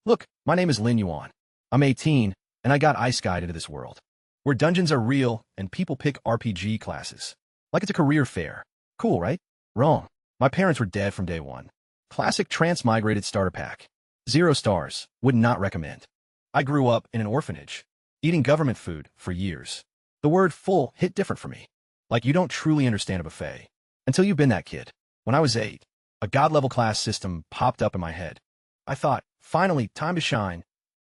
Look, my name is Lin Yuan. I'm 18, and I got Ice Guide into this world, where dungeons are real and people pick RPG classes. Like it's a career fair. Cool, right? Wrong. My parents were dead from day one. Classic transmigrated starter pack. 0 stars. Would not recommend. I grew up in an orphanage, eating government food for years. The word full hit different for me. Like you don't truly understand a buffet until you've been that kid. When I was 8, a god-level class system popped up in my head. I thought, finally, time to shine.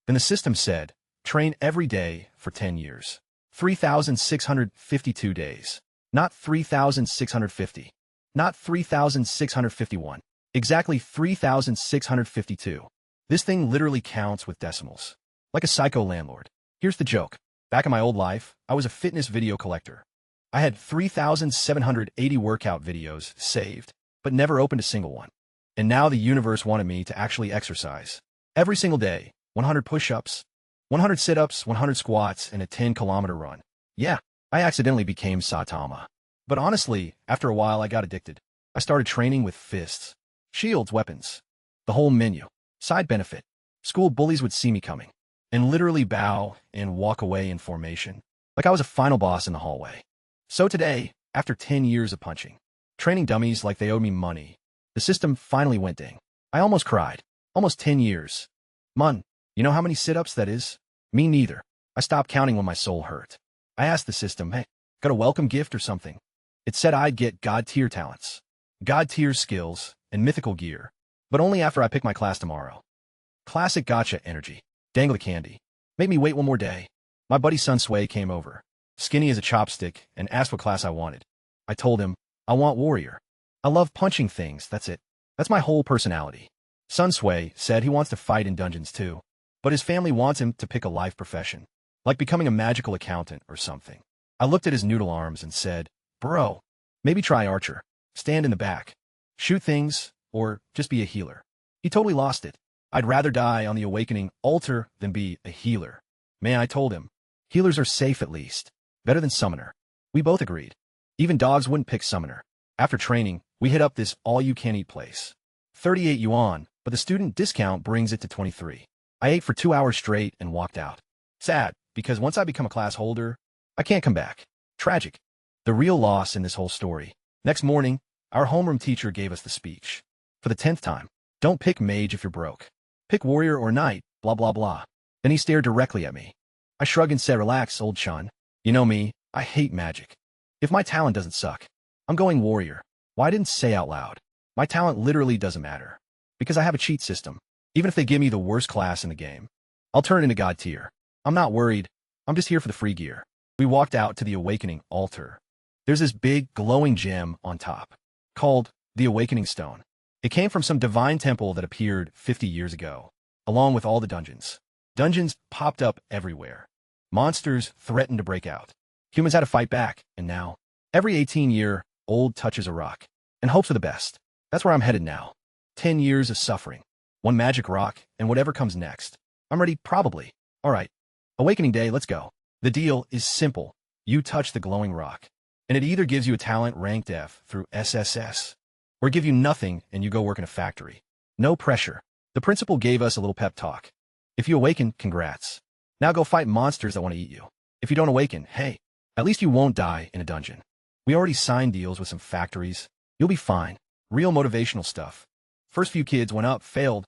Then the system said, train every day for 10 years. 3,652 days. Not 3,650. Not 3,651. Exactly 3,652. This thing literally counts with decimals. Like a psycho landlord. Here's the joke. Back in my old life, I was a fitness video collector. I had 3,780 workout videos saved, but never opened a single one. And now the universe wanted me to actually exercise. Every single day, 100 push-ups, 100 sit-ups, 100 squats, and a 10-kilometer run. Yeah, I accidentally became Saitama. But honestly, after a while I got addicted. I started training with fists, shields, weapons, the whole menu. Side benefit, school bullies would see me coming and literally bow and walk away in formation, like I was a final boss in the hallway. So today, after 10 years of punching, training dummies like they owed me money, the system finally went ding. I almost cried. Almost 10 years. Mun, you know how many sit-ups that is? Me neither. I stopped counting when my soul hurt. I asked the system, hey, got a welcome gift or something? It said I'd get God-tier talents, God-tier skills, and mythical gear, but only after I pick my class tomorrow. Classic gotcha energy. Dangle the candy. Make me wait one more day. My buddy Sun Sui came over, skinny as a chopstick, and asked what class I wanted. I told him, I want warrior. I love punching things, that's it. That's my whole personality. Sun Sui said he wants to fight in dungeons too, but his family wants him to pick a life profession, like becoming a magical accountant or something. I looked at his noodle arms and said, bro, maybe try archer. Stand in the back. Shoot things, or just be a healer. He totally lost it. I'd rather die on the awakening altar than be a healer. Man, I told him. Healers are safe at least. Better than summoner. We both agreed. Even dogs wouldn't pick summoner. After training, we hit up this all-you-can-eat place. 38 yuan, but the student discount brings it to 23. I ate for 2 hours straight and walked out. Sad, because once I become a class holder, I can't come back. Tragic. The real loss in this whole story. Next morning, our homeroom teacher gave us the speech. For the 10th time, don't pick mage if you're broke. Pick warrior or knight, blah blah blah. Then he stared directly at me. I shrugged and said, relax, old Chun. You know me, I hate magic. If my talent doesn't suck, I'm going warrior. Why didn't say out loud? My talent literally doesn't matter. Because I have a cheat system. Even if they give me the worst class in the game, I'll turn into God tier. I'm not worried. I'm just here for the free gear. We walked out to the awakening altar. There's this big, glowing gem on top, called the Awakening Stone. It came from some divine temple that appeared 50 years ago, along with all the dungeons. Dungeons popped up everywhere. Monsters threatened to break out. Humans had to fight back, and now, every 18-year-old touches a rock and hopes for the best. That's where I'm headed now. 10 years of suffering. One magic rock, and whatever comes next. I'm ready, probably. All right. Awakening Day, let's go. The deal is simple. You touch the glowing rock, and it either gives you a talent ranked F through SSS, or give you nothing and you go work in a factory. No pressure. The principal gave us a little pep talk. If you awaken, congrats. Now go fight monsters that want to eat you. If you don't awaken, hey, at least you won't die in a dungeon. We already signed deals with some factories. You'll be fine. Real motivational stuff. First few kids went up, failed.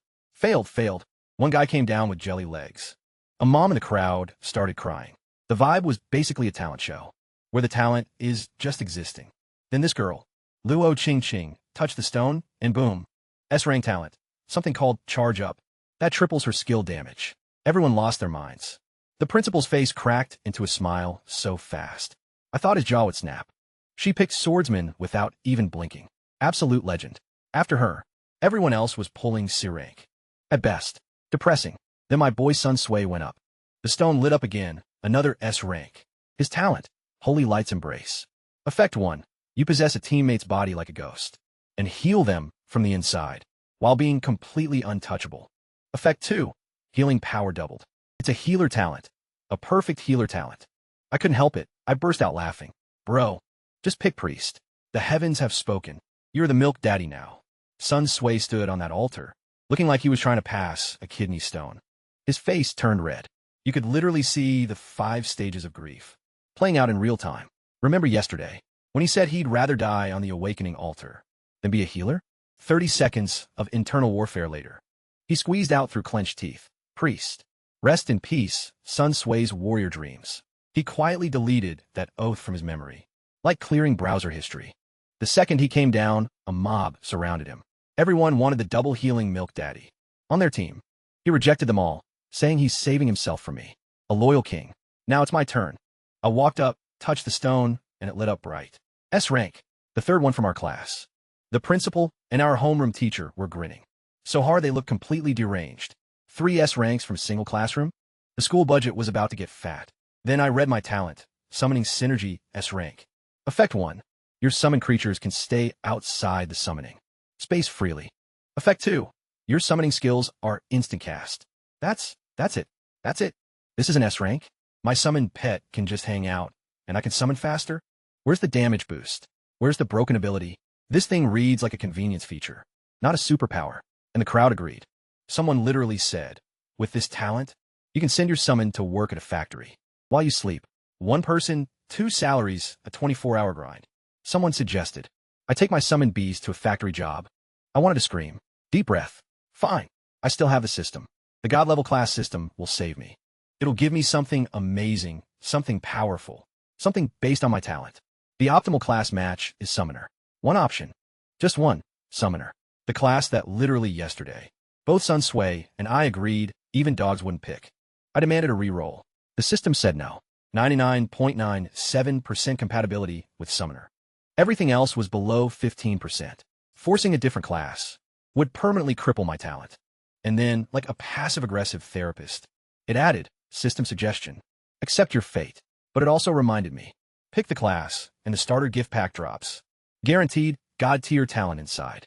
One guy came down with jelly legs. A mom in the crowd started crying. The vibe was basically a talent show, where the talent is just existing. Then this girl, Luo Ching Ching, touched the stone, and boom. S-rank talent. Something called Charge Up. That triples her skill damage. Everyone lost their minds. The principal's face cracked into a smile so fast. I thought his jaw would snap. She picked swordsman without even blinking. Absolute legend. After her, everyone else was pulling C-rank. At best, depressing. Then my boy Sun Sui went up. The stone lit up again, another S-rank. His talent, Holy Light's Embrace. Effect 1. You possess a teammate's body like a ghost, and heal them from the inside, while being completely untouchable. Effect 2. Healing power doubled. It's a healer talent. A perfect healer talent. I couldn't help it. I burst out laughing. Bro, just pick priest. The heavens have spoken. You're the milk daddy now. Sun Sui stood on that altar, looking like he was trying to pass a kidney stone. His face turned red. You could literally see the 5 stages of grief playing out in real time. Remember yesterday, when he said he'd rather die on the awakening altar than be a healer? 30 seconds of internal warfare later, he squeezed out through clenched teeth. Priest. Rest in peace, Sun Sui's warrior dreams. He quietly deleted that oath from his memory, like clearing browser history. The second he came down, a mob surrounded him. Everyone wanted the double healing milk daddy on their team. He rejected them all, saying he's saving himself for me, a loyal king. Now it's my turn. I walked up, touched the stone, and it lit up bright. S rank, the third one from our class. The principal and our homeroom teacher were grinning so hard they looked completely deranged. 3 S ranks from single classroom? The school budget was about to get fat. Then I read my talent, Summoning Synergy S rank. Effect 1. Your summon creatures can stay outside the summoning space freely. Effect 2. Your summoning skills are instant cast. That's it. That's it. This is an S rank. My summoned pet can just hang out, and I can summon faster? Where's the damage boost? Where's the broken ability? This thing reads like a convenience feature, not a superpower. And the crowd agreed. Someone literally said, with this talent, you can send your summon to work at a factory while you sleep. 1 person, 2 salaries, a 24-hour grind. Someone suggested, I take my summoned beast to a factory job. I wanted to scream. Deep breath. Fine. I still have the system. The God-level class system will save me. It'll give me something amazing, something powerful, something based on my talent. The optimal class match is Summoner. 1 option. Just 1. Summoner. The class that literally yesterday, both Sun Sui and I agreed even dogs wouldn't pick. I demanded a re-roll. The system said no. 99.97% compatibility with Summoner. Everything else was below 15%. Forcing a different class would permanently cripple my talent. And then, like a passive-aggressive therapist, it added, system suggestion, accept your fate. But it also reminded me, pick the class, and the starter gift pack drops. Guaranteed, God-tier talent inside.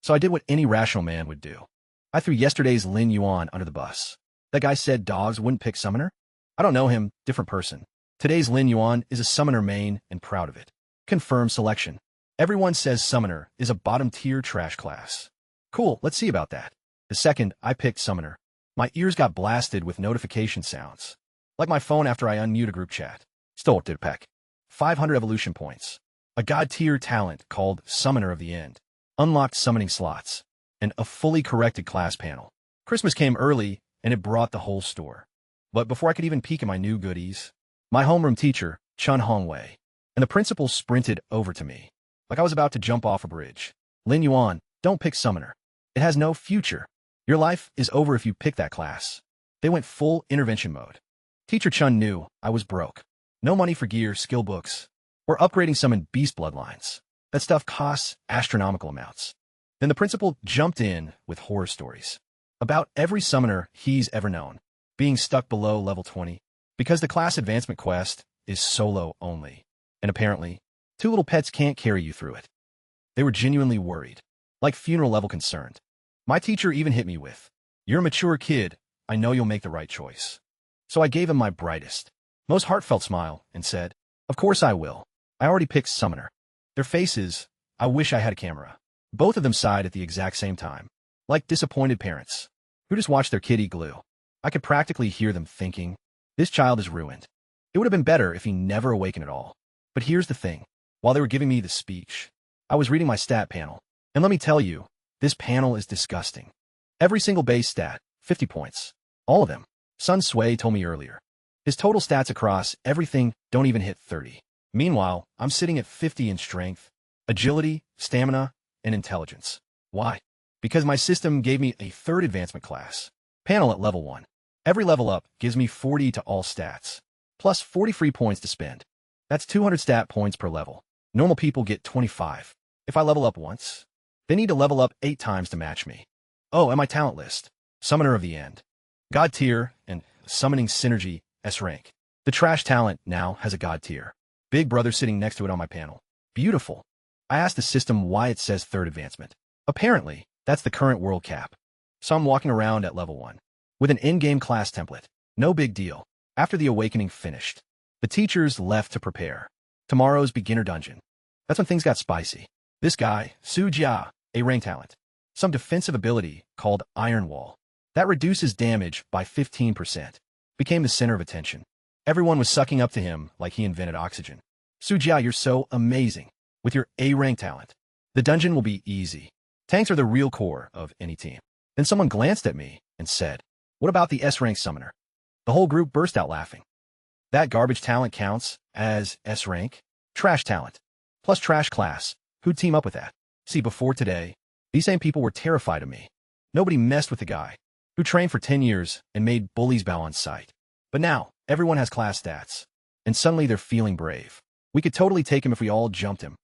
So I did what any rational man would do. I threw yesterday's Lin Yuan under the bus. That guy said dogs wouldn't pick Summoner? I don't know him, different person. Today's Lin Yuan is a Summoner main and proud of it. Confirmed selection. Everyone says Summoner is a bottom-tier trash class. Cool, let's see about that. The second I picked Summoner, my ears got blasted with notification sounds. Like my phone after I unmute a group chat. Stole it, Peck. 500 evolution points. A god-tier talent called Summoner of the End. Unlocked summoning slots. And a fully corrected class panel. Christmas came early, and it brought the whole store. But before I could even peek at my new goodies, my homeroom teacher, Chun Hongwei, and the principal sprinted over to me, like I was about to jump off a bridge. Lin Yuan, don't pick Summoner. It has no future. Your life is over if you pick that class. They went full intervention mode. Teacher Chun knew I was broke. No money for gear, skill books, or upgrading summoned beast bloodlines. That stuff costs astronomical amounts. Then the principal jumped in with horror stories about every summoner he's ever known being stuck below level 20 because the class advancement quest is solo only. And apparently, 2 little pets can't carry you through it. They were genuinely worried, like funeral level concerned. My teacher even hit me with, you're a mature kid, I know you'll make the right choice. So I gave him my brightest, most heartfelt smile and said, of course I will. I already picked Summoner. Their faces, I wish I had a camera. Both of them sighed at the exact same time, like disappointed parents who just watched their kid eat glue. I could practically hear them thinking, this child is ruined. It would have been better if he never awakened at all. But here's the thing. While they were giving me the speech, I was reading my stat panel. And let me tell you, this panel is disgusting. Every single base stat, 50 points. All of them. Sun Sui told me earlier. His total stats across everything don't even hit 30. Meanwhile, I'm sitting at 50 in strength, agility, stamina, and intelligence. Why? Because my system gave me a 3rd advancement class. Panel at level 1. Every level up gives me 40 to all stats, plus 40 free points to spend. That's 200 stat points per level. Normal people get 25. If I level up once, they need to level up 8 times to match me. Oh, and my talent list. Summoner of the End. God tier and Summoning Synergy S rank. The trash talent now has a God tier. Big Brother sitting next to it on my panel. Beautiful. I asked the system why it says 3rd advancement. Apparently, that's the current world cap. So I'm walking around at level 1. With an in-game class template. No big deal. After the awakening finished, the teachers left to prepare tomorrow's beginner dungeon. That's when things got spicy. This guy, Su Jia, a rank talent. some defensive ability called Iron Wall. That reduces damage by 15%. Became the center of attention. Everyone was sucking up to him like he invented oxygen. Sujia, you're so amazing. With your A-rank talent, the dungeon will be easy. Tanks are the real core of any team. Then someone glanced at me and said, what about the S-rank summoner? The whole group burst out laughing. That garbage talent counts as S-rank? Trash talent. Plus trash class. Who'd team up with that? See, before today, these same people were terrified of me. Nobody messed with the guy who trained for 10 years and made bullies bow on sight. But now, everyone has class stats, and suddenly they're feeling brave. We could totally take him if we all jumped him.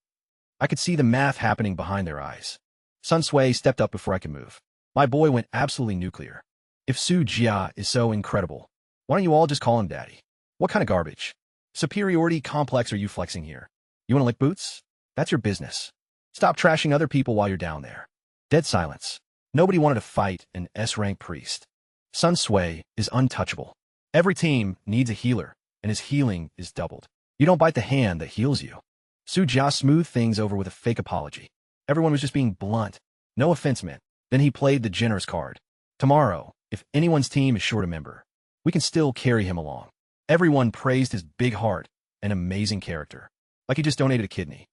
I could see the math happening behind their eyes. Sun Sui stepped up before I could move. My boy went absolutely nuclear. If Su Jia is so incredible, why don't you all just call him daddy? What kind of garbage? Superiority complex are you flexing here? You want to lick boots? That's your business. Stop trashing other people while you're down there. Dead silence. Nobody wanted to fight an S-rank priest. Sun Sui is untouchable. Every team needs a healer, and his healing is doubled. You don't bite the hand that heals you. Su Jia smoothed things over with a fake apology. Everyone was just being blunt. No offense meant. Then he played the generous card. Tomorrow, if anyone's team is short a member, we can still carry him along. Everyone praised his big heart and amazing character, like he just donated a kidney.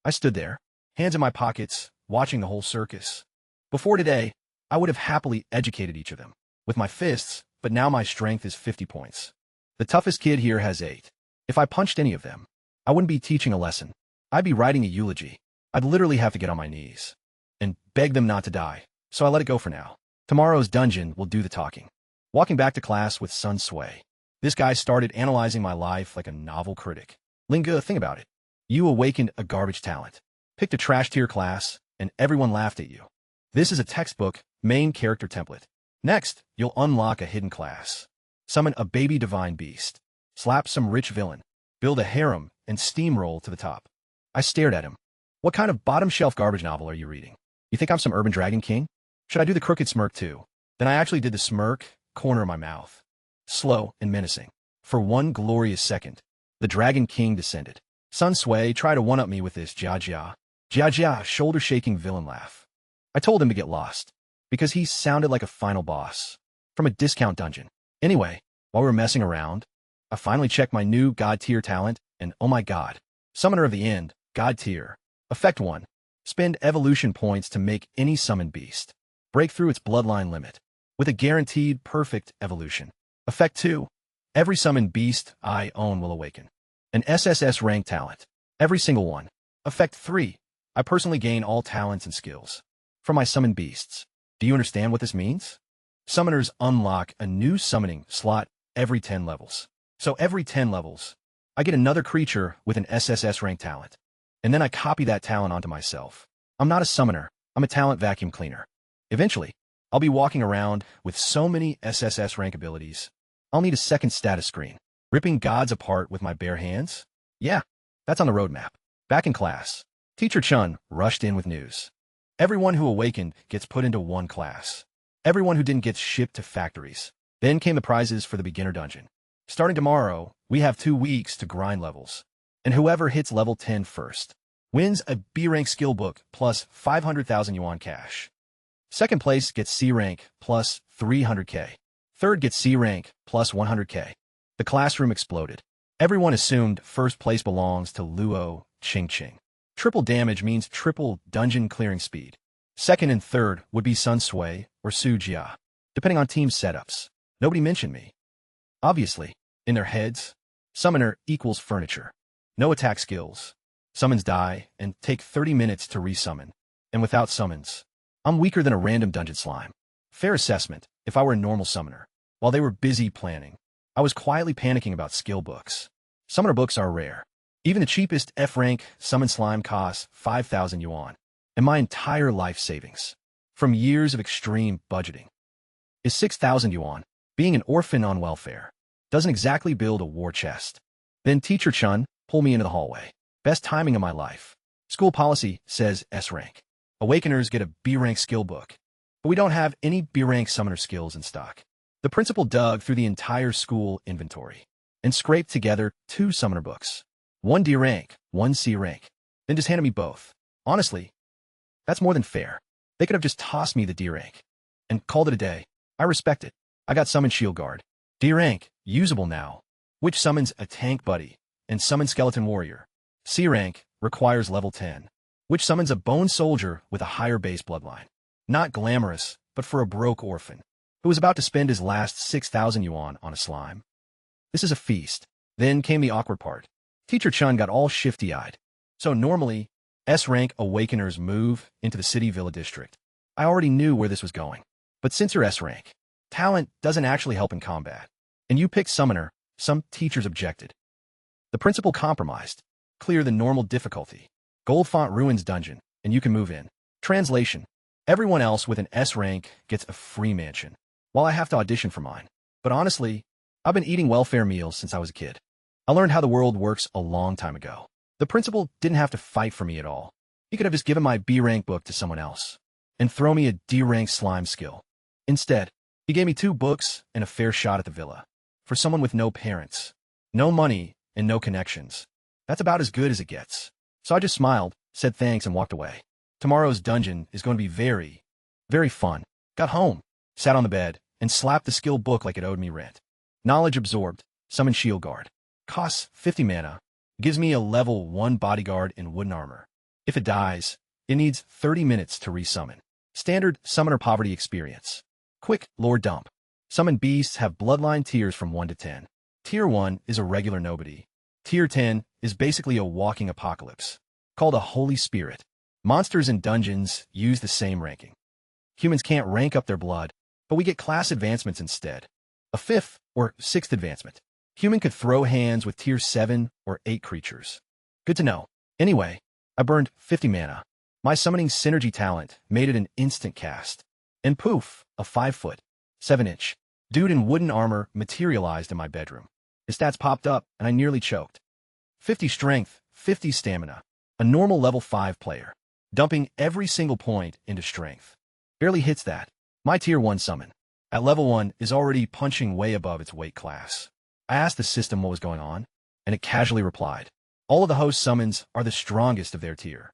I stood there, hands in my pockets, watching the whole circus. Before today, I would have happily educated each of them with my fists, but now my strength is 50 points. The toughest kid here has 8. If I punched any of them, I wouldn't be teaching a lesson. I'd be writing a eulogy. I'd literally have to get on my knees and beg them not to die, so I let it go for now. Tomorrow's dungeon will do the talking. Walking back to class with Sun Sui, this guy started analyzing my life like a novel critic. Linga, think about it. You awakened a garbage talent, picked a trash tier class, and everyone laughed at you. This is a textbook main character template. Next, you'll unlock a hidden class. Summon a baby divine beast. Slap some rich villain. Build a harem and steamroll to the top. I stared at him. What kind of bottom-shelf garbage novel are you reading? You think I'm some urban dragon king? Should I do the crooked smirk too? Then I actually did the smirk, corner of my mouth. Slow and menacing. For one glorious second, the Dragon King descended. Sun Sui tried to one-up me with this Jia Jia shoulder-shaking villain laugh. I told him to get lost, because he sounded like a final boss from a discount dungeon. Anyway, while we were messing around, I finally checked my new God tier talent, and oh my god. Summoner of the End, God tier. Effect 1. Spend evolution points to make any summoned beast break through its bloodline limit, with a guaranteed perfect evolution. Effect 2. Every summoned beast I own will awaken. An SSS rank talent. Every single one. Effect 3. I personally gain all talents and skills from my summoned beasts. Do you understand what this means? Summoners unlock a new summoning slot every 10 levels. So every 10 levels, I get another creature with an SSS rank talent. And then I copy that talent onto myself. I'm not a summoner. I'm a talent vacuum cleaner. Eventually, I'll be walking around with so many SSS rank abilities, I'll need a second status screen. Ripping gods apart with my bare hands? Yeah, that's on the roadmap. Back in class, Teacher Chun rushed in with news. Everyone who awakened gets put into one class. Everyone who didn't get shipped to factories. Then came the prizes for the beginner dungeon. Starting tomorrow, we have 2 weeks to grind levels. And whoever hits level 10 first wins a B-rank skill book plus 500,000 yuan cash. Second place gets C rank plus 300k. Third gets C rank plus 100k. The classroom exploded. Everyone assumed first place belongs to Luo Ching Ching. Triple damage means triple dungeon clearing speed. Second and third would be Sun Sui or Su Jia, depending on team setups. Nobody mentioned me. Obviously, in their heads, summoner equals furniture. No attack skills. Summons die and take 30 minutes to resummon. And without summons, I'm weaker than a random dungeon slime. Fair assessment if I were a normal summoner. While they were busy planning, I was quietly panicking about skill books. Summoner books are rare. Even the cheapest F-rank summon slime costs 5,000 yuan. And my entire life savings, from years of extreme budgeting, is 6,000 yuan. Being an orphan on welfare doesn't exactly build a war chest. Then Teacher Chun pulled me into the hallway. Best timing of my life. School policy says S-rank. Awakeners get a B-rank skill book, but we don't have any B-rank summoner skills in stock. The principal dug through the entire school inventory and scraped together 2 summoner books. 1 D rank, 1 C rank. Then just handed me both. Honestly, that's more than fair. They could have just tossed me the D rank and called it a day. I respect it. I got Summon Shield Guard. D rank, usable now, which summons a tank buddy, and Summon Skeleton Warrior. C rank requires level 10, which summons a bone soldier with a higher base bloodline. Not glamorous, but for a broke orphan who was about to spend his last 6,000 yuan on a slime. This is a feast. Then came the awkward part. Teacher Chun got all shifty-eyed. So normally, S-rank Awakeners move into the City-Villa district. I already knew where this was going. But since you're S-rank, talent doesn't actually help in combat. And you pick Summoner, some teachers objected. The principal compromised. Clear the normal difficulty. Gold Font Ruins dungeon, and you can move in. Translation. Everyone else with an S rank gets a free mansion, while I have to audition for mine. But honestly, I've been eating welfare meals since I was a kid. I learned how the world works a long time ago. The principal didn't have to fight for me at all. He could have just given my B rank book to someone else and throw me a D rank slime skill. Instead, he gave me 2 books and a fair shot at the villa. For someone with no parents, no money, and no connections, that's about as good as it gets. So I just smiled, said thanks, and walked away. Tomorrow's dungeon is going to be very, very fun. Got home, sat on the bed, and slapped the skill book like it owed me rent. Knowledge absorbed. Summon Shield Guard. Costs 50 mana. Gives me a level 1 bodyguard in wooden armor. If it dies, it needs 30 minutes to resummon. Standard Summoner Poverty Experience. Quick lore dump. Summon beasts have bloodline tiers from 1 to 10. Tier 1 is a regular nobody. Tier 10 is basically a walking apocalypse, called a Holy Spirit. Monsters and dungeons use the same ranking. Humans can't rank up their blood, but we get class advancements instead. A 5th or 6th advancement. Human could throw hands with tier 7 or 8 creatures. Good to know. Anyway, I burned 50 mana. My summoning synergy talent made it an instant cast. And poof, a 5-foot, 7-inch dude in wooden armor materialized in my bedroom. His stats popped up, and I nearly choked. 50 strength, 50 stamina. A normal level 5 player. Dumping every single point into strength. Barely hits that. My tier 1 summon, at level 1, is already punching way above its weight class. I asked the system what was going on, and it casually replied, all of the host summons are the strongest of their tier.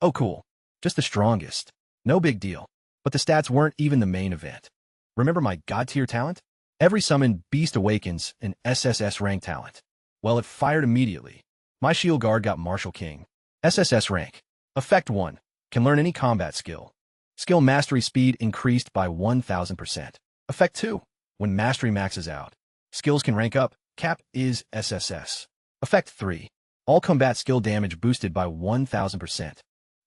Oh cool, just the strongest. No big deal. But the stats weren't even the main event. Remember my god tier talent? Every summon Beast Awakens an SSS rank talent. Well, it fired immediately. My shield guard got Martial King. SSS rank. Effect 1. Can learn any combat skill. Skill mastery speed increased by 1000%. Effect 2. When mastery maxes out, skills can rank up. Cap is SSS. Effect 3. All combat skill damage boosted by 1000%.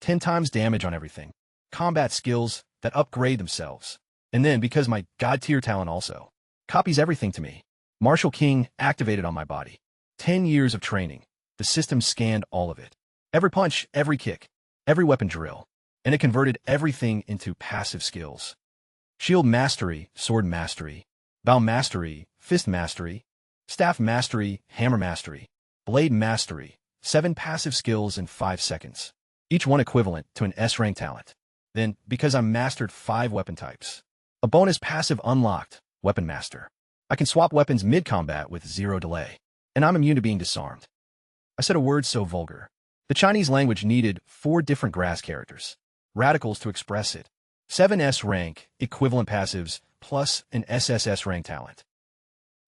10 times damage on everything. Combat skills that upgrade themselves. And then, because my god tier talent also copies everything to me, Martial King activated on my body. 10 years of training. The system scanned all of it. Every punch, every kick, every weapon drill. And it converted everything into passive skills. Shield Mastery, Sword Mastery, Bow Mastery, Fist Mastery, Staff Mastery, Hammer Mastery, Blade Mastery. 7 passive skills in 5 seconds. Each one equivalent to an S-rank talent. Then, because I mastered 5 weapon types, a bonus passive unlocked, Weapon Master. I can swap weapons mid-combat with 0 delay, and I'm immune to being disarmed. I said a word so vulgar. The Chinese language needed 4 different grass characters, radicals to express it. 7 S-rank, equivalent passives, plus an SSS rank talent.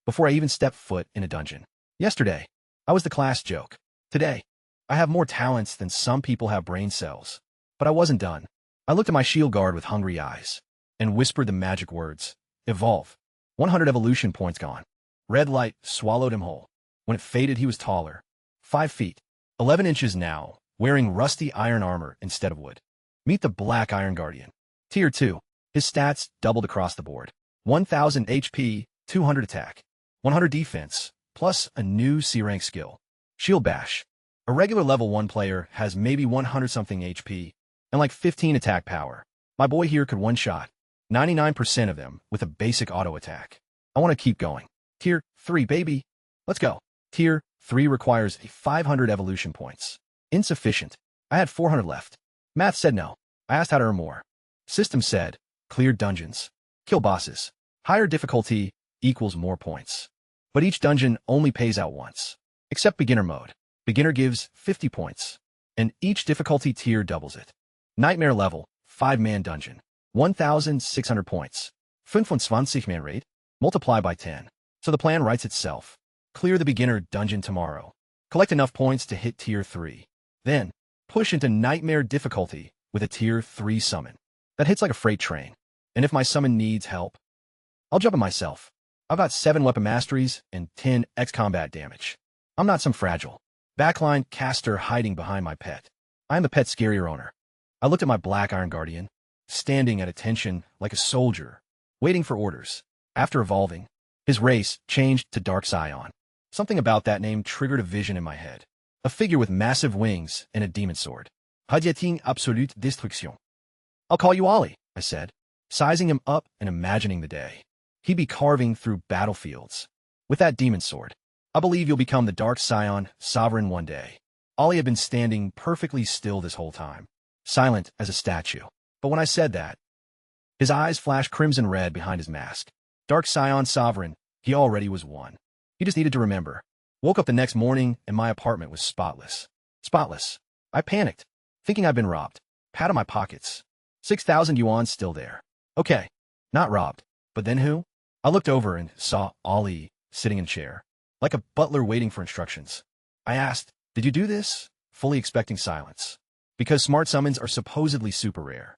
Before I even stepped foot in a dungeon. Yesterday, I was the class joke. Today, I have more talents than some people have brain cells. But I wasn't done. I looked at my shield guard with hungry eyes and whispered the magic words. Evolve. 100 evolution points gone. Red light swallowed him whole. When it faded, he was taller. 5 feet. 11 inches now, wearing rusty iron armor instead of wood. Meet the Black Iron Guardian. Tier 2. His stats doubled across the board. 1000 HP, 200 attack, 100 defense, plus a new C-rank skill. Shield Bash. A regular level 1 player has maybe 100-something HP and like 15 attack power. My boy here could one-shot 99% of them with a basic auto attack. I want to keep going. Tier 3, baby. Let's go. Tier 3 requires 500 evolution points. Insufficient. I had 400 left. Math said no. I asked how to earn more. System said, clear dungeons. Kill bosses. Higher difficulty equals more points. But each dungeon only pays out once. Except beginner mode. Beginner gives 50 points. And each difficulty tier doubles it. Nightmare level, 5-man dungeon. 1,600 points. 25-man raid. Multiply by 10. So the plan writes itself. Clear the beginner dungeon tomorrow. Collect enough points to hit tier 3. Then, push into nightmare difficulty with a tier 3 summon. That hits like a freight train. And if my summon needs help, I'll jump it myself. I've got 7 weapon masteries and 10 X-combat damage. I'm not some fragile backline caster hiding behind my pet. I am the pet's scarier owner. I looked at my black iron guardian, standing at attention like a soldier, waiting for orders. After evolving, his race changed to Dark Scion. Something about that name triggered a vision in my head. A figure with massive wings and a demon sword. Hadjeting absolute destruction. I'll call you Ollie, I said, sizing him up and imagining the day he'd be carving through battlefields. With that demon sword, I believe you'll become the Dark Scion sovereign one day. Ollie had been standing perfectly still this whole time, silent as a statue. But when I said that, his eyes flashed crimson red behind his mask. Dark Scion sovereign, he already was one. He just needed to remember. Woke up the next morning and my apartment was spotless. Spotless. I panicked, thinking I'd been robbed. Pat on my pockets. 6,000 yuan still there. Okay, not robbed. But then who? I looked over and saw Ollie sitting in a chair, like a butler waiting for instructions. I asked, "Did you do this?" fully expecting silence, because smart summons are supposedly super rare.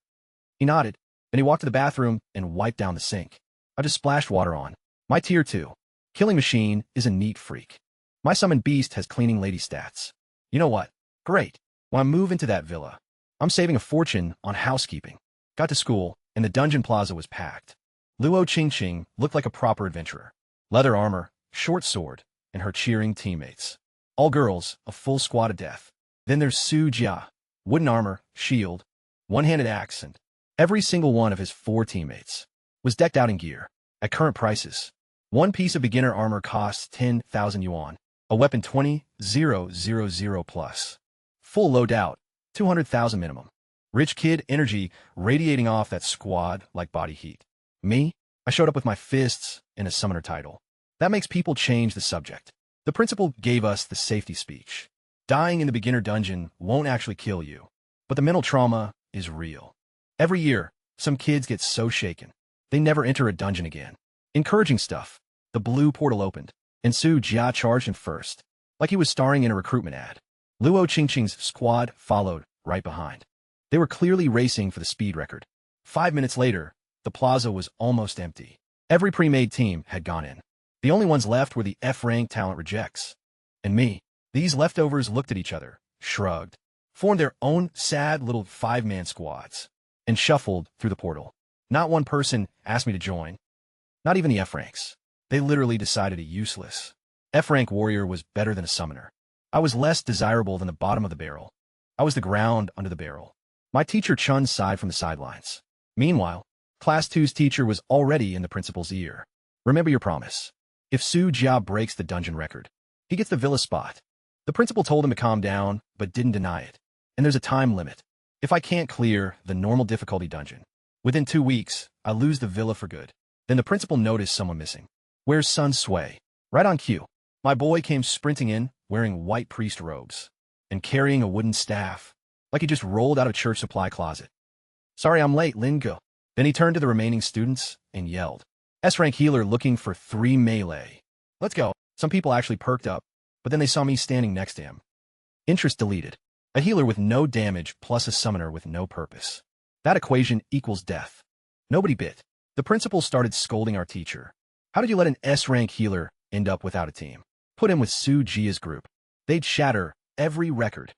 He nodded, then he walked to the bathroom and wiped down the sink. I just splashed water on. My tier 2 killing machine is a neat freak. My summon beast has cleaning lady stats. You know what? Great. When I move into that villa, I'm saving a fortune on housekeeping. Got to school, and the dungeon plaza was packed. Luo Qingqing looked like a proper adventurer. Leather armor, short sword, and her cheering teammates. All girls, a full squad of death. Then there's Su Jia. Wooden armor, shield, one-handed axe, and every single one of his 4 teammates was decked out in gear. At current prices, one piece of beginner armor costs 10,000 yuan. A weapon 20,000 plus. Full loadout, 200,000 minimum. Rich kid energy radiating off that squad like body heat. Me? I showed up with my fists and a summoner title. That makes people change the subject. The principal gave us the safety speech. Dying in the beginner dungeon won't actually kill you, but the mental trauma is real. Every year, some kids get so shaken, they never enter a dungeon again. Encouraging stuff. The blue portal opened, and Su Jia charged in first, like he was starring in a recruitment ad. Luo Qingqing's squad followed right behind. They were clearly racing for the speed record. 5 minutes later, the plaza was almost empty. Every pre-made team had gone in. The only ones left were the F-rank talent rejects. And me. These leftovers looked at each other, shrugged, formed their own sad little 5-man squads, and shuffled through the portal. Not one person asked me to join. Not even the F-ranks. They literally decided a useless F-rank warrior was better than a summoner. I was less desirable than the bottom of the barrel. I was the ground under the barrel. My teacher Chun sighed from the sidelines. Meanwhile, Class 2's teacher was already in the principal's ear. Remember your promise. If Su Jia breaks the dungeon record, he gets the villa spot. The principal told him to calm down, but didn't deny it. And there's a time limit. If I can't clear the normal difficulty dungeon, within 2 weeks, I lose the villa for good. Then the principal noticed someone missing. Where's Sun Sui? Right on cue. My boy came sprinting in, wearing white priest robes, and carrying a wooden staff, like he just rolled out of a church supply closet. Sorry I'm late, Lingo. Then he turned to the remaining students and yelled. S-rank healer looking for 3 melee. Let's go. Some people actually perked up, but then they saw me standing next to him. Interest deleted. A healer with no damage plus a summoner with no purpose. That equation equals death. Nobody bit. The principal started scolding our teacher. How did you let an S-rank healer end up without a team? Put him with Su Jia's group. They'd shatter every record.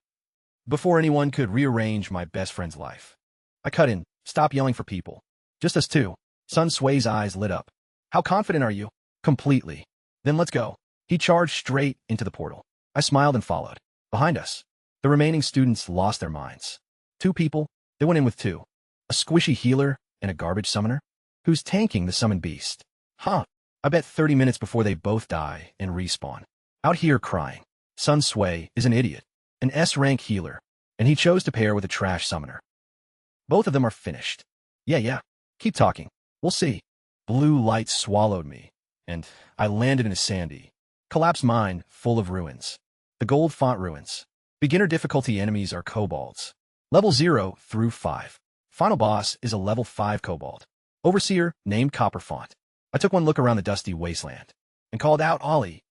Before anyone could rearrange my best friend's life, I cut in. Stop yelling for people. Just us two. Sun Sui's eyes lit up. How confident are you? Completely. Then let's go. He charged straight into the portal. I smiled and followed. Behind us, the remaining students lost their minds. 2 people, they went in with 2. A squishy healer and a garbage summoner? Who's tanking the summoned beast? Huh. I bet 30 minutes before they both die and respawn. Out here crying. Sun Sui is an idiot. An S-rank healer. And he chose to pair with a trash summoner. Both of them are finished. Yeah. Keep talking. We'll see. Blue light swallowed me, and I landed in a sandy, collapsed mine full of ruins. The gold font ruins. Beginner difficulty enemies are kobolds. Level 0 through 5. Final boss is a level 5 kobold. Overseer named Copperfont. I took one look around the dusty wasteland and called out Ollie.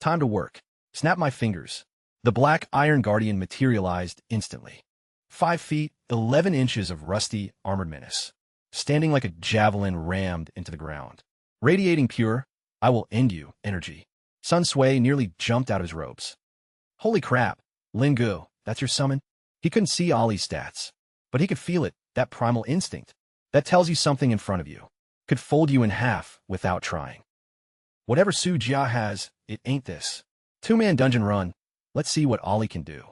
Time to work. Snapped my fingers. The black Iron Guardian materialized instantly. 5 feet, 11 inches of rusty, armored menace. Standing like a javelin rammed into the ground. Radiating pure, I will end you, energy. Sun Sui nearly jumped out of his robes. Holy crap, Lingu, that's your summon? He couldn't see Ollie's stats, but he could feel it, that primal instinct. That tells you something in front of you. Could fold you in half without trying. Whatever Su Jia has, it ain't this. 2-man dungeon run. Let's see what Ollie can do.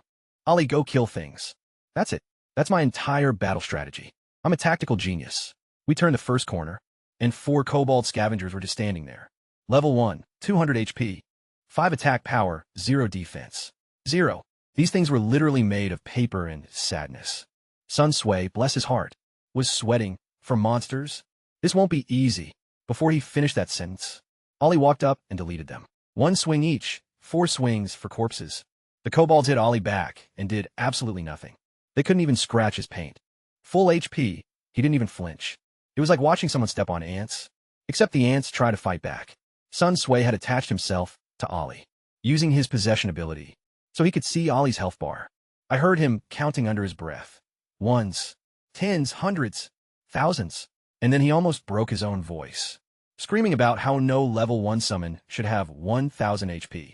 Ollie, go kill things. That's it. That's my entire battle strategy. I'm a tactical genius. We turned the first corner, and 4 kobold scavengers were just standing there. Level 1, 200 HP. 5 attack power, 0 defense. 0. These things were literally made of paper and sadness. Sun Sui, bless his heart, was sweating. For monsters? This won't be easy. Before he finished that sentence, Ollie walked up and deleted them. 1 swing each, 4 swings for corpses. The kobolds hit Ollie back and did absolutely nothing. They couldn't even scratch his paint. Full HP, he didn't even flinch. It was like watching someone step on ants, except the ants tried to fight back. Sun Sui had attached himself to Ollie, using his possession ability, so he could see Ollie's health bar. I heard him counting under his breath. 1s, 10s, 100s, 1000s, and then he almost broke his own voice, screaming about how no level 1 summon should have 1000 HP.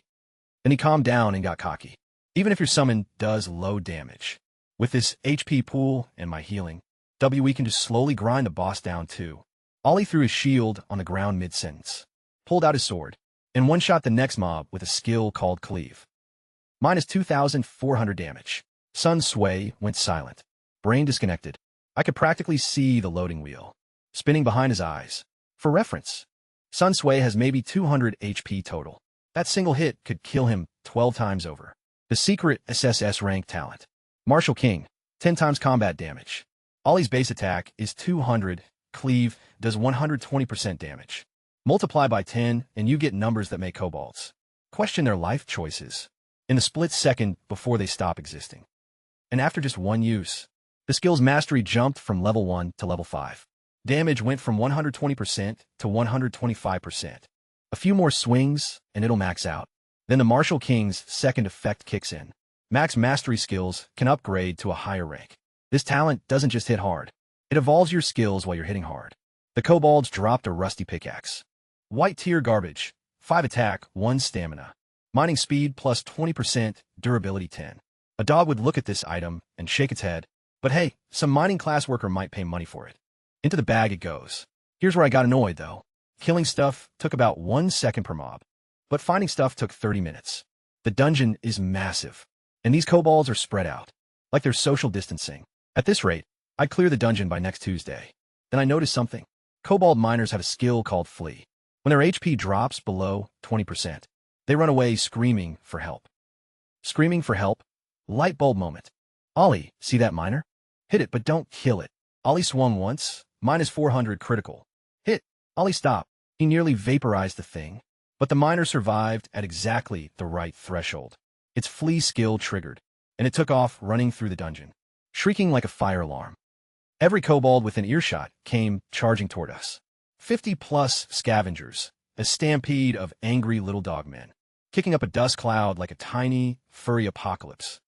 Then he calmed down and got cocky. Even if your summon does low damage, with this HP pool and my healing, we can just slowly grind the boss down too. Ollie threw his shield on the ground mid-sentence, pulled out his sword, and one-shot the next mob with a skill called Cleave. Minus 2,400 damage. Sun Sui went silent, brain disconnected. I could practically see the loading wheel, spinning behind his eyes. For reference, Sun Sui has maybe 200 HP total. That single hit could kill him 12 times over. The secret SSS rank talent. Martial King, 10 times combat damage. Ollie's base attack is 200, Cleave does 120% damage. Multiply by 10 and you get numbers that make kobolds question their life choices in the split second before they stop existing. And after just 1 use, the skill's mastery jumped from level 1 to level 5. Damage went from 120% to 125%. A few more swings, and it'll max out. Then the Martial King's second effect kicks in. Max mastery skills can upgrade to a higher rank. This talent doesn't just hit hard. It evolves your skills while you're hitting hard. The kobolds dropped a rusty pickaxe. White tier garbage. 5 attack, 1 stamina. Mining speed plus 20%, durability 10. A dog would look at this item and shake its head. But hey, some mining class worker might pay money for it. Into the bag it goes. Here's where I got annoyed, though. Killing stuff took about 1 second per mob, but finding stuff took 30 minutes. The dungeon is massive, and these kobolds are spread out, like they're social distancing. At this rate, I'd clear the dungeon by next Tuesday. Then I noticed something. Kobold miners have a skill called Flee. When their HP drops below 20%, they run away screaming for help. Screaming for help? Light bulb moment. Ollie, see that miner? Hit it, but don't kill it. Ollie swung once, minus 400 critical. Hit. Ollie stopped. He nearly vaporized the thing, but the miner survived at exactly the right threshold. Its flee skill triggered, and it took off running through the dungeon, shrieking like a fire alarm. Every kobold within earshot came charging toward us. 50-plus scavengers, a stampede of angry little dogmen, kicking up a dust cloud like a tiny, furry apocalypse.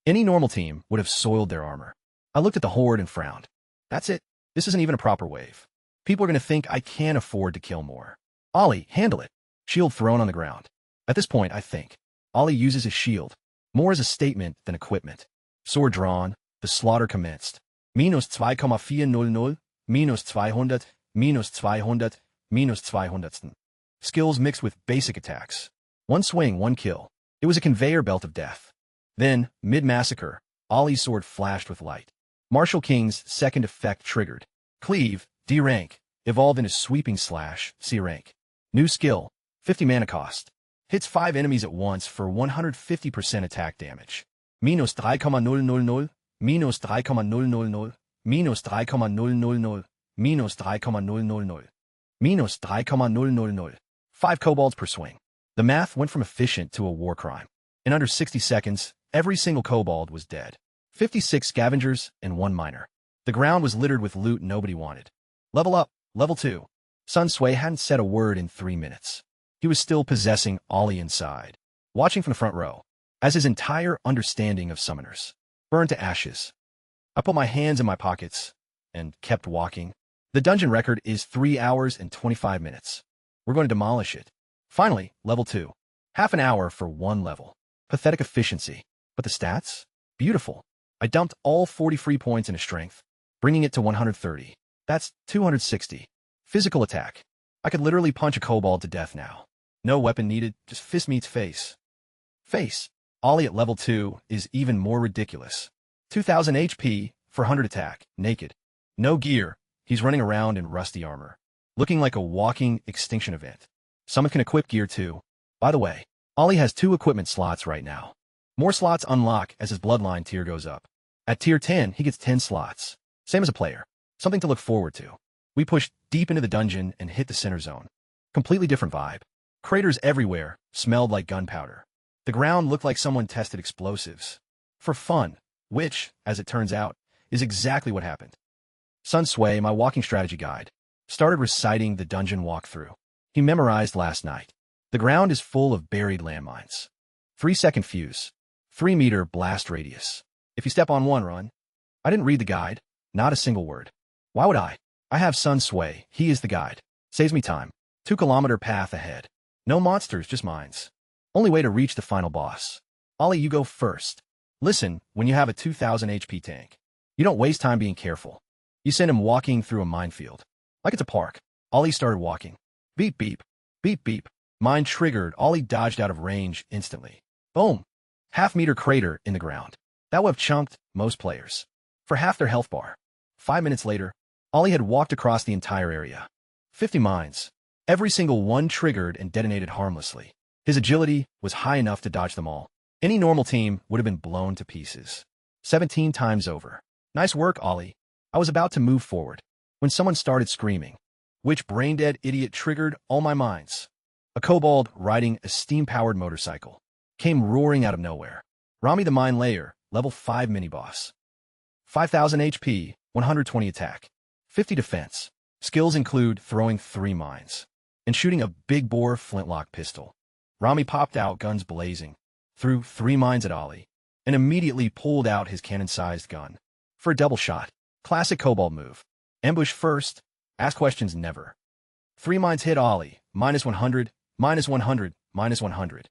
Any normal team would have soiled their armor. I looked at the horde and frowned. That's it. This isn't even a proper wave. People are going to think I can't afford to kill more. Ollie, handle it. Shield thrown on the ground. At this point, I think, Ollie uses his shield, more as a statement than equipment. Sword drawn, the slaughter commenced. Minus 2,400, minus 200, minus 200, minus 200. Skills mixed with basic attacks. 1 swing, 1 kill. It was a conveyor belt of death. Then, mid-massacre, Ollie's sword flashed with light. Martial King's second effect triggered. Cleave, D rank, evolved into sweeping slash, C rank. New skill, 50 mana cost. Hits 5 enemies at once for 150% attack damage. Minus 3,000, minus 3,000, minus 3,000, minus 3,000, minus 3,000. 5 kobolds per swing. The math went from efficient to a war crime. In under 60 seconds, every single kobold was dead. 56 scavengers and 1 miner. The ground was littered with loot nobody wanted. Level up, level 2. Sun Sui hadn't said a word in 3 minutes. He was still possessing Ollie inside, watching from the front row, as his entire understanding of summoners burned to ashes. I put my hands in my pockets and kept walking. The dungeon record is 3 hours and 25 minutes. We're going to demolish it. Finally, level 2. Half an hour for 1 level. Pathetic efficiency. But the stats? Beautiful. I dumped all 40 free points into strength, bringing it to 130. That's 260. Physical attack. I could literally punch a kobold to death now. No weapon needed, just fist meets face. Face. Ollie at level 2 is even more ridiculous. 2000 HP for 100 attack, naked. No gear, he's running around in rusty armor, looking like a walking extinction event. Someone can equip gear too. By the way, Ollie has 2 equipment slots right now. More slots unlock as his bloodline tier goes up. At tier 10, he gets 10 slots. Same as a player. Something to look forward to. We pushed deep into the dungeon and hit the center zone. Completely different vibe. Craters everywhere, smelled like gunpowder. The ground looked like someone tested explosives. For fun, which, as it turns out, is exactly what happened. Sun Sui, my walking strategy guide, started reciting the dungeon walkthrough. He memorized last night. The ground is full of buried landmines. 3-second fuse. 3-meter blast radius. If you step on one, run. I didn't read the guide. Not a single word. Why would I? I have Sun Sui. He is the guide. Saves me time. 2-kilometer path ahead. No monsters, just mines. Only way to reach the final boss. Ollie, you go first. Listen, when you have a 2000 HP tank, you don't waste time being careful. You send him walking through a minefield. Like it's a park. Ollie started walking. Beep, beep. Beep, beep. Mine triggered. Ollie dodged out of range instantly. Boom. Half-meter crater in the ground. That would have chunked most players for half their health bar. 5 minutes later, Ollie had walked across the entire area. 50 mines. Every single one triggered and detonated harmlessly. His agility was high enough to dodge them all. Any normal team would have been blown to pieces. 17 times over. Nice work, Ollie. I was about to move forward when someone started screaming. Which brain-dead idiot triggered all my mines? A kobold riding a steam-powered motorcycle came roaring out of nowhere. Rami the Mine Layer, level 5 mini-boss. 5000 HP, 120 attack, 50 defense. Skills include throwing 3 mines and shooting a big-bore flintlock pistol. Rami popped out, guns blazing, threw 3 mines at Ollie, and immediately pulled out his cannon-sized gun for a double shot. Classic kobold move. Ambush first, ask questions never. 3 mines hit Ollie, -100, -100, -100.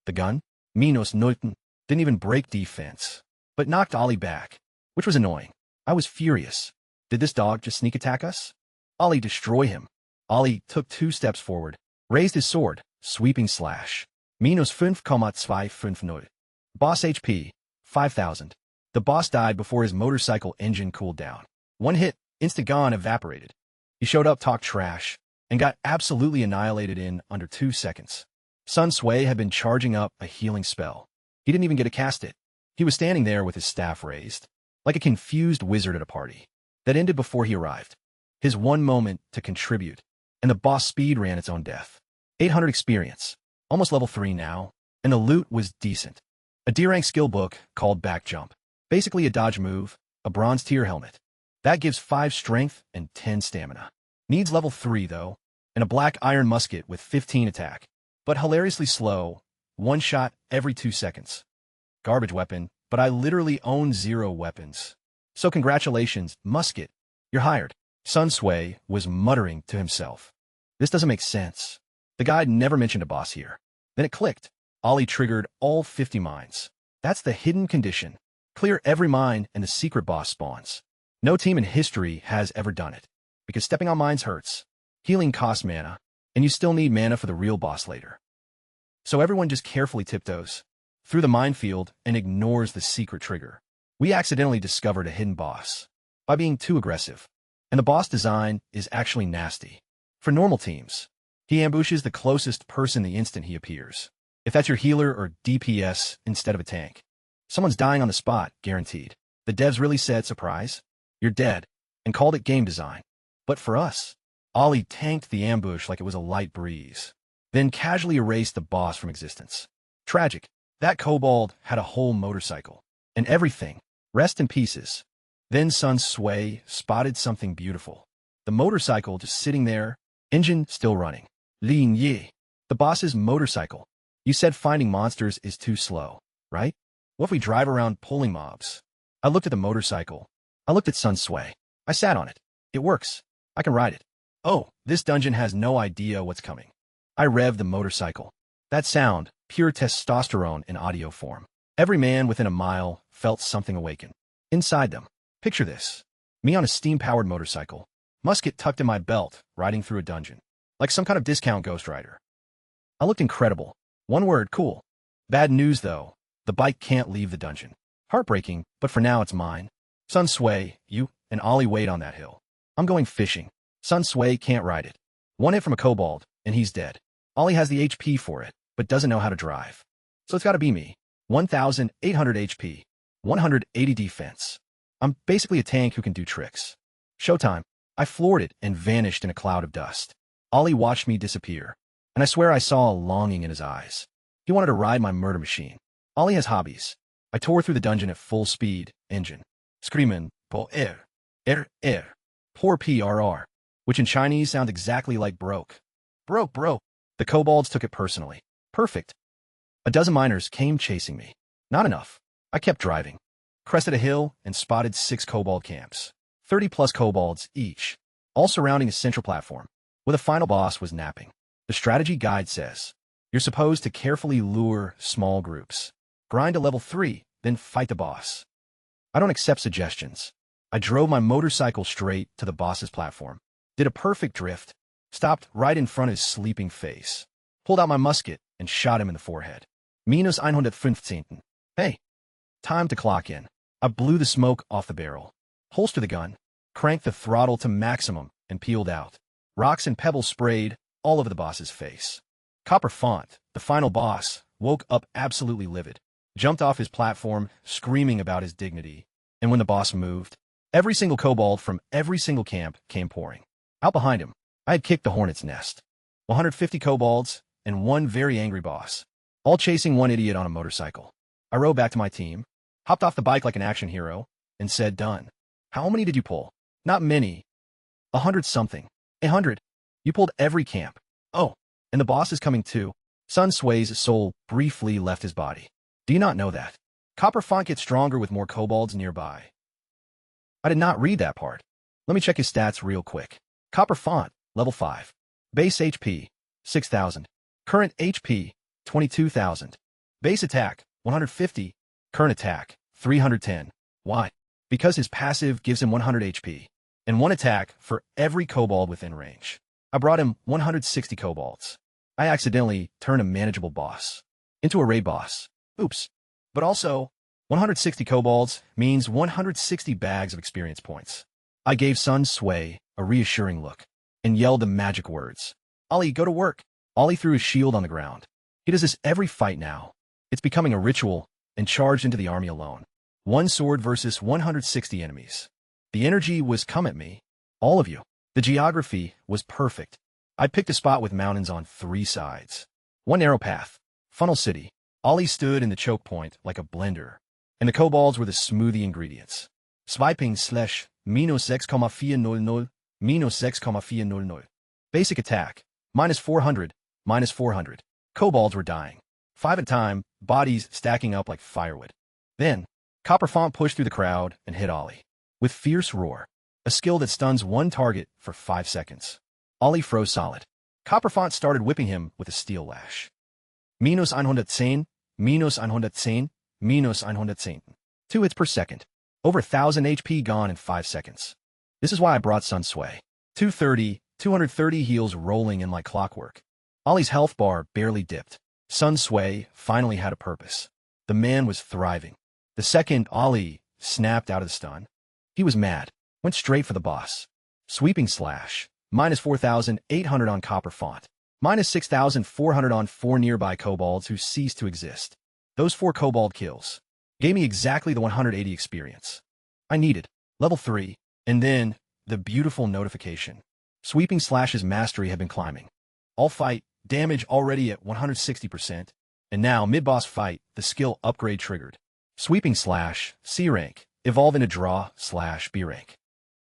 The gun, -9, didn't even break defense, but knocked Ollie back, which was annoying. I was furious. Did this dog just sneak attack us? Ollie, destroy him. Ollie took 2 steps forward, raised his sword, sweeping slash. -5,250. Boss HP, 5000. The boss died before his motorcycle engine cooled down. 1 hit, instant gone, evaporated. He showed up, talked trash, and got absolutely annihilated in under 2 seconds. Sun Sui had been charging up a healing spell. He didn't even get to cast it. He was standing there with his staff raised, like a confused wizard at a party. That ended before he arrived. His one moment to contribute, and the boss speed ran its own death. 800 experience, almost level 3 now, and the loot was decent. A D-rank skill book called Back Jump. Basically a dodge move, a bronze tier helmet. That gives 5 strength and 10 stamina. Needs level 3 though, and a black iron musket with 15 attack. But hilariously slow, 1 shot every 2 seconds. Garbage weapon, but I literally own 0 weapons. So congratulations, musket. You're hired. Sun Sui was muttering to himself. This doesn't make sense. The guide never mentioned a boss here. Then it clicked. Ollie triggered all 50 mines. That's the hidden condition. Clear every mine and the secret boss spawns. No team in history has ever done it. Because stepping on mines hurts. Healing costs mana, and you still need mana for the real boss later. So everyone just carefully tiptoes through the minefield and ignores the secret trigger. We accidentally discovered a hidden boss by being too aggressive. And the boss design is actually nasty. For normal teams, he ambushes the closest person the instant he appears. If that's your healer or DPS instead of a tank, someone's dying on the spot, guaranteed. The devs really said, surprise, you're dead, and called it game design. But for us, Ollie tanked the ambush like it was a light breeze, then casually erased the boss from existence. Tragic. That kobold had a whole motorcycle and everything. Rest in pieces. Then Sun Sui spotted something beautiful. The motorcycle just sitting there, engine still running. Lin Yi. The boss's motorcycle. You said finding monsters is too slow, right? What if we drive around pulling mobs? I looked at the motorcycle. I looked at Sun Sui. I sat on it. It works. I can ride it. Oh, this dungeon has no idea what's coming. I revved the motorcycle. That sound, pure testosterone in audio form. Every man within a mile felt something awaken. Inside them. Picture this. Me on a steam-powered motorcycle. Musket tucked in my belt, riding through a dungeon. Like some kind of discount Ghost Rider. I looked incredible. One word, cool. Bad news, though. The bike can't leave the dungeon. Heartbreaking, but for now it's mine. Sun Sui, you, and Ollie wait on that hill. I'm going fishing. Sun Sui can't ride it. One hit from a kobold, and he's dead. Ollie has the HP for it, but doesn't know how to drive. So it's gotta be me. 1,800 HP. 180 defense. I'm basically a tank who can do tricks. Showtime. I floored it and vanished in a cloud of dust. Ollie watched me disappear, and I swear I saw a longing in his eyes. He wanted to ride my murder machine. Ollie has hobbies. I tore through the dungeon at full speed, engine. Screaming, po poor PRR, which in Chinese sound exactly like broke. Broke, bro. The kobolds took it personally. Perfect. A dozen miners came chasing me. Not enough. I kept driving. Crested a hill and spotted 6 kobold camps. 30+ kobolds each, all surrounding a central platform, where the final boss was napping. The strategy guide says, you're supposed to carefully lure small groups. Grind to level 3, then fight the boss. I don't accept suggestions. I drove my motorcycle straight to the boss's platform, did a perfect drift, stopped right in front of his sleeping face, pulled out my musket, and shot him in the forehead. Minus 115. Hey, time to clock in. I blew the smoke off the barrel, holstered the gun, cranked the throttle to maximum, and peeled out. Rocks and pebbles sprayed all over the boss's face. Copper Font, the final boss, woke up absolutely livid, jumped off his platform, screaming about his dignity, and when the boss moved, every single kobold from every single camp came pouring. Out behind him, I had kicked the hornet's nest. 150 kobolds, and one very angry boss, all chasing one idiot on a motorcycle. I rode back to my team, hopped off the bike like an action hero, and said, done. How many did you pull? Not many. 100-something. 100. You pulled every camp. Oh, and the boss is coming too. Sun Sui's soul briefly left his body. Do you not know that? Copper Font gets stronger with more kobolds nearby. I did not read that part. Let me check his stats real quick. Copper Font, level 5. Base HP, 6,000. Current HP, 22,000. Base attack, 150. Current attack, 310. Why? Because his passive gives him 100 HP, and 1 attack for every kobold within range. I brought him 160 kobolds. I accidentally turned a manageable boss into a raid boss. Oops. But also, 160 kobolds means 160 bags of experience points. I gave Sun Sui a reassuring look and yelled the magic words. Ollie, go to work. Ollie threw his shield on the ground. He does this every fight now. It's becoming a ritual and charged into the army alone. 1 sword versus 160 enemies. The energy was come at me. All of you. The geography was perfect. I picked a spot with mountains on 3 sides. 1 narrow path. Funnel City. Ollie stood in the choke point like a blender, and the kobolds were the smoothie ingredients. Swiping slash minus 6,400, minus 6,400. Basic attack, minus 400, minus 400. Kobolds were dying. 5 at a time, bodies stacking up like firewood. Then, Copper Font pushed through the crowd and hit Ollie with Fierce Roar, a skill that stuns one target for 5 seconds. Ollie froze solid. Copper Font started whipping him with a steel lash. Minus 110, minus 110, minus 110. 2 hits per second. Over 1,000 HP gone in 5 seconds. This is why I brought Sun Sui. 230 heals rolling in like clockwork. Ollie's health bar barely dipped. Sun Sui finally had a purpose. The man was thriving. The second Ollie snapped out of the stun, he was mad. Went straight for the boss. Sweeping slash. Minus 4,800 on Copper Font. Minus 6,400 on 4 nearby kobolds who ceased to exist. Those 4 kobold kills gave me exactly the 180 experience I needed. Level 3. And then, the beautiful notification. Sweeping Slash's mastery had been climbing. All fight, damage already at 160%. And now, mid-boss fight, the skill upgrade triggered. Sweeping Slash, C rank, evolve into draw/B rank.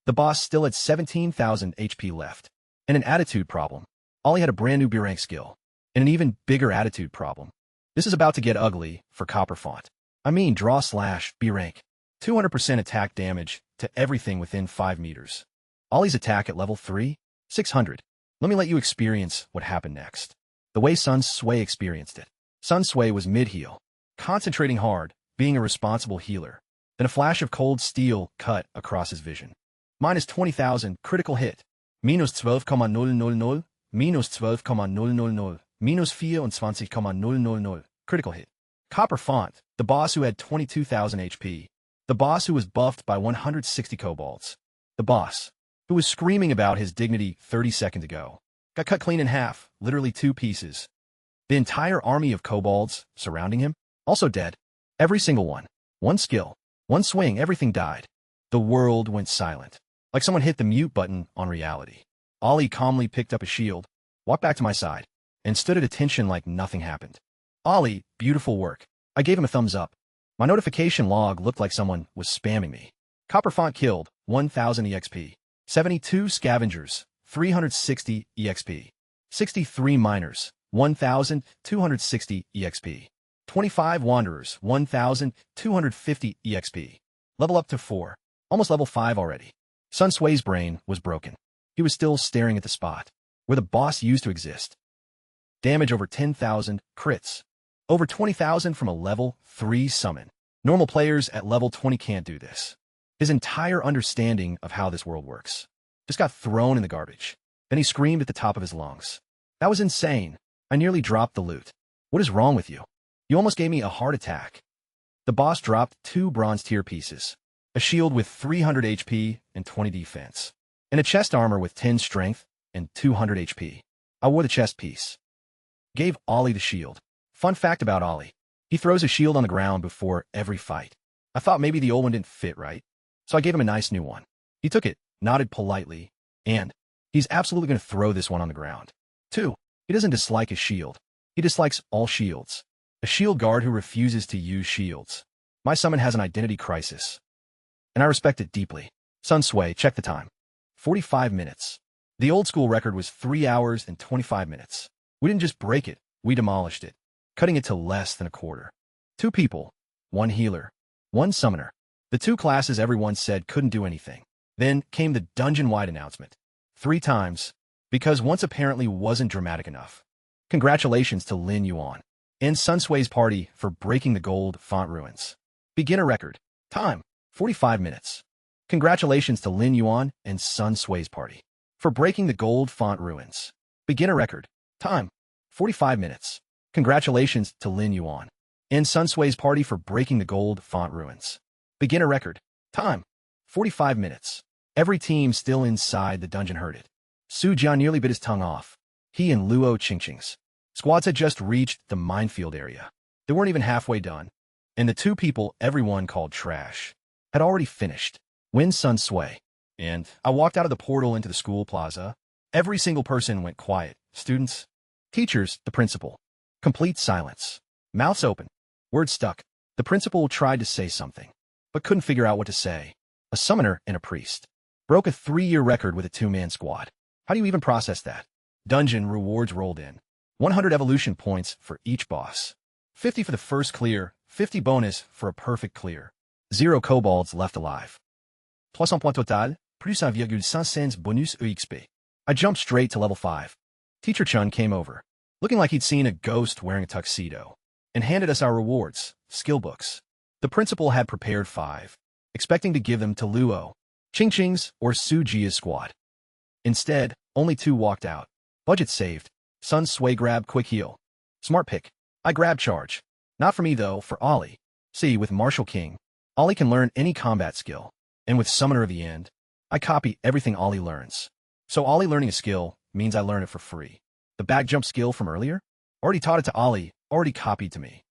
The boss still had 17,000 HP left, and an attitude problem. Ollie had a brand new B rank skill, and an even bigger attitude problem. This is about to get ugly for Copper Font. I mean draw/B rank. 200% attack damage to everything within 5 meters. Ollie's attack at level 3, 600. Let me let you experience what happened next. The way Sun Sui experienced it. Sun Sui was mid-heal, concentrating hard, being a responsible healer. Then a flash of cold steel cut across his vision. Minus 20,000, critical hit. Minus 12,000, minus 12,000, minus 24,000, critical hit. Copper Font, the boss who had 22,000 HP. The boss who was buffed by 160 kobolds. The boss who was screaming about his dignity 30 seconds ago. Got cut clean in half, literally 2 pieces. The entire army of kobolds surrounding him, also dead. Every single one. One skill, one swing, everything died. The world went silent. Like someone hit the mute button on reality. Ollie calmly picked up a shield, walked back to my side, and stood at attention like nothing happened. Ollie, beautiful work. I gave him a thumbs up. My notification log looked like someone was spamming me. Copper Font killed, 1,000 EXP. 72 scavengers, 360 EXP. 63 miners, 1,260 EXP. 25 wanderers, 1,250 EXP. Level up to 4. Almost level 5 already. Sun Sui's brain was broken. He was still staring at the spot where the boss used to exist. Damage over 10,000, crits. Over 20,000 from a level 3 summon. Normal players at level 20 can't do this. His entire understanding of how this world works just got thrown in the garbage. Then he screamed at the top of his lungs. That was insane. I nearly dropped the loot. What is wrong with you? You almost gave me a heart attack. The boss dropped 2 bronze tier pieces, a shield with 300 HP and 20 defense, and a chest armor with 10 strength and 200 HP. I wore the chest piece. Gave Ollie the shield. Fun fact about Ollie. He throws a shield on the ground before every fight. I thought maybe the old one didn't fit right, so I gave him a nice new one. He took it, nodded politely, and he's absolutely going to throw this one on the ground. 2. He doesn't dislike his shield. He dislikes all shields. A shield guard who refuses to use shields. My summon has an identity crisis, and I respect it deeply. Sun Sui, check the time. 45 minutes. The old school record was 3 hours and 25 minutes. We didn't just break it, we demolished it, cutting it to less than a quarter. 2 people, 1 healer, 1 summoner. The 2 classes everyone said couldn't do anything. Then came the dungeon-wide announcement. 3 times, because once apparently wasn't dramatic enough. Congratulations to Lin Yuan and Sun Sui's party for breaking the gold font ruins. Beginner record. Time, 45 minutes. Congratulations to Lin Yuan and Sun Sui's party for breaking the gold font ruins. Beginner record. Time, 45 minutes. Congratulations to Lin Yuan and Sun Sui's party for breaking the gold font ruins. Beginner record. Time, 45 minutes. Every team still inside the dungeon heard it. Su Jian nearly bit his tongue off. He and Luo Qingqing's squads had just reached the minefield area. They weren't even halfway done, and the 2 people everyone called trash had already finished. When Sun Sui and I walked out of the portal into the school plaza, every single person went quiet. Students, teachers, the principal. Complete silence. Mouths open. Words stuck. The principal tried to say something, but couldn't figure out what to say. A summoner and a priest broke a 3-year record with a 2-man squad. How do you even process that? Dungeon rewards rolled in. 100 evolution points for each boss. 50 for the first clear, 50 bonus for a perfect clear. 0 kobolds left alive. 300 points total, plus 1,500 bonus EXP. I jumped straight to level 5. Teacher Chun came over, looking like he'd seen a ghost wearing a tuxedo, and handed us our rewards, skill books. The principal had prepared 5, expecting to give them to Luo, Qingqing's, or Su Jia's squad. Instead, only 2 walked out. Budget saved. Sun Sui grabbed quick heal. Smart pick. I grabbed charge. Not for me though, for Ollie. See, with Martial King, Ollie can learn any combat skill. And with Summoner of the End, I copy everything Ollie learns. So Ollie learning a skill means I learn it for free. The back jump skill from earlier? Already taught it to Ollie, already copied to me.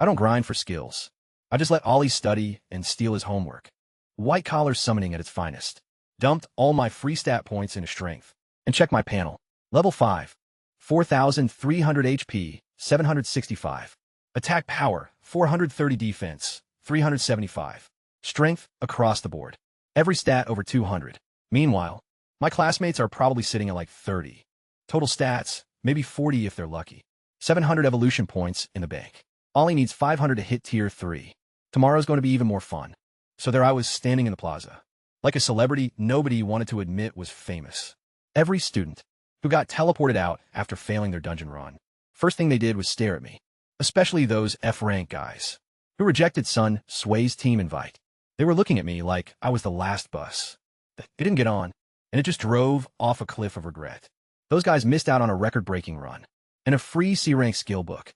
I don't grind for skills. I just let Ollie study and steal his homework. White collar summoning at its finest. Dumped all my free stat points into strength. And check my panel. Level 5. 4,300 HP, 765. Attack power, 430 defense, 375. Strength across the board. Every stat over 200. Meanwhile, my classmates are probably sitting at like 30. Total stats, maybe 40 if they're lucky. 700 evolution points in the bank. Ollie needs 500 to hit tier 3. Tomorrow's going to be even more fun. So there I was standing in the plaza. Like a celebrity nobody wanted to admit was famous. Every student who got teleported out after failing their dungeon run, first thing they did was stare at me. Especially those F-rank guys who rejected Sun Sway's team invite. They were looking at me like I was the last bus. They didn't get on, and it just drove off a cliff of regret. Those guys missed out on a record-breaking run and a free C-rank skill book.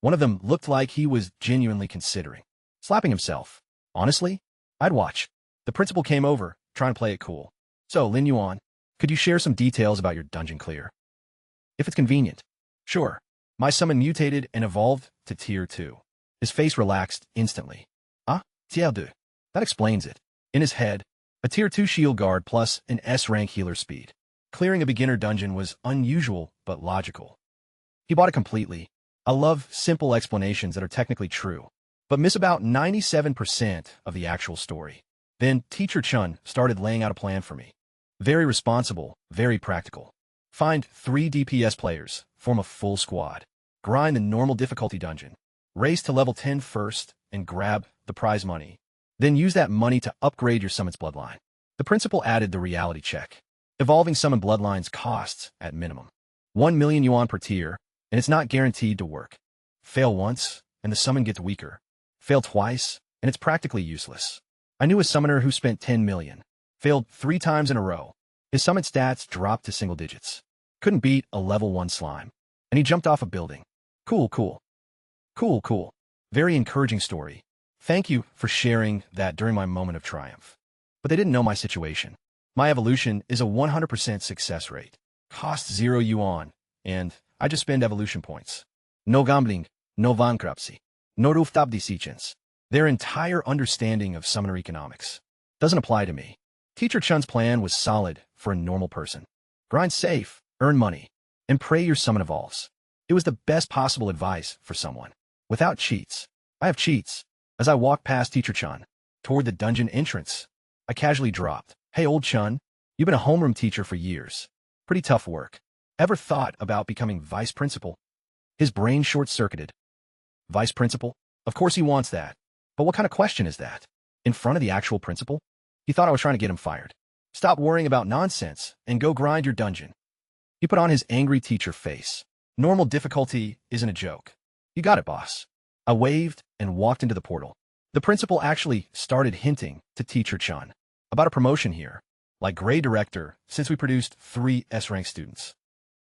One of them looked like he was genuinely considering slapping himself. Honestly, I'd watch. The principal came over, trying to play it cool. So, Lin Yuan, could you share some details about your dungeon clear? If it's convenient. Sure. My summon mutated and evolved to tier 2. His face relaxed instantly. Ah, tier 2. That explains it. In his head, a tier 2 shield guard plus an S-rank healer speed. Clearing a beginner dungeon was unusual but logical. He bought it completely. I love simple explanations that are technically true, but miss about 97% of the actual story. Then Teacher Chun started laying out a plan for me. Very responsible, very practical. Find 3 DPS players, form a full squad. Grind the normal difficulty dungeon. Race to level 10 first and grab the prize money. Then use that money to upgrade your summon's bloodline. The principal added the reality check. Evolving summon bloodlines costs, at minimum, 1 million yuan per tier, and it's not guaranteed to work. Fail once, and the summon gets weaker. Fail twice, and it's practically useless. I knew a summoner who spent 10 million. Failed 3 times in a row. His summon stats dropped to single digits. Couldn't beat a level 1 slime. And he jumped off a building. Cool. Very encouraging story. Thank you for sharing that during my moment of triumph. But they didn't know my situation. My evolution is a 100% success rate. Cost 0 yuan, and I just spend evolution points. No gambling, no bankruptcy, no rooftop decisions. Their entire understanding of summoner economics doesn't apply to me. Teacher Chun's plan was solid for a normal person. Grind safe, earn money, and pray your summon evolves. It was the best possible advice for someone. Without cheats. I have cheats. As I walked past Teacher Chun, toward the dungeon entrance, I casually dropped, "Hey old Chun, you've been a homeroom teacher for years. Pretty tough work. Ever thought about becoming vice principal?" His brain short-circuited. Vice principal? Of course he wants that. But what kind of question is that? In front of the actual principal? He thought I was trying to get him fired. Stop worrying about nonsense and go grind your dungeon. He put on his angry teacher face. Normal difficulty isn't a joke. You got it, boss. I waved and walked into the portal. The principal actually started hinting to Teacher Chun about a promotion here, like grade director, since we produced 3 S-rank students.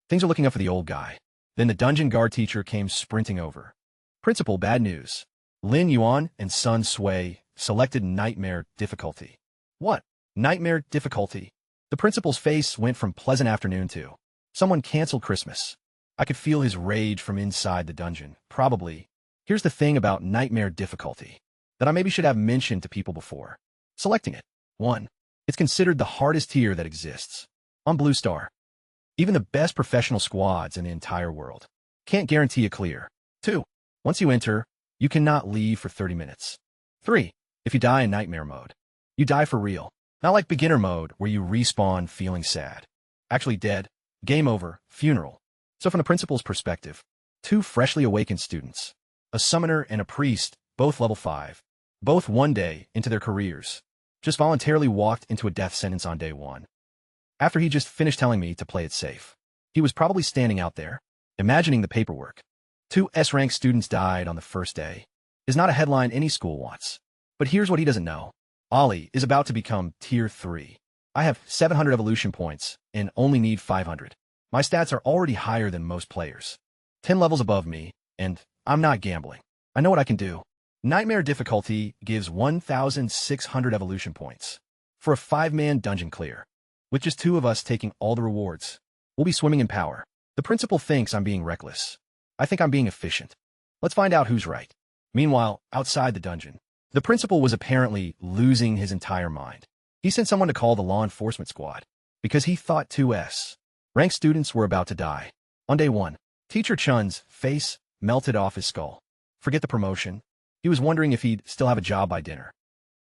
Things are looking up for the old guy. Then the dungeon guard teacher came sprinting over. "Principal, bad news. Lin Yuan and Sun Sui selected nightmare difficulty." "What? Nightmare difficulty?" The principal's face went from pleasant afternoon to, "Someone canceled Christmas." I could feel his rage from inside the dungeon. Probably. Here's the thing about nightmare difficulty that I maybe should have mentioned to people before selecting it. 1. It's considered the hardest tier that exists. On Blue Star. Even the best professional squads in the entire world can't guarantee a clear. 2. Once you enter, you cannot leave for 30 minutes. 3. If you die in nightmare mode, you die for real. Not like beginner mode where you respawn feeling sad. Actually dead. Game over. Funeral. So from the principal's perspective, 2 freshly awakened students, a summoner and a priest, both level 5, both one day into their careers, just voluntarily walked into a death sentence on day 1. After he just finished telling me to play it safe. He was probably standing out there, imagining the paperwork. 2 S-rank students died on the first day. Is not a headline any school wants. But here's what he doesn't know. Ollie is about to become tier 3. I have 700 evolution points and only need 500. My stats are already higher than most players. 10 levels above me, and I'm not gambling. I know what I can do. Nightmare difficulty gives 1,600 evolution points for a 5-man dungeon clear. With just 2 of us taking all the rewards, we'll be swimming in power. The principal thinks I'm being reckless. I think I'm being efficient. Let's find out who's right. Meanwhile, outside the dungeon, the principal was apparently losing his entire mind. He sent someone to call the law enforcement squad because he thought 2S ranked students were about to die. On day 1, Teacher Chun's face melted off his skull. Forget the promotion. He was wondering if he'd still have a job by dinner.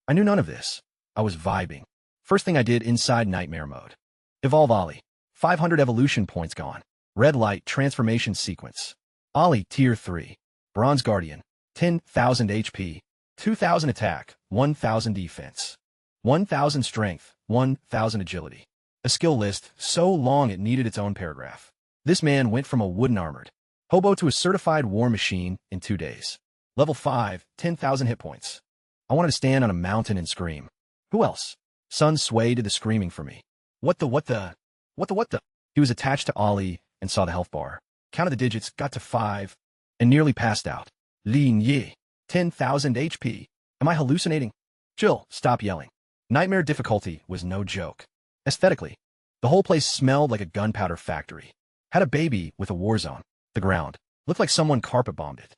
I knew none of this. I was vibing. First thing I did inside nightmare mode. Evolve Ollie. 500 evolution points gone. Red light transformation sequence. Ollie tier 3. Bronze Guardian. 10,000 HP. 2,000 attack. 1,000 defense. 1,000 strength. 1,000 agility. A skill list so long it needed its own paragraph. This man went from a wooden armored hobo to a certified war machine in 2 days. Level 5, 10,000 hit points. I wanted to stand on a mountain and scream. Who else? Sun Sway did the screaming for me. What the? He was attached to Ollie and saw the health bar. Counted the digits, got to 5, and nearly passed out. Lin Yi. 10,000 HP. Am I hallucinating? Jill, stop yelling. Nightmare difficulty was no joke. Aesthetically, the whole place smelled like a gunpowder factory. Had a baby with a war zone. The ground looked like someone carpet bombed it.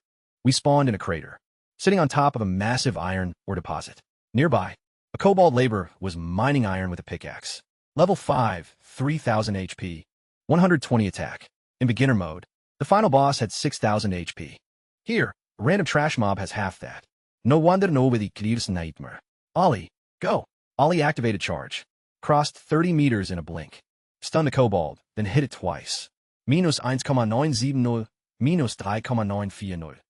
We spawned in a crater, sitting on top of a massive iron ore deposit. Nearby, a kobold laborer was mining iron with a pickaxe. Level 5, 3,000 HP, 120 attack. In beginner mode, the final boss had 6,000 HP. Here, a random trash mob has half that. No wonder nobody clears nightmare. Ollie, go. Ollie activated charge. Crossed 30 meters in a blink. Stunned the kobold, then hit it twice. Minus 1,970, minus 3,940.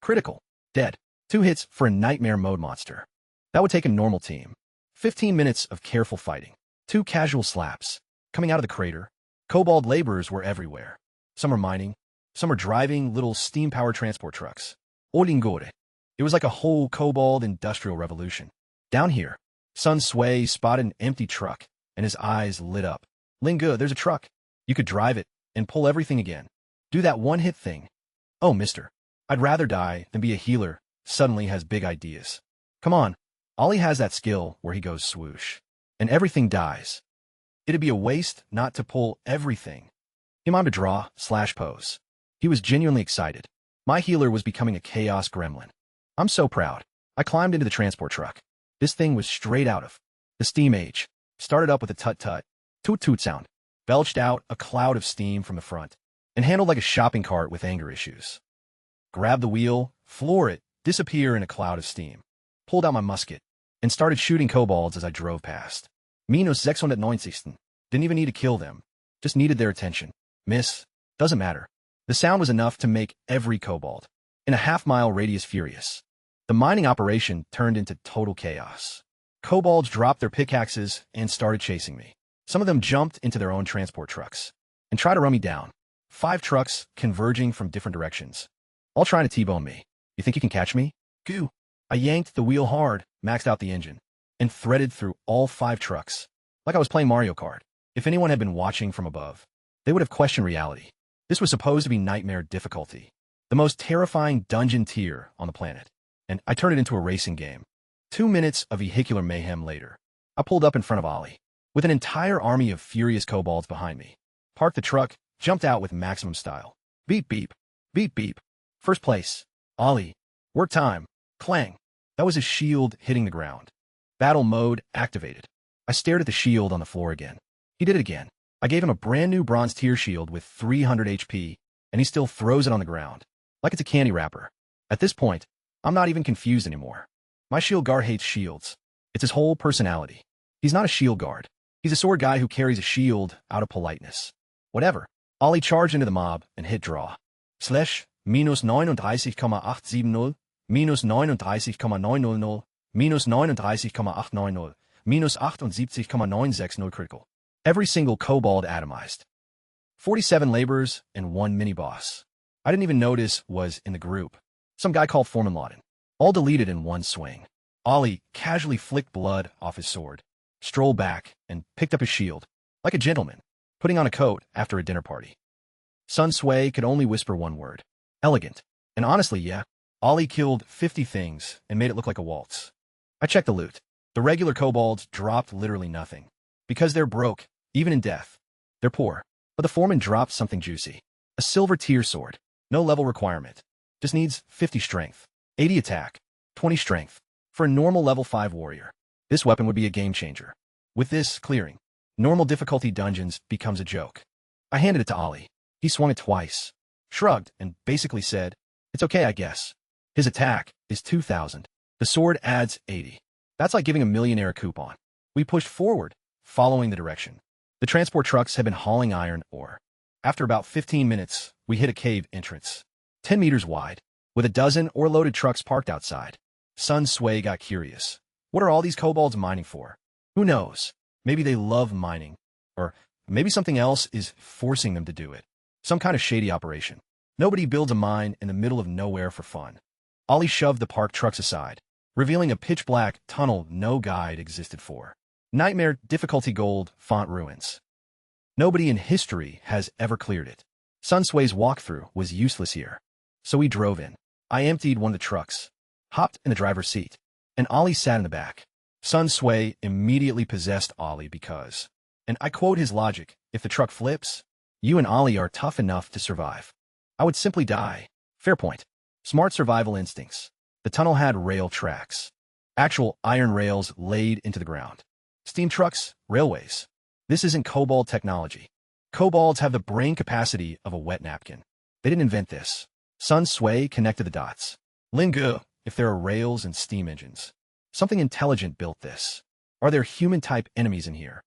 Critical. Dead. 2 hits for a nightmare mode monster. That would take a normal team. 15 minutes of careful fighting. 2 casual slaps. Coming out of the crater, kobold laborers were everywhere. Some were mining, some were driving little steam-powered transport trucks. Olingore. It was like a whole kobold industrial revolution. Down here, Sun Sway spotted an empty truck, and his eyes lit up. Linga, there's a truck. You could drive it and pull everything again. Do that one-hit thing. Oh, mister. I'd rather die than be a healer. Suddenly has big ideas. Come on. Ollie has that skill where he goes swoosh. And everything dies. It'd be a waste not to pull everything. Him on to draw / pose. He was genuinely excited. My healer was becoming a chaos gremlin. I'm so proud. I climbed into the transport truck. This thing was straight out of the steam age. Started up with a tut-tut, toot-toot sound, belched out a cloud of steam from the front, and handled like a shopping cart with anger issues. Grabbed the wheel, floor it, disappear in a cloud of steam. Pulled out my musket, and started shooting kobolds as I drove past. Minus 690. Didn't even need to kill them. Just needed their attention. Miss. Doesn't matter. The sound was enough to make every kobold in a half-mile radius furious. The mining operation turned into total chaos. Kobolds dropped their pickaxes and started chasing me. Some of them jumped into their own transport trucks and tried to run me down. 5 trucks converging from different directions, all trying to T-bone me. You think you can catch me? Goo. I yanked the wheel hard, maxed out the engine, and threaded through all 5 trucks, like I was playing Mario Kart. If anyone had been watching from above, they would have questioned reality. This was supposed to be nightmare difficulty, the most terrifying dungeon tier on the planet, and I turned it into a racing game. 2 minutes of vehicular mayhem later, I pulled up in front of Ollie, with an entire army of furious kobolds behind me. Parked the truck, jumped out with maximum style. Beep, beep. Beep, beep. First place. Ollie. Work time. Clang. That was his shield hitting the ground. Battle mode activated. I stared at the shield on the floor again. He did it again. I gave him a brand new bronze tier shield with 300 HP, and he still throws it on the ground, like it's a candy wrapper. At this point, I'm not even confused anymore. My shield guard hates shields. It's his whole personality. He's not a shield guard. He's a sword guy who carries a shield out of politeness. Whatever. Ollie charged into the mob and hit draw. Slash, minus 39,870, minus 39,900, minus 39,890, minus 78,960 critical. Every single kobold atomized. 47 laborers and 1 mini-boss. I didn't even notice was in the group. Some guy called Foreman Laden. All deleted in one swing. Ollie casually flicked blood off his sword, strolled back, and picked up his shield, like a gentleman, putting on a coat after a dinner party. Sun Sway could only whisper one word. Elegant. And honestly, yeah, Ollie killed 50 things and made it look like a waltz. I checked the loot. The regular kobolds dropped literally nothing. Because they're broke, even in death. They're poor. But the foreman dropped something juicy. A silver tier sword. No level requirement. Just needs 50 strength, 80 attack, 20 strength. For a normal level 5 warrior, this weapon would be a game changer. With this clearing, normal difficulty dungeons becomes a joke. I handed it to Ollie. He swung it twice, shrugged, and basically said, "It's okay, I guess." His attack is 2,000. The sword adds 80. That's like giving a millionaire a coupon. We pushed forward, following the direction. The transport trucks had been hauling iron ore. After about 15 minutes, we hit a cave entrance, 10 meters wide, with a dozen ore-loaded trucks parked outside. Sun Sui got curious. What are all these kobolds mining for? Who knows? Maybe they love mining. Or maybe something else is forcing them to do it. Some kind of shady operation. Nobody builds a mine in the middle of nowhere for fun. Ollie shoved the parked trucks aside, revealing a pitch-black tunnel no guide existed for. Nightmare difficulty gold font ruins. Nobody in history has ever cleared it. Sun Sui's walkthrough was useless here. So we drove in. I emptied one of the trucks, hopped in the driver's seat, and Ollie sat in the back. Sun Sui immediately possessed Ollie because, and I quote his logic, if the truck flips, you and Ollie are tough enough to survive. I would simply die. Fair point. Smart survival instincts. The tunnel had rail tracks. Actual iron rails laid into the ground. Steam trucks, railways. This isn't kobold technology. Kobolds have the brain capacity of a wet napkin. They didn't invent this. Sun Sui connected the dots. Lingu, if there are rails and steam engines. Something intelligent built this. Are there human-type enemies in here?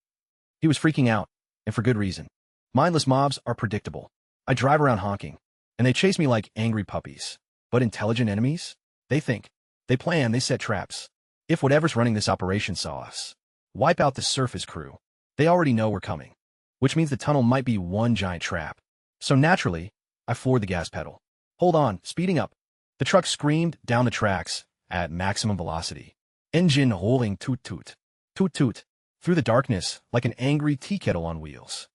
He was freaking out, and for good reason. Mindless mobs are predictable. I drive around honking, and they chase me like angry puppies. But intelligent enemies? They think. They plan, they set traps. If whatever's running this operation saw us, wipe out the surface crew. They already know we're coming, which means the tunnel might be one giant trap. So naturally, I floored the gas pedal. Hold on, speeding up. The truck screamed down the tracks at maximum velocity. Engine rolling toot-toot. Toot-toot. Through the darkness like an angry tea kettle on wheels.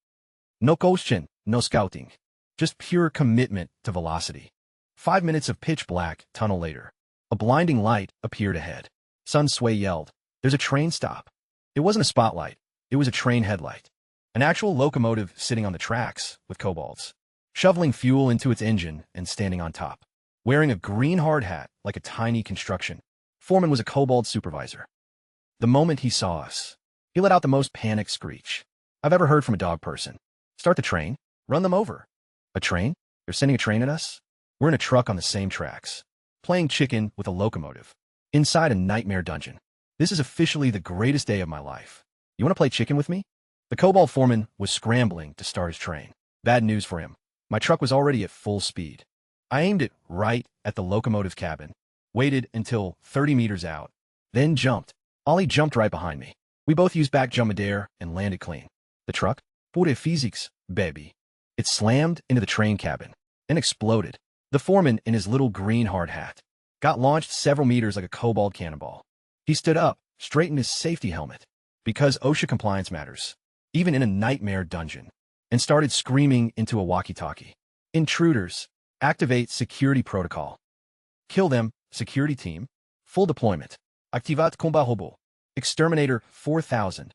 No question, no scouting. Just pure commitment to velocity. 5 minutes of pitch black tunnel later. A blinding light appeared ahead. Sun Sui yelled, "There's a train stop." It wasn't a spotlight. It was a train headlight. An actual locomotive sitting on the tracks with kobolds, shoveling fuel into its engine and standing on top. Wearing a green hard hat like a tiny construction foreman was a kobold supervisor. The moment he saw us, he let out the most panicked screech I've ever heard from a dog person. Start the train. Run them over. A train? They're sending a train at us? We're in a truck on the same tracks, playing chicken with a locomotive, inside a nightmare dungeon. This is officially the greatest day of my life. You want to play chicken with me? The kobold foreman was scrambling to start his train. Bad news for him. My truck was already at full speed. I aimed it right at the locomotive cabin, waited until 30 meters out, then jumped. Ollie jumped right behind me. We both used back jump midair and landed clean. The truck? Pure physics, baby. It slammed into the train cabin and exploded. The foreman, in his little green hard hat, got launched several meters like a kobold cannonball. He stood up, straightened his safety helmet, because OSHA compliance matters, even in a nightmare dungeon, and started screaming into a walkie-talkie. Intruders, activate security protocol. Kill them, security team. Full deployment. Activat combat hobo. Exterminator 4000.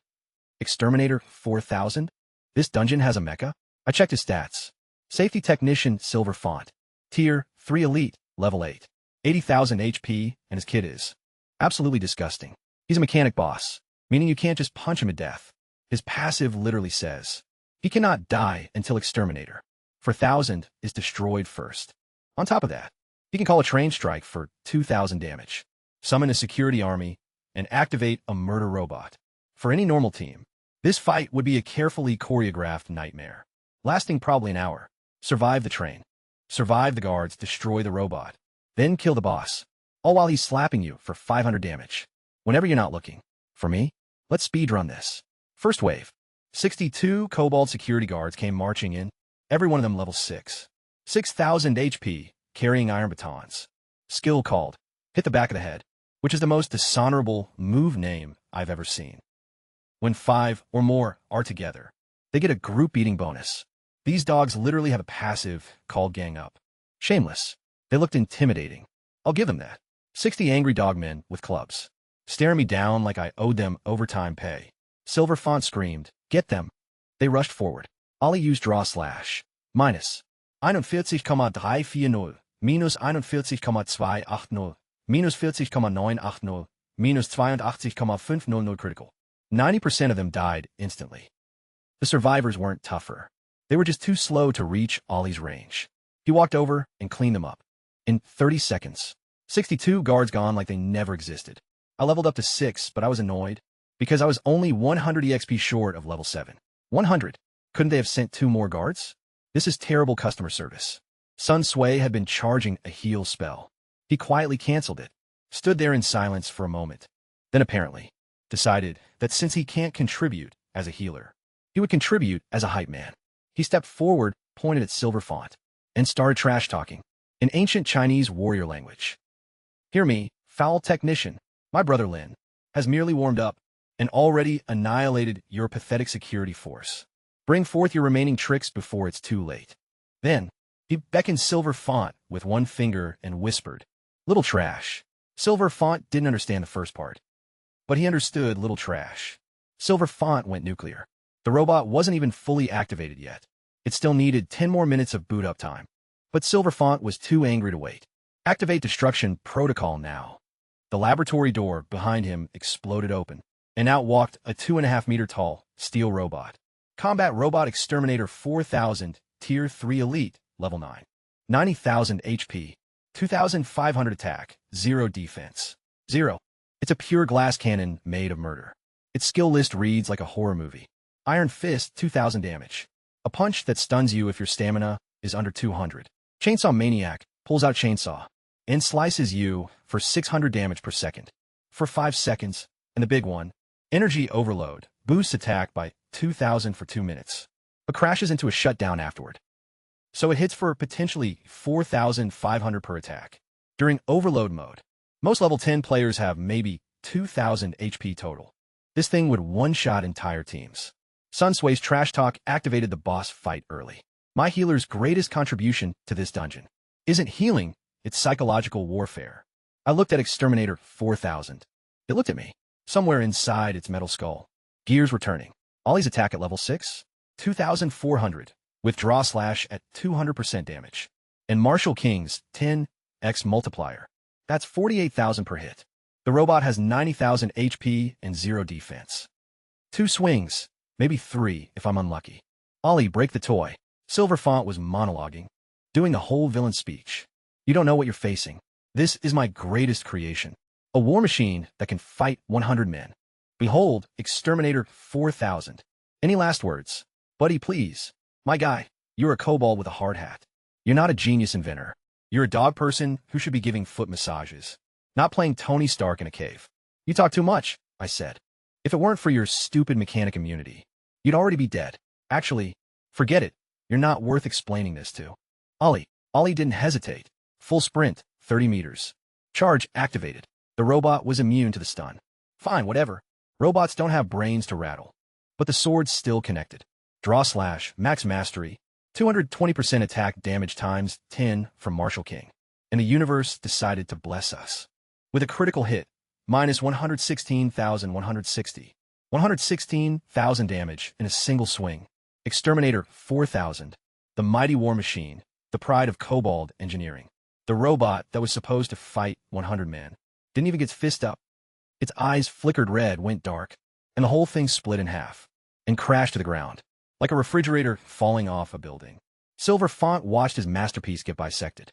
Exterminator 4000? This dungeon has a mecha? I checked his stats. Safety technician, silver font. Tier 3 elite, level 8. 80,000 HP, and his kit is absolutely disgusting. He's a mechanic boss, meaning you can't just punch him to death. His passive literally says, he cannot die until exterminator 4000 is destroyed first. On top of that, he can call a train strike for 2,000 damage, summon a security army, and activate a murder robot. For any normal team, this fight would be a carefully choreographed nightmare, lasting probably an hour. Survive the train. Survive the guards, destroy the robot, then kill the boss, all while he's slapping you for 500 damage, whenever you're not looking. For me, let's speedrun this. First wave. 62 kobold security guards came marching in, every one of them level 6. 6,000 HP, carrying iron batons. Skill called, hit the back of the head, which is the most dishonorable move name I've ever seen. When 5 or more are together, they get a group beating bonus. These dogs literally have a passive called Gang Up. Shameless. They looked intimidating. I'll give them that. 60 angry dogmen with clubs, staring me down like I owed them overtime pay. Silver font screamed, get them. They rushed forward. Ollie used draw slash. Minus 41,340, minus 41,280, minus 40,980, minus 82,500 critical. 90% of them died instantly. The survivors weren't tougher. They were just too slow to reach Ollie's range. He walked over and cleaned them up. In 30 seconds, 62 guards gone like they never existed. I leveled up to 6, but I was annoyed because I was only 100 EXP short of level 7. 100. Couldn't they have sent 2 more guards? This is terrible customer service. Sun Sui had been charging a heal spell. He quietly canceled it, stood there in silence for a moment, then apparently decided that since he can't contribute as a healer, he would contribute as a hype man. He stepped forward, pointed at Silver Font, and started trash-talking in ancient Chinese warrior language. Hear me, foul technician. My brother Lin has merely warmed up and already annihilated your pathetic security force. Bring forth your remaining tricks before it's too late. Then, he beckoned Silver Font with one finger and whispered, "Little trash." Silver Font didn't understand the first part, but he understood little trash. Silver Font went nuclear. The robot wasn't even fully activated yet. It still needed 10 more minutes of boot-up time. But Silver Font was too angry to wait. Activate destruction protocol now. The laboratory door behind him exploded open, and out walked a 2.5-meter-tall steel robot. Combat Robot Exterminator 4000, Tier 3 Elite, Level 9. 90,000 HP, 2,500 attack, 0 defense. 0. It's a pure glass cannon made of murder. Its skill list reads like a horror movie. Iron Fist, 2,000 damage. A punch that stuns you if your stamina is under 200. Chainsaw Maniac pulls out chainsaw and slices you for 600 damage per second for 5 seconds. And the big one, Energy Overload, boosts attack by 2,000 for 2 minutes, but crashes into a shutdown afterward. So it hits for potentially 4,500 per attack. During overload mode, most level 10 players have maybe 2,000 HP total. This thing would one-shot entire teams. Sun Sui's trash talk activated the boss fight early. My healer's greatest contribution to this dungeon isn't healing, it's psychological warfare. I looked at Exterminator 4000. It looked at me. Somewhere inside its metal skull, gears were turning. Ollie's attack at level 6, 2,400, with draw slash at 200% damage. And Martial King's 10x multiplier. That's 48,000 per hit. The robot has 90,000 HP and 0 defense. 2 swings, maybe 3 if I'm unlucky. Ollie, break the toy. Silver Font was monologuing, doing a whole villain speech. You don't know what you're facing. This is my greatest creation. A war machine that can fight 100 men. Behold, Exterminator 4000. Any last words? Buddy, please. My guy, you're a kobold with a hard hat. You're not a genius inventor. You're a dog person who should be giving foot massages, not playing Tony Stark in a cave. You talk too much, I said. If it weren't for your stupid mechanic immunity, you'd already be dead. Actually, forget it. You're not worth explaining this to. Ollie didn't hesitate. Full sprint, 30 meters. Charge activated. The robot was immune to the stun. Fine, whatever. Robots don't have brains to rattle. But the sword's still connected. Draw slash, max mastery, 220% attack damage times 10 from Martial King. And the universe decided to bless us. With a critical hit, minus 116,160. 116,000 damage in a single swing. Exterminator 4000, the mighty war machine, the pride of kobold engineering. The robot that was supposed to fight 100 men didn't even get fist up. Its eyes flickered red, went dark, and the whole thing split in half and crashed to the ground, like a refrigerator falling off a building. Silver Font watched his masterpiece get bisected.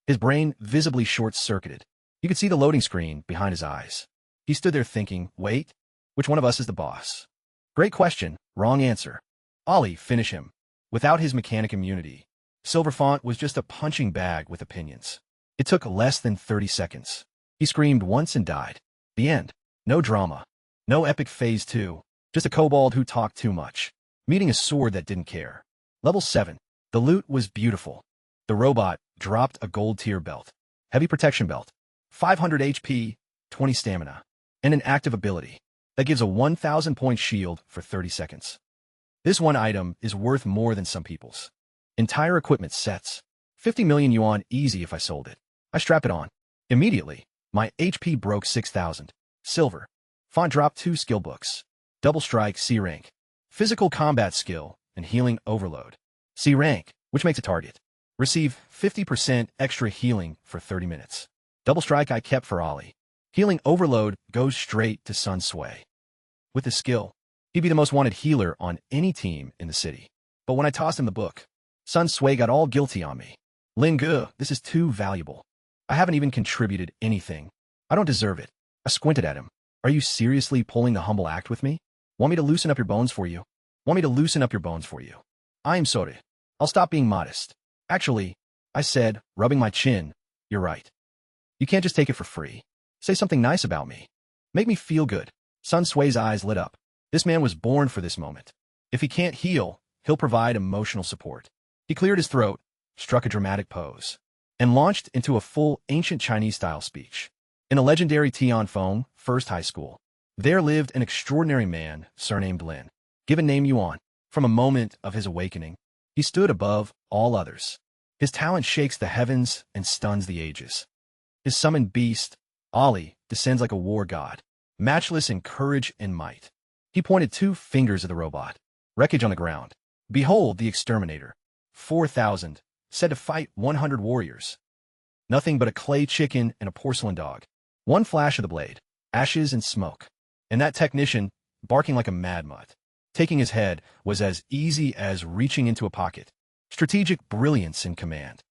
His brain visibly short-circuited. You could see the loading screen behind his eyes. He stood there thinking, wait, which one of us is the boss? Great question, wrong answer. Ollie, finish him. Without his mechanic immunity, Silver Font was just a punching bag with opinions. It took less than 30 seconds. He screamed once and died. The end. No drama. No epic phase 2. Just a kobold who talked too much. Meeting a sword that didn't care. Level 7. The loot was beautiful. The robot dropped a gold tier belt. Heavy protection belt. 500 HP, 20 stamina. And an active ability that gives a 1,000 point shield for 30 seconds. This one item is worth more than some people's. Entire equipment sets. 50 million yuan easy if I sold it. I strapped it on. Immediately, my HP broke 6,000. Silver. Font dropped 2 skill books. Double Strike C rank. Physical combat skill and healing overload. C rank, which makes a target. Receive 50% extra healing for 30 minutes. Double Strike I kept for Ollie. Healing overload goes straight to Sun Sui. With the skill, he'd be the most wanted healer on any team in the city. But when I tossed him the book, Sun Sui got all guilty on me. Ling Gu, this is too valuable. I haven't even contributed anything. I don't deserve it. I squinted at him. Are you seriously pulling the humble act with me? Want me to loosen up your bones for you? Want me to loosen up your bones for you? I am sorry. I'll stop being modest. Actually, I said, rubbing my chin, you're right. You can't just take it for free. Say something nice about me. Make me feel good. Sun Sui's eyes lit up. This man was born for this moment. If he can't heal, he'll provide emotional support. He cleared his throat, struck a dramatic pose, and launched into a full ancient Chinese-style speech. In a legendary Tianfeng First High School, there lived an extraordinary man surnamed Lin. Given name Yuan. From a moment of his awakening, he stood above all others. His talent shakes the heavens and stuns the ages. His summoned beast, Ali, descends like a war god, matchless in courage and might. He pointed 2 fingers at the robot. Wreckage on the ground. Behold the exterminator. 4,000, said to fight 100 warriors. Nothing but a clay chicken and a porcelain dog. One flash of the blade. Ashes and smoke. And that technician, barking like a mad mutt. Taking his head was as easy as reaching into a pocket. Strategic brilliance in command.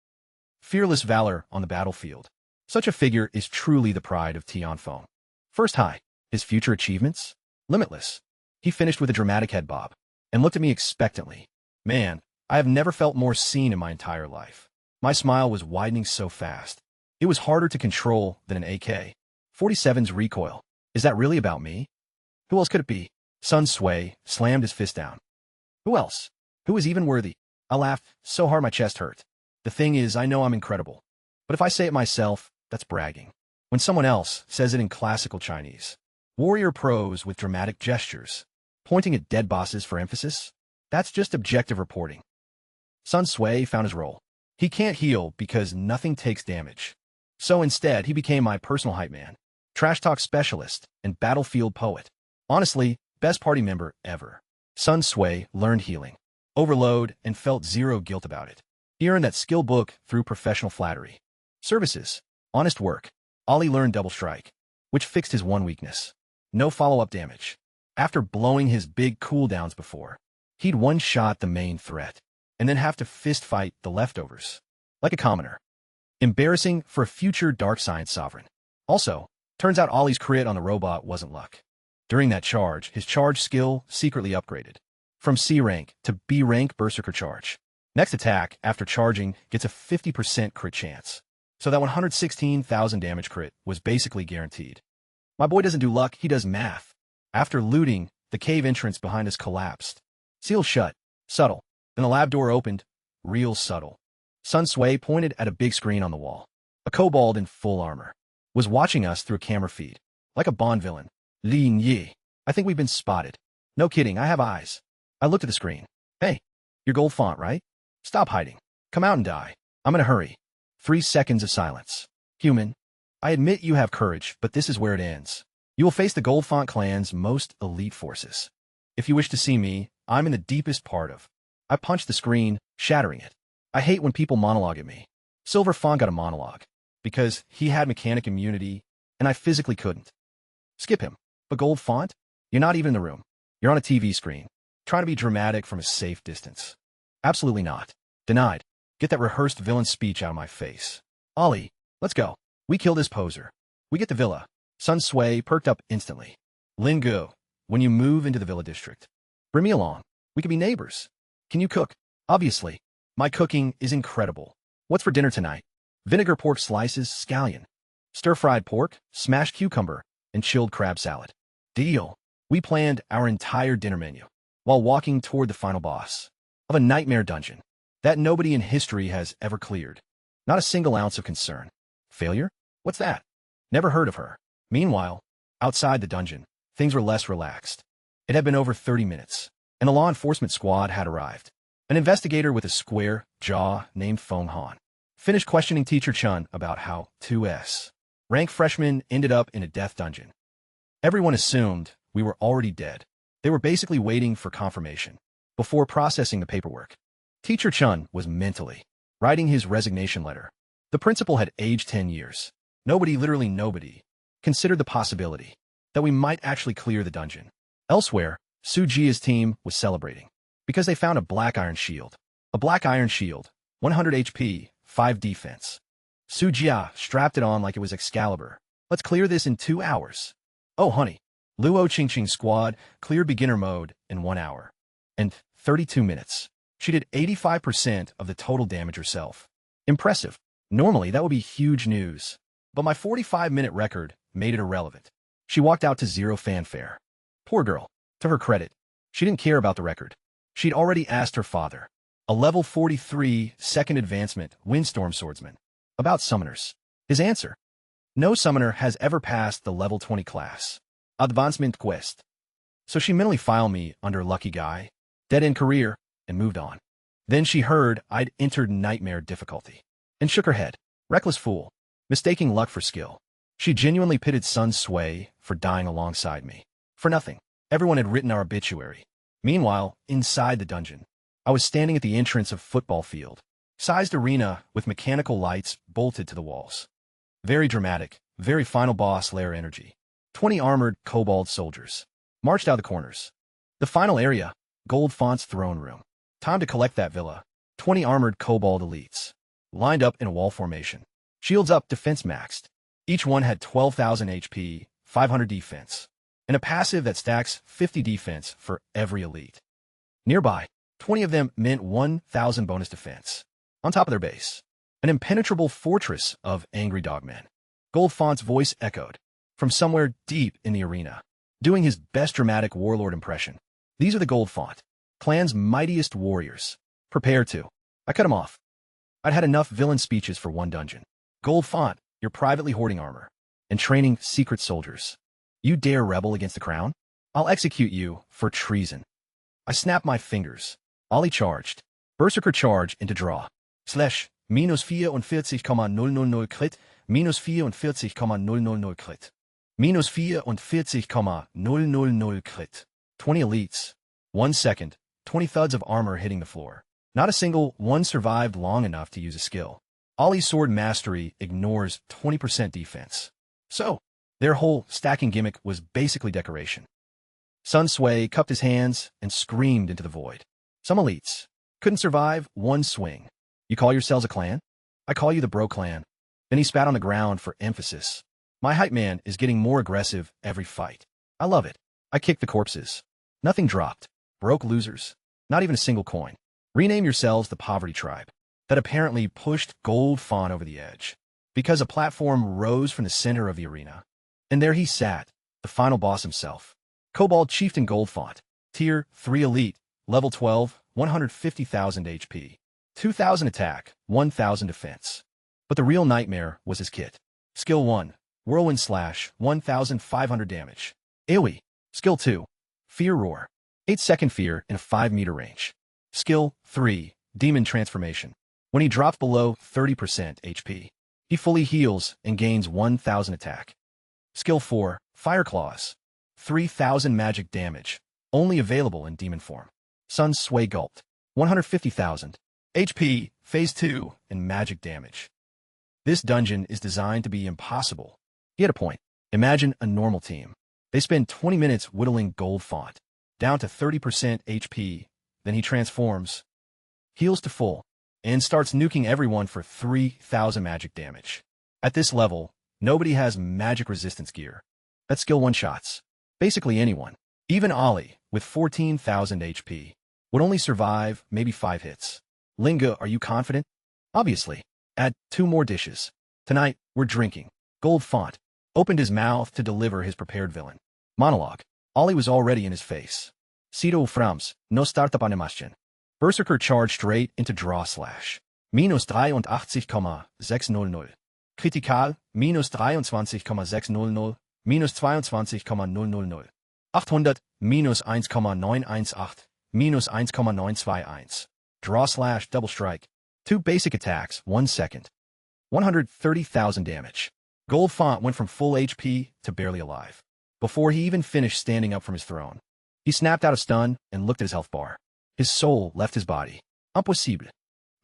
Fearless valor on the battlefield. Such a figure is truly the pride of Tianfeng. First high, his future achievements? Limitless. He finished with a dramatic head bob and looked at me expectantly. Man, I have never felt more seen in my entire life. My smile was widening so fast. It was harder to control than an AK-47's recoil. Is that really about me? Who else could it be? Sun Sui slammed his fist down. Who else? Who is even worthy? I laughed so hard my chest hurt. The thing is, I know I'm incredible. But if I say it myself, that's bragging. When someone else says it in classical Chinese, warrior prose with dramatic gestures, pointing at dead bosses for emphasis, that's just objective reporting. Sun Sui found his role. He can't heal because nothing takes damage. So instead, he became my personal hype man, trash talk specialist, and battlefield poet. Honestly, best party member ever. Sun Sui learned healing, overload, and felt zero guilt about it. He earned that skill book through professional flattery. Services, honest work. Ali learned double strike, which fixed his one weakness. No follow-up damage. After blowing his big cooldowns before, he'd one-shot the main threat, and then have to fist-fight the leftovers. Like a commoner. Embarrassing for a future dark science sovereign. Also, turns out Ollie's crit on the robot wasn't luck. During that charge, his charge skill secretly upgraded. From C rank to B rank Berserker charge. Next attack, after charging, gets a 50% crit chance. So that 116,000 damage crit was basically guaranteed. My boy doesn't do luck, he does math. After looting, the cave entrance behind us collapsed. Sealed shut. Subtle. Then the lab door opened. Real subtle. Sun Sui pointed at a big screen on the wall. A kobold in full armor was watching us through a camera feed. Like a Bond villain. Lin Yi. I think we've been spotted. No kidding, I have eyes. I looked at the screen. Hey, your gold font, right? Stop hiding. Come out and die. I'm in a hurry. 3 seconds of silence. Human, I admit you have courage, but this is where it ends. You will face the Gold Font clan's most elite forces. If you wish to see me, I'm in the deepest part of. I punched the screen, shattering it. I hate when people monologue at me. Silver Font got a monologue, because he had mechanic immunity, and I physically couldn't. Skip him. But Gold Font? You're not even in the room. You're on a TV screen, trying to be dramatic from a safe distance. Absolutely not. Denied. Get that rehearsed villain speech out of my face. Ollie, let's go. We kill this poser. We get the villa. Sun Sui perked up instantly. Lin Gu, when you move into the villa district, bring me along. We can be neighbors. Can you cook? Obviously. My cooking is incredible. What's for dinner tonight? Vinegar pork slices, scallion. Stir-fried pork, smashed cucumber, and chilled crab salad. Deal. We planned our entire dinner menu while walking toward the final boss of a nightmare dungeon that nobody in history has ever cleared. Not a single ounce of concern. Failure? What's that? Never heard of her. Meanwhile, outside the dungeon, things were less relaxed. It had been over 30 minutes, and the law enforcement squad had arrived. An investigator with a square jaw named Feng Han finished questioning Teacher Chun about how 2S rank freshmen ended up in a death dungeon. Everyone assumed we were already dead. They were basically waiting for confirmation before processing the paperwork. Teacher Chun was mentally writing his resignation letter. The principal had aged 10 years. Nobody, literally nobody, considered the possibility that we might actually clear the dungeon. Elsewhere, Sujia's team was celebrating because they found a black iron shield. A black iron shield, 100 HP, 5 defense. Sujia strapped it on like it was Excalibur, Let's clear this in 2 hours. Oh, honey. Luo Qingqing squad cleared beginner mode in 1 hour. And 32 minutes. She did 85% of the total damage herself. Impressive. Normally, that would be huge news. But my 45-minute record made it irrelevant. She walked out to zero fanfare. Poor girl. To her credit, she didn't care about the record. She'd already asked her father, a level 43 second advancement windstorm swordsman, about summoners. His answer: no summoner has ever passed the level 20 class. Advancement quest. So she mentally filed me under lucky guy, dead-end career, and moved on. Then she heard I'd entered nightmare difficulty and shook her head. Reckless fool, mistaking luck for skill. She genuinely pitted Sun Sui for dying alongside me. For nothing. Everyone had written our obituary. Meanwhile, inside the dungeon, I was standing at the entrance of football field, sized arena with mechanical lights bolted to the walls. Very dramatic, very final boss layer energy. 20 armored kobold soldiers marched out the corners. The final area, gold fonts throne room. Time to collect that villa. 20 armored kobold elites, lined up in a wall formation. Shields up, defense maxed. Each one had 12,000 HP, 500 defense, and a passive that stacks 50 defense for every elite. Nearby, 20 of them meant 1,000 bonus defense. On top of their base, an impenetrable fortress of angry dogmen. Gold Font's voice echoed from somewhere deep in the arena, doing his best dramatic warlord impression. These are the Gold Font, clan's mightiest warriors. Prepare to. I cut him off. I'd had enough villain speeches for one dungeon. Gold Font, you're privately hoarding armor and training secret soldiers. You dare rebel against the crown? I'll execute you for treason. I snapped my fingers. Ollie charged. Berserker charge into draw. Slash, minus 44,000 crit, minus 44,000 crit. Minus 44,000 crit. 20 elites. 1 second, 20 thuds of armor hitting the floor. Not a single one survived long enough to use a skill. Ollie's sword mastery ignores 20% defense. So, their whole stacking gimmick was basically decoration. Sun Sui cupped his hands and screamed into the void. Some elites couldn't survive one swing. You call yourselves a clan? I call you the Bro Clan. Then he spat on the ground for emphasis. My hype man is getting more aggressive every fight. I love it. I kicked the corpses. Nothing dropped. Broke losers. Not even a single coin. Rename yourselves the Poverty Tribe. That apparently pushed Gold Fawn over the edge, because a platform rose from the center of the arena. And there he sat, the final boss himself. Kobold Chieftain Gold Font, Tier 3 Elite, Level 12, 150,000 HP, 2,000 attack, 1,000 defense. But the real nightmare was his kit. Skill 1, Whirlwind Slash, 1,500 damage. AoE. Skill 2, Fear Roar, 8-second fear in a 5-meter range. Skill 3, Demon Transformation. When he drops below 30% HP, he fully heals and gains 1,000 attack. Skill 4, Fire Claws, 3,000 magic damage, only available in demon form. Sun Sui gulped, 150,000 HP, Phase 2, and magic damage. This dungeon is designed to be impossible. He had a point. Imagine a normal team. They spend 20 minutes whittling Gold Font, down to 30% HP, then he transforms, heals to full, and starts nuking everyone for 3,000 magic damage. At this level, nobody has magic resistance gear. That's skill one-shots. Basically anyone, even Ollie, with 14,000 HP, would only survive maybe 5 hits. Linga, are you confident? Obviously. Add 2 more dishes. Tonight, we're drinking. Gold Font opened his mouth to deliver his prepared villain monologue. Ollie was already in his face. Cito Frams, no startup animation. Berserker charged straight into draw slash. Minus 83,600. Kritikal, minus 23,600. Minus 22,000. 800, minus 1,918. Minus 1,921. Draw slash double strike. 2 basic attacks, 1 second. 130,000 damage. Gold Font went from full HP to barely alive. Before he even finished standing up from his throne, he snapped out a stun and looked at his health bar. His soul left his body. Impossible.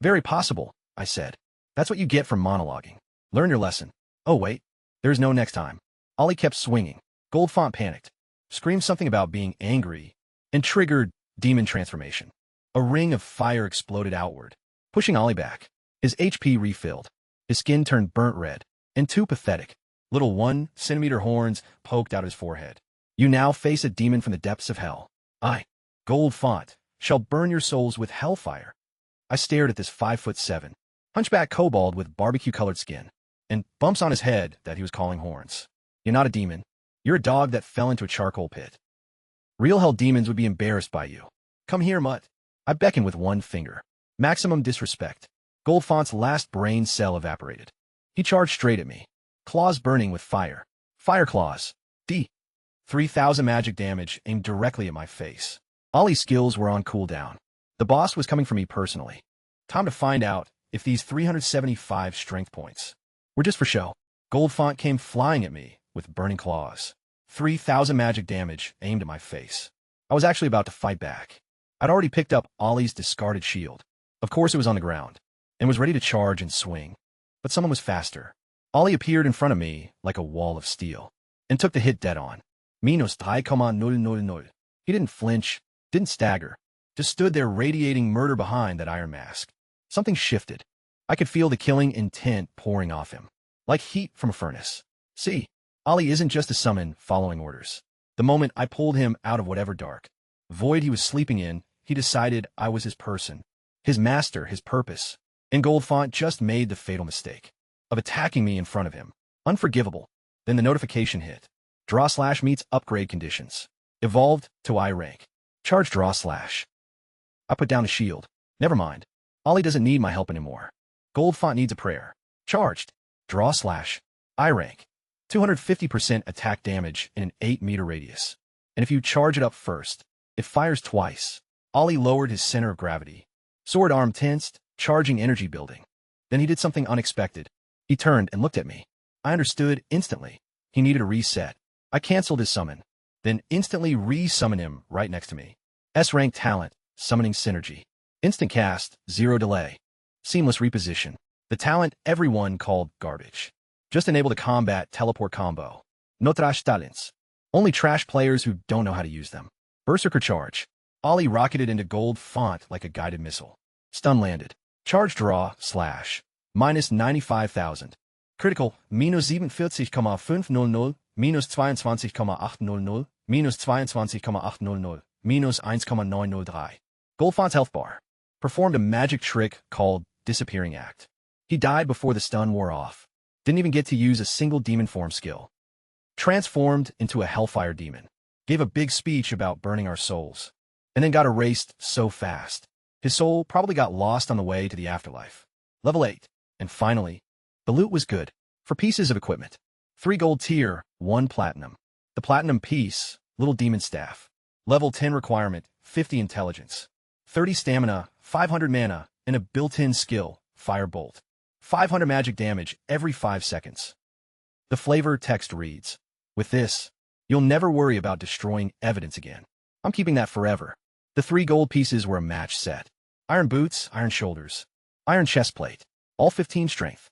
Very possible, I said. That's what you get from monologuing. Learn your lesson. Oh wait, there's no next time. Ollie kept swinging. Gold Font panicked, screamed something about being angry, and triggered demon transformation. A ring of fire exploded outward, pushing Ollie back. His HP refilled. His skin turned burnt red, and too pathetic. Little 1 centimeter horns poked out of his forehead. You now face a demon from the depths of hell. I, gold font, shall burn your souls with hellfire. I stared at this 5'7" hunchback kobold with barbecue-colored skin, and bumps on his head that he was calling horns. You're not a demon. You're a dog that fell into a charcoal pit. Real hell demons would be embarrassed by you. Come here, mutt. I beckoned with one finger. Maximum disrespect. Goldfont's last brain cell evaporated. He charged straight at me. Claws burning with fire. Fire claws. 3,000 magic damage aimed directly at my face. Ollie's skills were on cooldown. The boss was coming for me personally. Time to find out if these 375 strength points were just for show. Goldfont came flying at me with burning claws. 3,000 magic damage aimed at my face. I was actually about to fight back. I'd already picked up Ollie's discarded shield. Of course it was on the ground, and was ready to charge and swing. But someone was faster. Ollie appeared in front of me like a wall of steel, and took the hit dead on. Minus 3,000. He didn't flinch, didn't stagger, just stood there radiating murder behind that iron mask. Something shifted. I could feel the killing intent pouring off him, like heat from a furnace. See, Ollie isn't just a summon following orders. The moment I pulled him out of whatever dark void he was sleeping in, he decided I was his person, his master, his purpose. And Goldfont just made the fatal mistake of attacking me in front of him. Unforgivable. Then the notification hit. Draw slash meets upgrade conditions. Evolved to I rank. Charge draw slash. I put down the shield. Never mind. Ollie doesn't need my help anymore. Goldfont needs a prayer. Charged. Draw slash. I rank. 250% attack damage in an 8-meter radius. And if you charge it up first, it fires twice. Ollie lowered his center of gravity. Sword arm tensed, charging energy building. Then he did something unexpected. He turned and looked at me. I understood instantly. He needed a reset. I canceled his summon, then instantly re-summoned him right next to me. S-rank talent, summoning synergy. Instant cast, 0 delay. Seamless reposition. The talent everyone called garbage. Just enable the combat teleport combo. No trash talents. Only trash players who don't know how to use them. Berserker charge. Ollie rocketed into gold font like a guided missile. Stun landed. Charge draw slash. Minus 95,000. Critical. Minus 47,500. Minus 22,800. Minus 22,800. Minus 1,903. Goldfont's health bar. Performed a magic trick called Disappearing Act. He died before the stun wore off. Didn't even get to use a single demon form skill. Transformed into a hellfire demon. Gave a big speech about burning our souls. And then got erased so fast. His soul probably got lost on the way to the afterlife. Level 8. And finally, the loot was good. For pieces of equipment. 3 gold tier, 1 platinum. The platinum piece, little demon staff. Level 10 requirement, 50 intelligence. 30 stamina, 500 mana, and a built-in skill, fire bolt. 500 magic damage every 5 seconds. The flavor text reads, with this, you'll never worry about destroying evidence again. I'm keeping that forever. The 3 gold pieces were a match set. Iron boots, iron shoulders, iron chest plate, all 15 strength.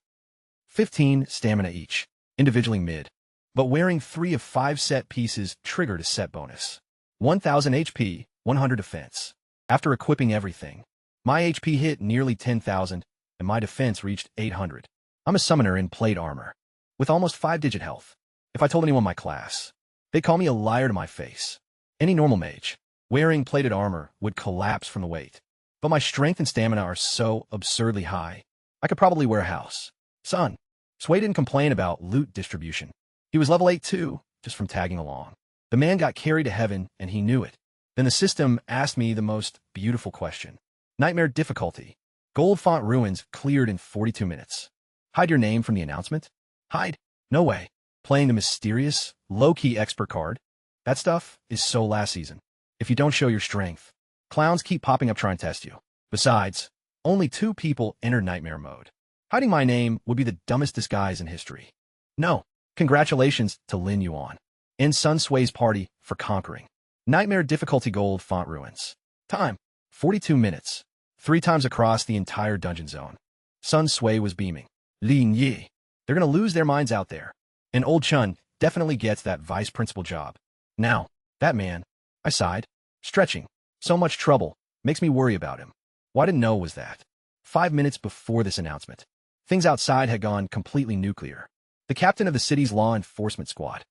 15 stamina each, individually mid. But wearing 3 of 5 set pieces triggered a set bonus. 1,000 HP, 100 defense. After equipping everything, my HP hit nearly 10,000, and my defense reached 800. I'm a summoner in plate armor, with almost 5-digit health. If I told anyone my class, they'd call me a liar to my face. Any normal mage, wearing plated armor, would collapse from the weight. But my strength and stamina are so absurdly high, I could probably wear a house. Son, Sway didn't complain about loot distribution. He was level 8 too, just from tagging along. The man got carried to heaven, and he knew it. Then the system asked me the most beautiful question. Nightmare difficulty. Gold font ruins cleared in 42 minutes. Hide your name from the announcement? Hide? No way. Playing the mysterious, low-key expert card? That stuff is so last season. If you don't show your strength, clowns keep popping up trying to test you. Besides, only 2 people entered nightmare mode. Hiding my name would be the dumbest disguise in history. No. Congratulations to Lin Yuan and Sun Sway's party for conquering Nightmare difficulty gold font ruins. Time, 42 minutes. 3 times across the entire dungeon zone. Sun Sway was beaming. Lin Yi. They're gonna lose their minds out there. And Old Chun definitely gets that vice principal job. Now, that man, I sighed. Stretching. So much trouble. Makes me worry about him. What I didn't know was that 5 minutes before this announcement, things outside had gone completely nuclear. the captain of the city's law enforcement squad,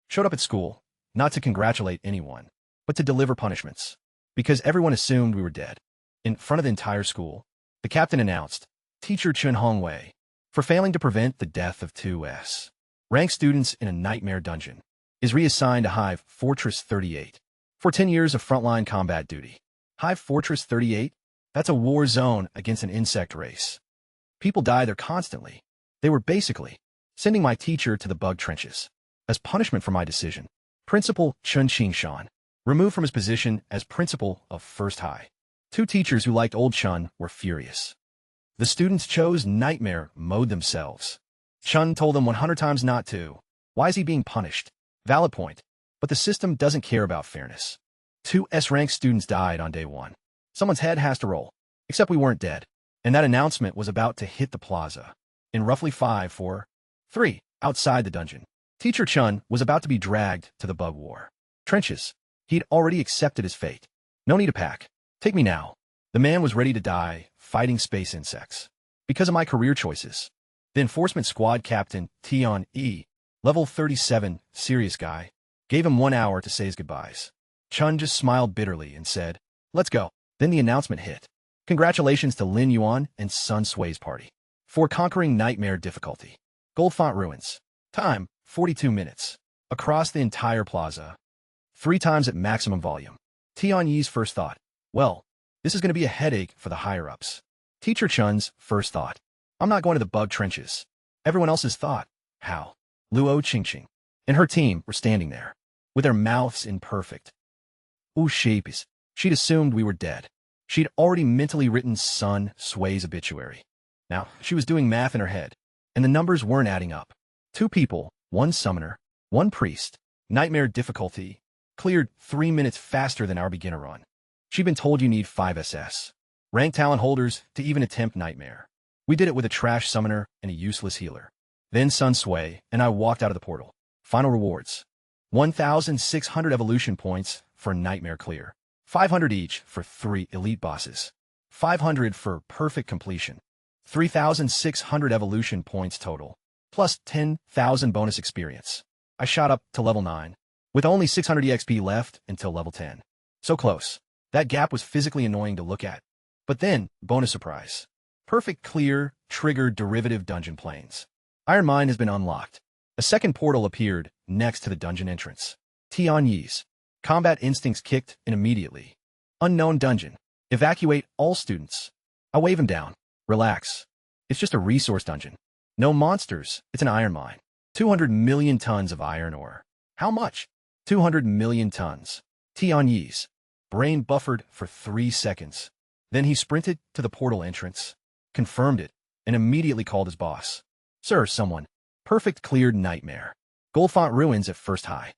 showed up at school, not to congratulate anyone, but to deliver punishments, because everyone assumed we were dead. In front of the entire school, the captain announced, Teacher Chun Hongwei, for failing to prevent the death of 2S rank students in a nightmare dungeon, is reassigned to Hive Fortress 38 for 10 years of frontline combat duty. Hive Fortress 38? That's a war zone against an insect race. People die there constantly. They were basically sending my teacher to the bug trenches. As punishment for my decision, Principal Chun Qingshan removed from his position as principal of First High. 2 teachers who liked old Chun were furious. The students chose nightmare mode themselves. Chun told them 100 times not to. Why is he being punished? Valid point. But the system doesn't care about fairness. 2 S-rank students died on day 1. Someone's head has to roll. Except we weren't dead. And that announcement was about to hit the plaza. In roughly 5, 4, 3, outside the dungeon, Teacher Chun was about to be dragged to the bug war trenches. He'd already accepted his fate. No need to pack. Take me now. The man was ready to die fighting space insects. Because of my career choices. The enforcement squad captain, Tion E, level 37, serious guy, gave him 1 hour to say his goodbyes. Chun just smiled bitterly and said, let's go. Then the announcement hit. Congratulations to Lin Yuan and Sun Sui's party for conquering nightmare difficulty. Goldfont Ruins. Time, 42 minutes. Across the entire plaza. 3 times at maximum volume. Tion Yi's first thought, well, this is going to be a headache for the higher-ups. Teacher Chun's first thought, I'm not going to the bug trenches. Everyone else's thought, how? Luo Qingqing and her team were standing there, with their mouths in perfect shapes. She'd assumed we were dead. She'd already mentally written Sun Sui's obituary. Now, she was doing math in her head, and the numbers weren't adding up. 2 people, 1 summoner, 1 priest, nightmare difficulty, cleared 3 minutes faster than our beginner run. She'd been told you need 5 SS rank talent holders to even attempt nightmare. We did it with a trash summoner and a useless healer. Then Sun Sui and I walked out of the portal. Final rewards. 1,600 evolution points for nightmare clear. 500 each for 3 elite bosses. 500 for perfect completion. 3,600 evolution points total. Plus 10,000 bonus experience. I shot up to level 9. With only 600 EXP left until level 10. So close. That gap was physically annoying to look at. But then, bonus surprise. Perfect clear, triggered derivative dungeon planes. Iron Mine has been unlocked. A second portal appeared next to the dungeon entrance. Tion Yi's combat instincts kicked in immediately. Unknown dungeon. Evacuate all students. I wave him down. Relax. It's just a resource dungeon. No monsters. It's an iron mine. 200 million tons of iron ore. How much? 200 million tons. Tion Yi's brain buffered for 3 seconds. Then he sprinted to the portal entrance, confirmed it, and immediately called his boss. Sir, someone. Perfect cleared nightmare. Goldfont Ruins at First High.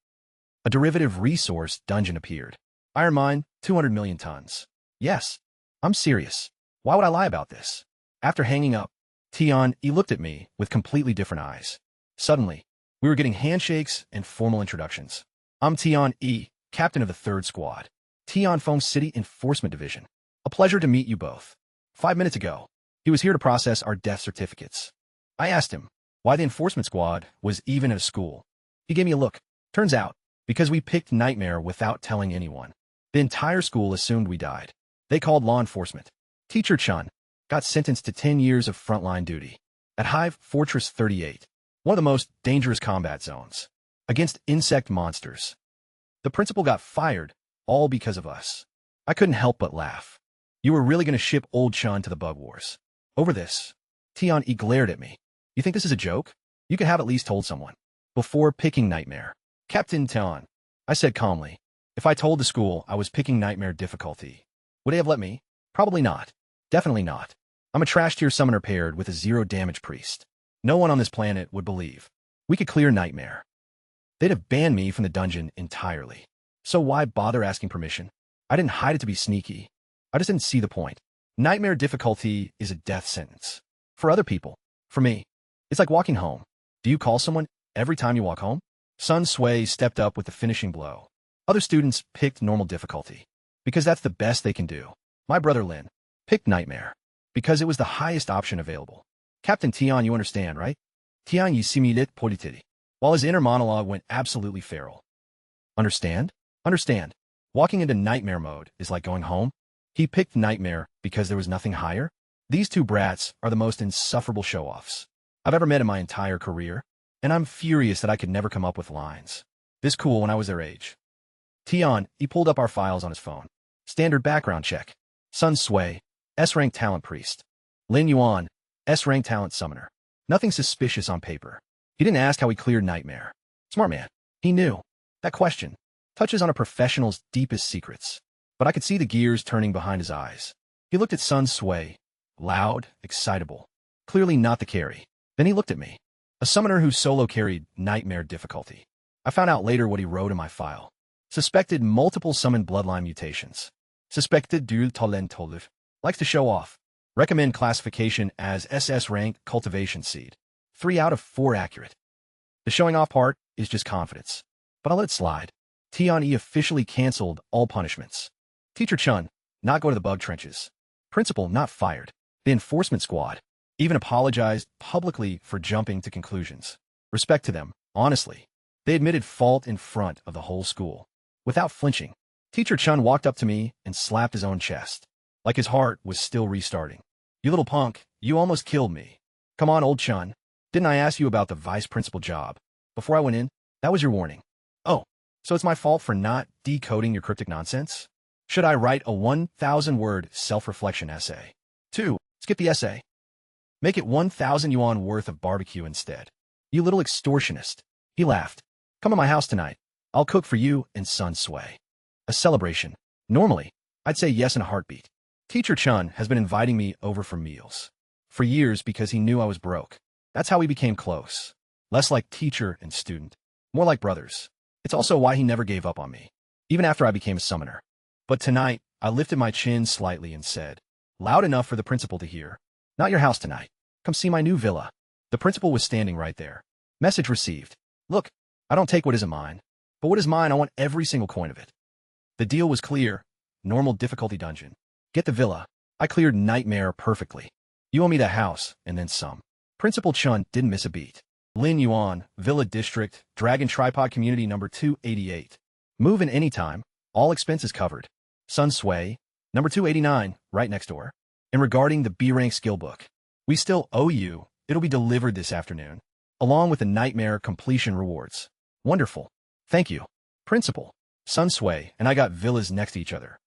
A derivative resource dungeon appeared. Iron mine, 200 million tons. Yes, I'm serious. Why would I lie about this? After hanging up, Tion E looked at me with completely different eyes. Suddenly, we were getting handshakes and formal introductions. I'm Tion E, captain of the 3rd Squad. Tianfeng City Enforcement Division. A pleasure to meet you both. 5 minutes ago, he was here to process our death certificates. I asked him why the enforcement squad was even at a school. He gave me a look. Turns out, because we picked Nightmare without telling anyone. The entire school assumed we died. They called law enforcement. Teacher Chun got sentenced to 10 years of frontline duty at Hive Fortress 38, one of the most dangerous combat zones, against insect monsters. The principal got fired, all because of us. I couldn't help but laugh. You were really going to ship old Chun to the bug wars. Over this. Tion E glared at me. You think this is a joke? You could have at least told someone. Before picking Nightmare. Captain Tion, I said calmly. If I told the school I was picking Nightmare difficulty, would they have let me? Probably not. Definitely not. I'm a trash tier summoner paired with a 0 damage priest. No one on this planet would believe we could clear Nightmare. They'd have banned me from the dungeon entirely. So why bother asking permission? I didn't hide it to be sneaky. I just didn't see the point. Nightmare difficulty is a death sentence. For other people. For me. It's like walking home. Do you call someone every time you walk home? Sun Sui stepped up with the finishing blow. Other students picked normal difficulty. Because that's the best they can do. My brother Lin picked Nightmare. Because it was the highest option available. Captain Tion, you understand, right? Tian yisimilit polititi. While his inner monologue went absolutely feral. Understand? Understand. Walking into nightmare mode is like going home. He picked nightmare because there was nothing higher. These two brats are the most insufferable show-offs I've ever met in my entire career, and I'm furious that I could never come up with lines this cool when I was their age. Tian, he pulled up our files on his phone. Standard background check. Sun Sui, S-rank talent priest. Lin Yuan, S-rank talent summoner. Nothing suspicious on paper. He didn't ask how he cleared nightmare. Smart man. He knew. That question touches on a professional's deepest secrets. But I could see the gears turning behind his eyes. He looked at Sun Sui. Loud, excitable. Clearly not the carry. Then he looked at me. A summoner who solo carried nightmare difficulty. I found out later what he wrote in my file. Suspected multiple summon bloodline mutations. Suspected du talent toliv. Likes to show off. Recommend classification as SS rank cultivation seed. 3 out of 4 accurate. The showing off part is just confidence. But I'll let it slide. Tian officially canceled all punishments. Teacher Chun, not go to the bug trenches. Principal, not fired. The enforcement squad even apologized publicly for jumping to conclusions. Respect to them, honestly. They admitted fault in front of the whole school. Without flinching, Teacher Chun walked up to me and slapped his own chest, like his heart was still restarting. You little punk, you almost killed me. Come on, old Chun. Didn't I ask you about the vice principal job before I went in? That was your warning. Oh, so it's my fault for not decoding your cryptic nonsense? Should I write a 1,000-word self-reflection essay? 2. Skip the essay. Make it 1,000 yuan worth of barbecue instead. You little extortionist. He laughed. Come to my house tonight. I'll cook for you and Sun Sui. A celebration. Normally, I'd say yes in a heartbeat. Teacher Chun has been inviting me over for meals. For years because he knew I was broke. That's how we became close. Less like teacher and student. More like brothers. It's also why he never gave up on me. Even after I became a summoner. But tonight, I lifted my chin slightly and said, loud enough for the principal to hear, not your house tonight. Come see my new villa. The principal was standing right there. Message received. Look, I don't take what isn't mine. But what is mine, I want every single coin of it. The deal was clear. Normal difficulty dungeon. Get the villa. I cleared nightmare perfectly. You owe me the house, and then some. Principal Chun didn't miss a beat. Lin Yuan, Villa District, Dragon Tripod Community number 288. Move in any time. All expenses covered. Sun Sui, number 289, right next door. And regarding the B-rank skill book, we still owe you. It'll be delivered this afternoon, along with the nightmare completion rewards. Wonderful. Thank you. Principal. Sun Sui and I got villas next to each other.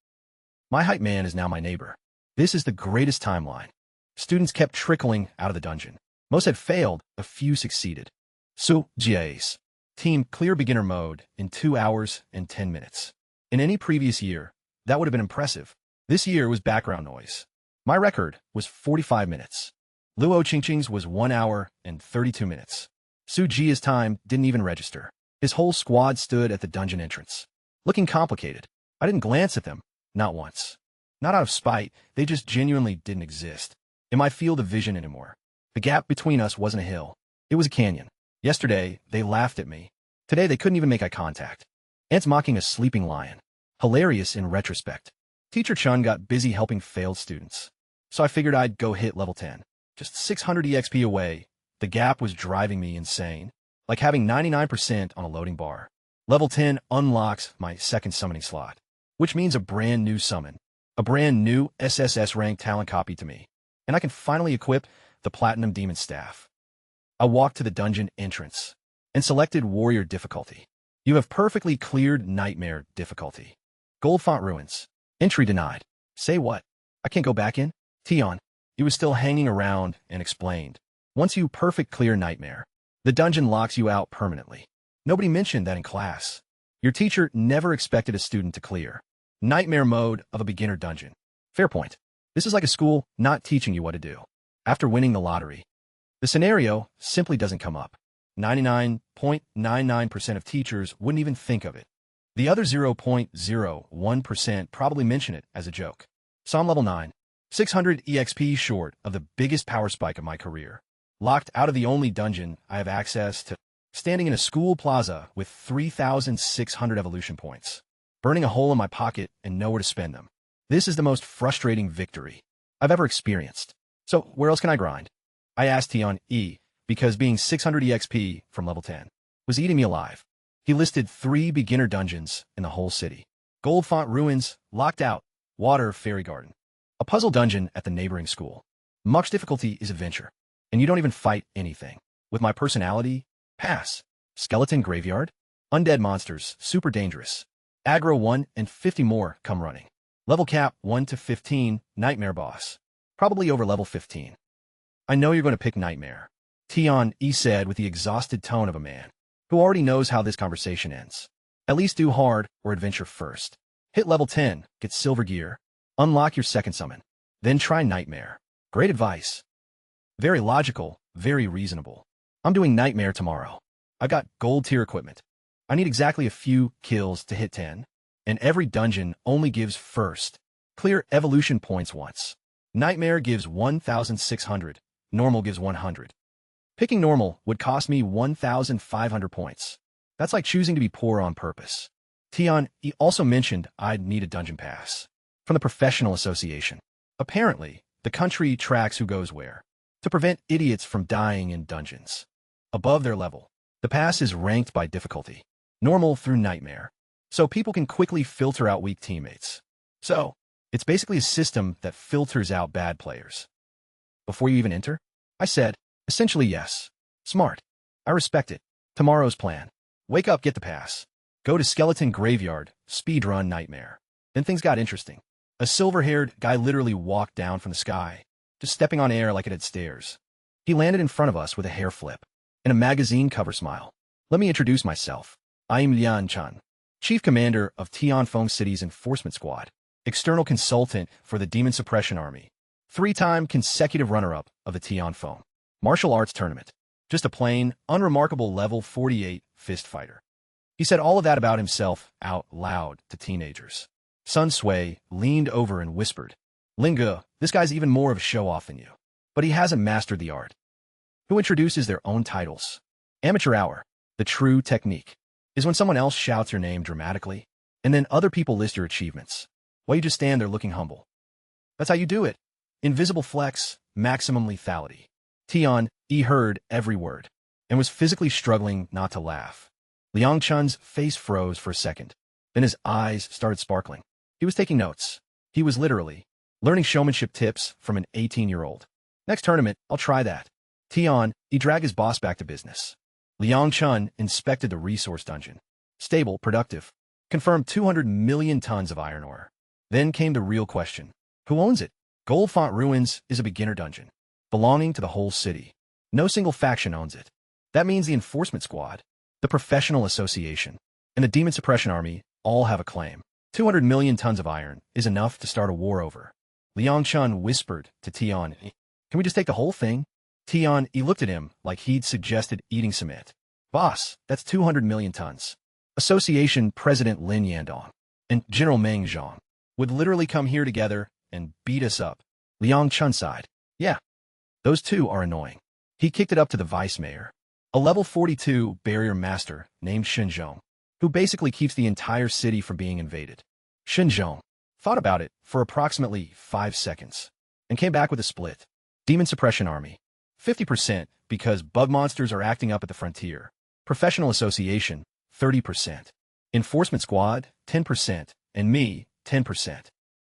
My hype man is now my neighbor. This is the greatest timeline. Students kept trickling out of the dungeon. Most had failed, a few succeeded. So, GAs. Team clear beginner mode in 2 hours and 10 minutes. In any previous year, that would have been impressive. This year was background noise. My record was 45 minutes. Luo Qingqing's was 1 hour and 32 minutes. Su Jia's time didn't even register. His whole squad stood at the dungeon entrance. Looking complicated. I didn't glance at them, not once. Not out of spite, they just genuinely didn't exist in my field of vision anymore. The gap between us wasn't a hill. It was a canyon. Yesterday, they laughed at me. Today, they couldn't even make eye contact. Ants mocking a sleeping lion. Hilarious in retrospect. Teacher Chun got busy helping failed students. So I figured I'd go hit level 10. Just 600 EXP away. The gap was driving me insane. Like having 99% on a loading bar. Level 10 unlocks my second summoning slot. Which means a brand new summon. A brand new SSS rank talent copy to me. And I can finally equip the Platinum Demon Staff. I walked to the dungeon entrance and selected Warrior difficulty. You have perfectly cleared Nightmare difficulty. Gold Font Ruins. Entry denied. Say what? I can't go back in? Tian. He was still hanging around and explained. Once you perfect clear Nightmare, the dungeon locks you out permanently. Nobody mentioned that in class. Your teacher never expected a student to clear Nightmare mode of a beginner dungeon. Fair point. This is like a school not teaching you what to do. After winning the lottery, the scenario simply doesn't come up. 99.99% of teachers wouldn't even think of it. The other 0.01% probably mention it as a joke. So I'm level 9, 600 EXP short of the biggest power spike of my career. Locked out of the only dungeon I have access to. Standing in a school plaza with 3,600 evolution points. Burning a hole in my pocket and nowhere to spend them. This is the most frustrating victory I've ever experienced. So where else can I grind? I asked Tian, because being 600 EXP from level 10 was eating me alive. He listed 3 beginner dungeons in the whole city. Gold Font Ruins, Locked Out, Water Fairy Garden. A puzzle dungeon at the neighboring school. Much difficulty is adventure. And you don't even fight anything. With my personality, pass. Skeleton Graveyard? Undead monsters, super dangerous. Aggro 1 and 50 more come running. Level cap 1 to 15, Nightmare boss. Probably over level 15. I know you're going to pick Nightmare. Tion E said with the exhausted tone of a man who already knows how this conversation ends. At least do hard or adventure first. Hit level 10, get silver gear, unlock your second summon. Then try Nightmare. Great advice. Very logical, very reasonable. I'm doing Nightmare tomorrow. I got gold tier equipment. I need exactly a few kills to hit 10, and every dungeon only gives first. Clear evolution points once. Nightmare gives 1,600, normal gives 100. Picking normal would cost me 1,500 points. That's like choosing to be poor on purpose. Tion E also mentioned I'd need a dungeon pass from the Professional Association. Apparently, the country tracks who goes where to prevent idiots from dying in dungeons above their level. The pass is ranked by difficulty, normal through Nightmare, so people can quickly filter out weak teammates. So, it's basically a system that filters out bad players. Before you even enter? I said, essentially yes. Smart. I respect it. Tomorrow's plan. Wake up, get the pass. Go to Skeleton Graveyard, speedrun Nightmare. Then things got interesting. A silver-haired guy literally walked down from the sky, just stepping on air like it had stairs. He landed in front of us with a hair flip and a magazine cover smile. Let me introduce myself. I am Lian Chan, Chief Commander of Tianfeng City's Enforcement Squad, external consultant for the Demon Suppression Army, 3-time consecutive runner-up of the Tianfeng Martial Arts Tournament. Just a plain, unremarkable level 48 fist fighter. He said all of that about himself out loud to teenagers. Sun Sui leaned over and whispered, Linga, this guy's even more of a show-off than you. But he hasn't mastered the art. Who introduces their own titles? Amateur hour. The true technique is when someone else shouts your name dramatically, and then other people list your achievements, while you just stand there looking humble. That's how you do it. Invisible flex, maximum lethality. Tion E heard every word, and was physically struggling not to laugh. Liang Chun's face froze for a second. Then his eyes started sparkling. He was taking notes. He was literally learning showmanship tips from an 18-year-old. Next tournament, I'll try that. Tion E dragged his boss back to business. Liang Chun inspected the resource dungeon. Stable, productive. Confirmed 200 million tons of iron ore. Then came the real question. Who owns it? Gold Font Ruins is a beginner dungeon, belonging to the whole city. No single faction owns it. That means the Enforcement Squad, the Professional Association, and the Demon Suppression Army all have a claim. 200 million tons of iron is enough to start a war over. Liang Chun whispered to Tion E, can we just take the whole thing? Tion E looked at him like he'd suggested eating cement. Boss, that's 200 million tons. Association President Lin Yandong and General Meng Zhang would literally come here together and beat us up. Liang Chun sighed. Yeah, those two are annoying. He kicked it up to the vice mayor, a level 42 barrier master named Shinzhong, who basically keeps the entire city from being invaded. Shinzhong thought about it for approximately 5 seconds and came back with a split. Demon Suppression Army, 50% because bug monsters are acting up at the frontier. Professional Association, 30%. Enforcement Squad, 10%. And me, 10%.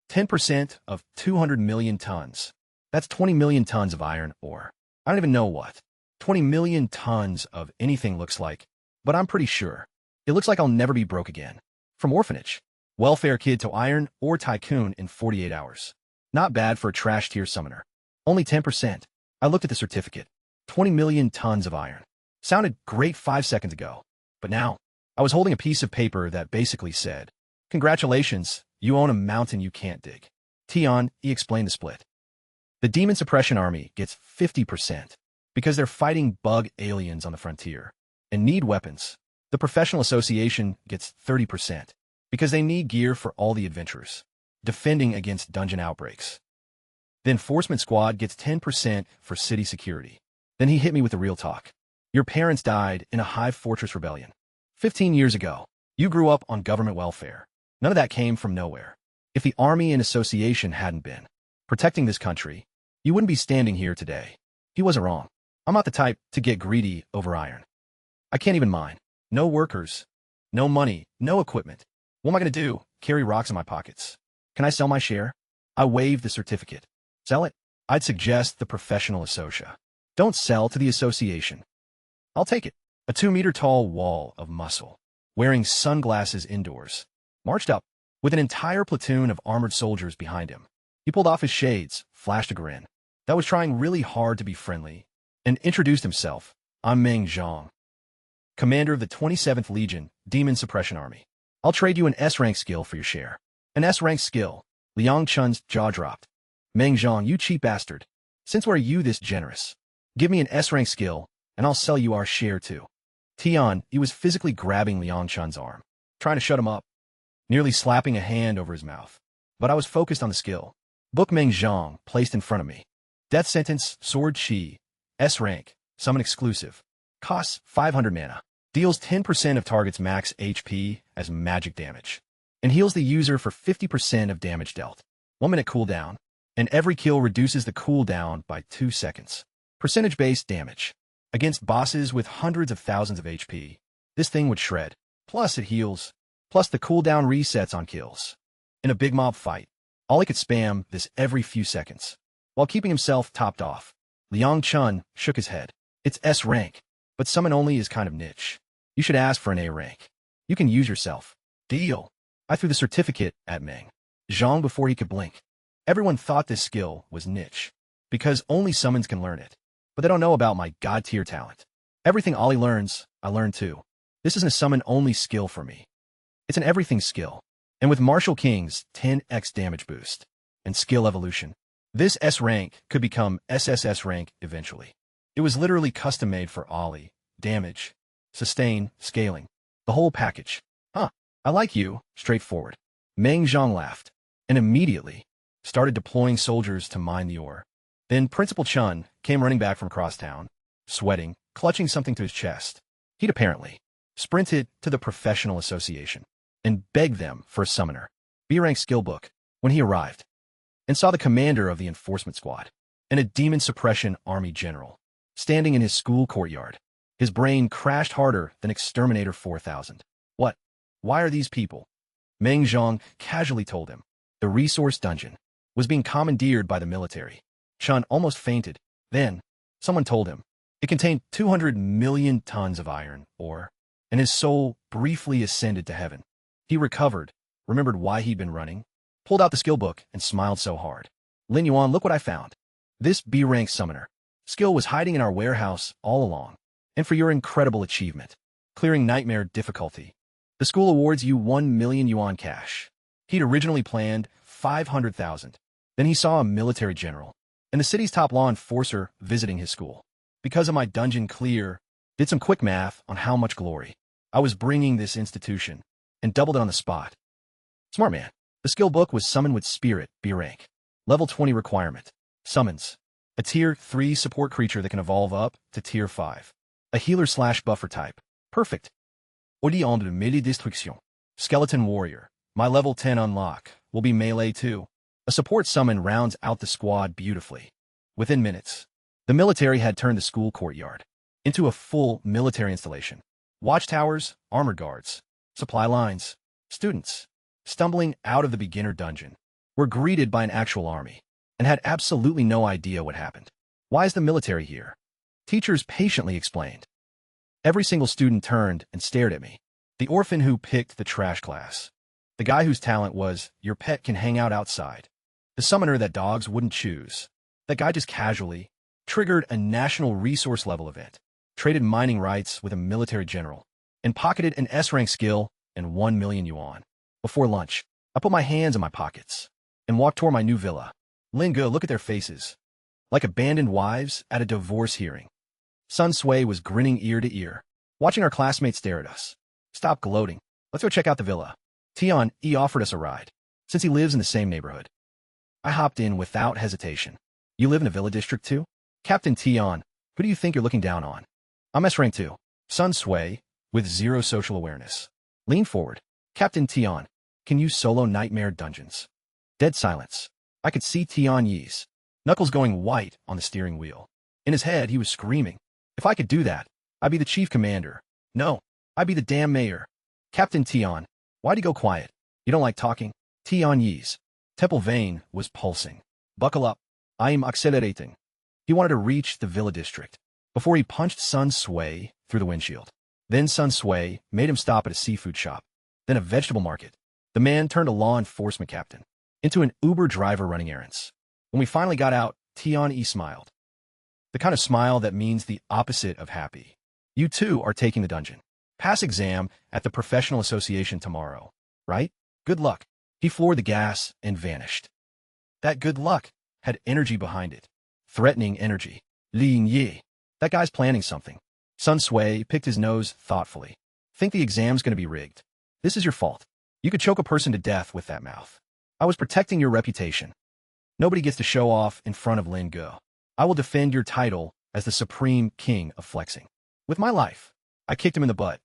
10% of 200 million tons. That's 20 million tons of iron ore. I don't even know what 20 million tons of anything looks like, but I'm pretty sure. It looks like I'll never be broke again. From orphanage, welfare kid to iron ore tycoon in 48 hours. Not bad for a trash tier summoner. Only 10%. I looked at the certificate. 20 million tons of iron. Sounded great 5 seconds ago. But now, I was holding a piece of paper that basically said, congratulations, you own a mountain you can't dig. Tion E explained the split. The Demon Suppression Army gets 50% because they're fighting bug aliens on the frontier and need weapons. The Professional Association gets 30% because they need gear for all the adventurers, defending against dungeon outbreaks. The Enforcement Squad gets 10% for city security. Then he hit me with the real talk. Your parents died in a Hive Fortress rebellion. 15 years ago, you grew up on government welfare. None of that came from nowhere. If the Army and Association hadn't been protecting this country, you wouldn't be standing here today. He wasn't wrong. I'm not the type to get greedy over iron. I can't even mine. No workers, no money, no equipment. What am I going to do? Carry rocks in my pockets. Can I sell my share? I waved the certificate. Sell it? I'd suggest the professional associa. Don't sell to the association. I'll take it. A 2-meter-tall wall of muscle, wearing sunglasses indoors, marched up, with an entire platoon of armored soldiers behind him. He pulled off his shades, flashed a grin, that was trying really hard to be friendly, and introduced himself. I'm Meng Zhang, commander of the 27th Legion, Demon Suppression Army. I'll trade you an S-rank skill for your share. An S-rank skill. Liang Chun's jaw dropped. Meng Zhang, you cheap bastard. Since where are you this generous? Give me an S-rank skill, and I'll sell you our share too. Tian, he was physically grabbing Liang Chun's arm, trying to shut him up, nearly slapping a hand over his mouth. But I was focused on the skill. Book Meng Zhang placed in front of me. Death Sentence, Sword Chi, S-rank, Summon Exclusive. Costs 500 mana. Deals 10% of target's max HP as magic damage. And heals the user for 50% of damage dealt. 1-minute cooldown. And every kill reduces the cooldown by 2 seconds. Percentage-based damage. Against bosses with hundreds of thousands of HP, this thing would shred. Plus it heals. Plus the cooldown resets on kills. In a big mob fight, Ollie could spam this every few seconds, while keeping himself topped off. Liang Chun shook his head. It's S rank, but summon only is kind of niche. You should ask for an A rank. You can use yourself. Deal. I threw the certificate at Meng Zhang before he could blink. Everyone thought this skill was niche, because only summons can learn it. But they don't know about my god-tier talent. Everything Ollie learns, I learn too. This isn't a summon-only skill for me. It's an everything skill. And with Martial King's 10x damage boost and skill evolution, this S rank could become SSS rank eventually. It was literally custom-made for Ollie. Damage, sustain, scaling. The whole package. Huh, I like you. Straightforward. Meng Zhang laughed, and immediately started deploying soldiers to mine the ore. Then Principal Chun came running back from crosstown, sweating, clutching something to his chest. He'd apparently sprinted to the professional association and begged them for a summoner. B-rank skill book when he arrived and saw the commander of the enforcement squad and a demon suppression army general standing in his school courtyard. His brain crashed harder than Exterminator 4000. What? Why are these people? Meng Zhang casually told him. The resource dungeon was being commandeered by the military. Chun almost fainted. Then, someone told him it contained 200 million tons of iron ore, and his soul briefly ascended to heaven. He recovered, remembered why he'd been running, pulled out the skill book, and smiled so hard. Lin Yuan, look what I found. This B-rank summoner skill was hiding in our warehouse all along. And for your incredible achievement, clearing nightmare difficulty, the school awards you 1 million yuan cash. He'd originally planned 500,000. Then he saw a military general and the city's top law enforcer visiting his school. Because of my dungeon clear, did some quick math on how much glory I was bringing this institution and doubled it on the spot. Smart man. The skill book was Summon with Spirit, B rank. Level 20 requirement. Summons. A Tier 3 support creature that can evolve up to Tier 5. A healer/buffer type. Perfect. Audion de melee destruction. Skeleton warrior. My level 10 unlock will be melee too. A support summon rounds out the squad beautifully. Within minutes, the military had turned the school courtyard into a full military installation. Watchtowers, armored guards, supply lines, students, stumbling out of the beginner dungeon, were greeted by an actual army and had absolutely no idea what happened. Why is the military here? Teachers patiently explained. Every single student turned and stared at me. The orphan who picked the trash class. The guy whose talent was, your pet can hang out outside. The summoner that dogs wouldn't choose. That guy just casually triggered a national resource level event, traded mining rights with a military general, and pocketed an S-rank skill and 1 million yuan. Before lunch, I put my hands in my pockets and walked toward my new villa. Linga, look at their faces. Like abandoned wives at a divorce hearing. Sun Sui was grinning ear to ear, watching our classmates stare at us. Stop gloating. Let's go check out the villa. Tian, he offered us a ride, since he lives in the same neighborhood. I hopped in without hesitation. You live in a villa district too? Captain Tian, who do you think you're looking down on? I'm S rank 2. Sun Sui, with zero social awareness. Lean forward. Captain Tian, can you solo nightmare dungeons? Dead silence. I could see Tian Yi's knuckles going white on the steering wheel. In his head, he was screaming. If I could do that, I'd be the chief commander. No, I'd be the damn mayor. Captain Tion, why'd you go quiet? You don't like talking? Tion Yi's temple vein was pulsing. Buckle up. I am accelerating. He wanted to reach the villa district before he punched Sun Sui through the windshield. Then Sun Sui made him stop at a seafood shop, then a vegetable market. The man turned a law enforcement captain into an Uber driver running errands. When we finally got out, Tion Yi smiled. The kind of smile that means the opposite of happy. You too are taking the dungeon. Pass exam at the professional association tomorrow, right? Good luck. He floored the gas and vanished. That good luck had energy behind it. Threatening energy. Lin Yi. That guy's planning something. Sun Sui picked his nose thoughtfully. Think the exam's gonna be rigged. This is your fault. You could choke a person to death with that mouth. I was protecting your reputation. Nobody gets to show off in front of Lin Go. I will defend your title as the supreme king of flexing. With my life. I kicked him in the butt.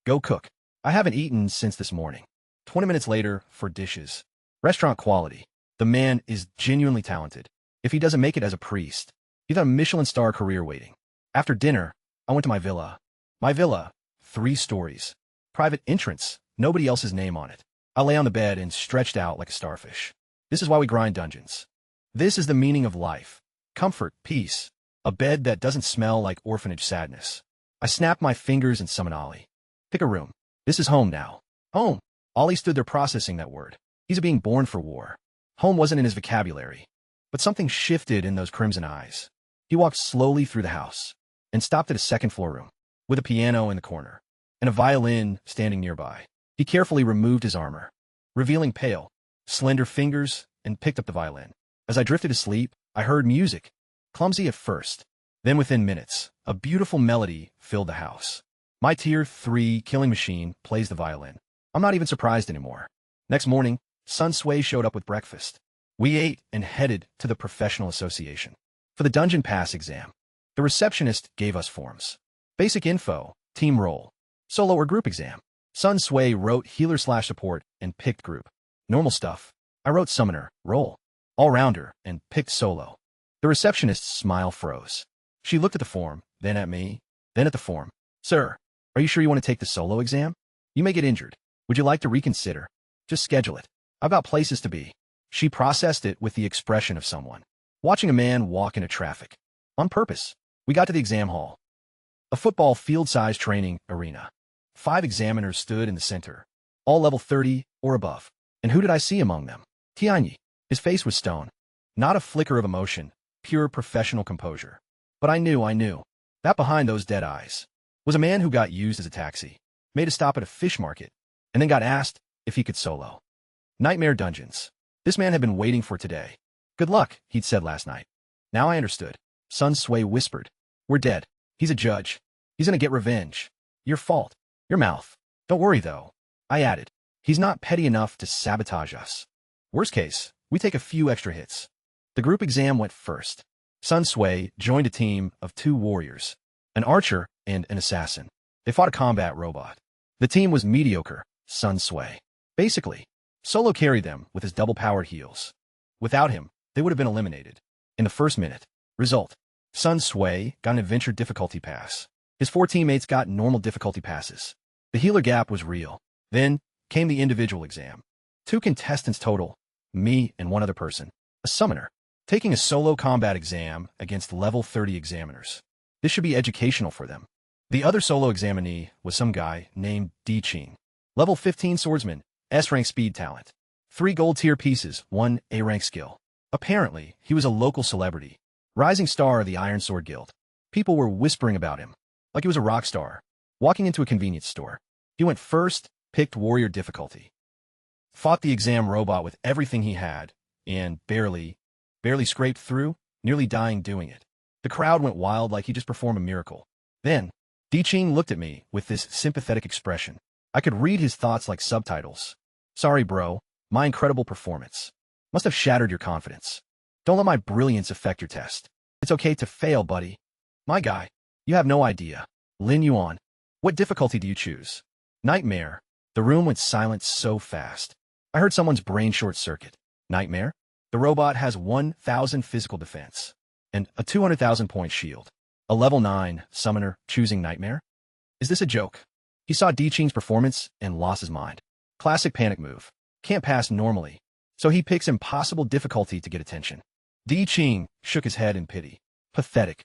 Go cook. I haven't eaten since this morning. 20 minutes later, for dishes. Restaurant quality. The man is genuinely talented. If he doesn't make it as a priest, he's got a Michelin star career waiting. After dinner, I went to my villa. My villa, 3 stories. Private entrance, nobody else's name on it. I lay on the bed and stretched out like a starfish. This is why we grind dungeons. This is the meaning of life. Comfort, peace. A bed that doesn't smell like orphanage sadness. I snapped my fingers and summoned Ollie. Pick a room. This is home now. Home. Ollie stood there processing that word. He's being born for war. Home wasn't in his vocabulary. But something shifted in those crimson eyes. He walked slowly through the house and stopped at a second-floor room with a piano in the corner and a violin standing nearby. He carefully removed his armor, revealing pale, slender fingers, and picked up the violin. As I drifted asleep, I heard music, clumsy at first. Then within minutes, a beautiful melody filled the house. My Tier 3 killing machine plays the violin. I'm not even surprised anymore. Next morning, Sun Sui showed up with breakfast. We ate and headed to the professional association. For the dungeon pass exam, the receptionist gave us forms. Basic info, team role, solo or group exam. Sun Sui wrote healer/support and picked group. Normal stuff. I wrote summoner, role, all-rounder, and picked solo. The receptionist's smile froze. She looked at the form, then at me, then at the form. Sir, are you sure you want to take the solo exam? You may get injured. Would you like to reconsider? Just schedule it. I've got places to be. She processed it with the expression of someone watching a man walk into traffic. On purpose, we got to the exam hall. A football field-sized training arena. 5 examiners stood in the center, all level 30 or above. And who did I see among them? Tianyi. His face was stone. Not a flicker of emotion, pure professional composure. But I knew, that behind those dead eyes was a man who got used as a taxi, made a stop at a fish market, and then got asked if he could solo. Nightmare dungeons. This man had been waiting for today. Good luck, he'd said last night. Now I understood. Sun Sui whispered. We're dead. He's a judge. He's gonna get revenge. Your fault. Your mouth. Don't worry, though. I added. He's not petty enough to sabotage us. Worst case, we take a few extra hits. The group exam went first. Sun Sui joined a team of 2 warriors, an archer and an assassin. They fought a combat robot. The team was mediocre, Sun Sui. Basically, Solo carried them with his double-powered heals. Without him, they would have been eliminated. In the first minute. Result. Sun Sui got an adventure difficulty pass. His 4 teammates got normal difficulty passes. The healer gap was real. Then came the individual exam. 2 contestants total, me and 1 other person, a summoner, taking a solo combat exam against level 30 examiners. This should be educational for them. The other solo examinee was some guy named Di Qing, level 15 swordsman, S-rank speed talent, 3 gold tier pieces, 1 A-rank skill. Apparently, he was a local celebrity, rising star of the Iron Sword Guild. People were whispering about him, like he was a rock star, walking into a convenience store. He went first, picked warrior difficulty, fought the exam robot with everything he had, and barely scraped through, nearly dying doing it. The crowd went wild like he just performed a miracle. Then, Di Qing looked at me with this sympathetic expression. I could read his thoughts like subtitles. Sorry, bro. My incredible performance must have shattered your confidence. Don't let my brilliance affect your test. It's okay to fail, buddy. My guy, you have no idea. Lin Yuan, what difficulty do you choose? Nightmare. The room went silent so fast. I heard someone's brain short circuit. Nightmare? The robot has 1,000 physical defense. and a 200,000 point shield. A level 9 summoner choosing Nightmare? Is this a joke? He saw Di Qing's performance and lost his mind. Classic panic move. Can't pass normally, so he picks impossible difficulty to get attention. Di Qing shook his head in pity. Pathetic.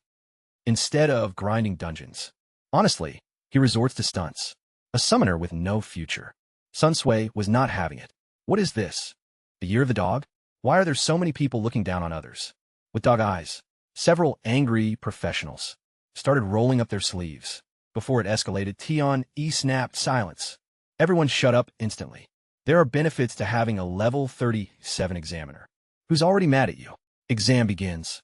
Instead of grinding dungeons. Honestly, he resorts to stunts. A summoner with no future. Sun Sui was not having it. What is this? The year of the dog? Why are there so many people looking down on others? With dog eyes, several angry professionals started rolling up their sleeves. Before it escalated, Tion snapped silence. Everyone shut up instantly. There are benefits to having a level 37 examiner who's already mad at you. Exam begins.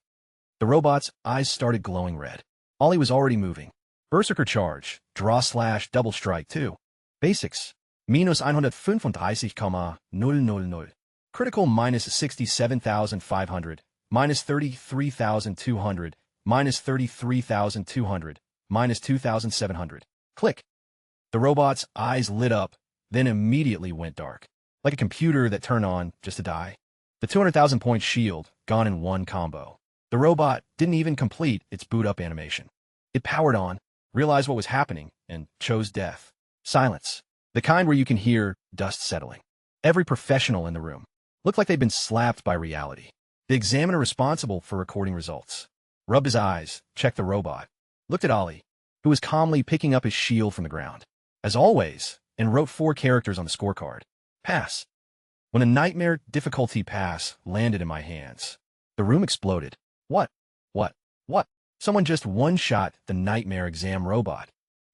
The robot's eyes started glowing red. Ollie was already moving. Berserker charge, draw slash double strike 2. Basics. Minus 135,000. Critical minus 67,500. Minus 33,200. Minus 33,200. Minus 2,700. Click. The robot's eyes lit up, then immediately went dark. Like a computer that turned on just to die. The 200,000 point shield, gone in one combo. The robot didn't even complete its boot up animation. It powered on, realized what was happening, and chose death. Silence. The kind where you can hear dust settling. Every professional in the room looked like they'd been slapped by reality. The examiner responsible for recording results rubbed his eyes, checked the robot, looked at Ollie, who was calmly picking up his shield from the ground, as always, and wrote 4 characters on the scorecard. Pass. When a nightmare difficulty pass landed in my hands, the room exploded. What? Someone just one-shot the nightmare exam robot.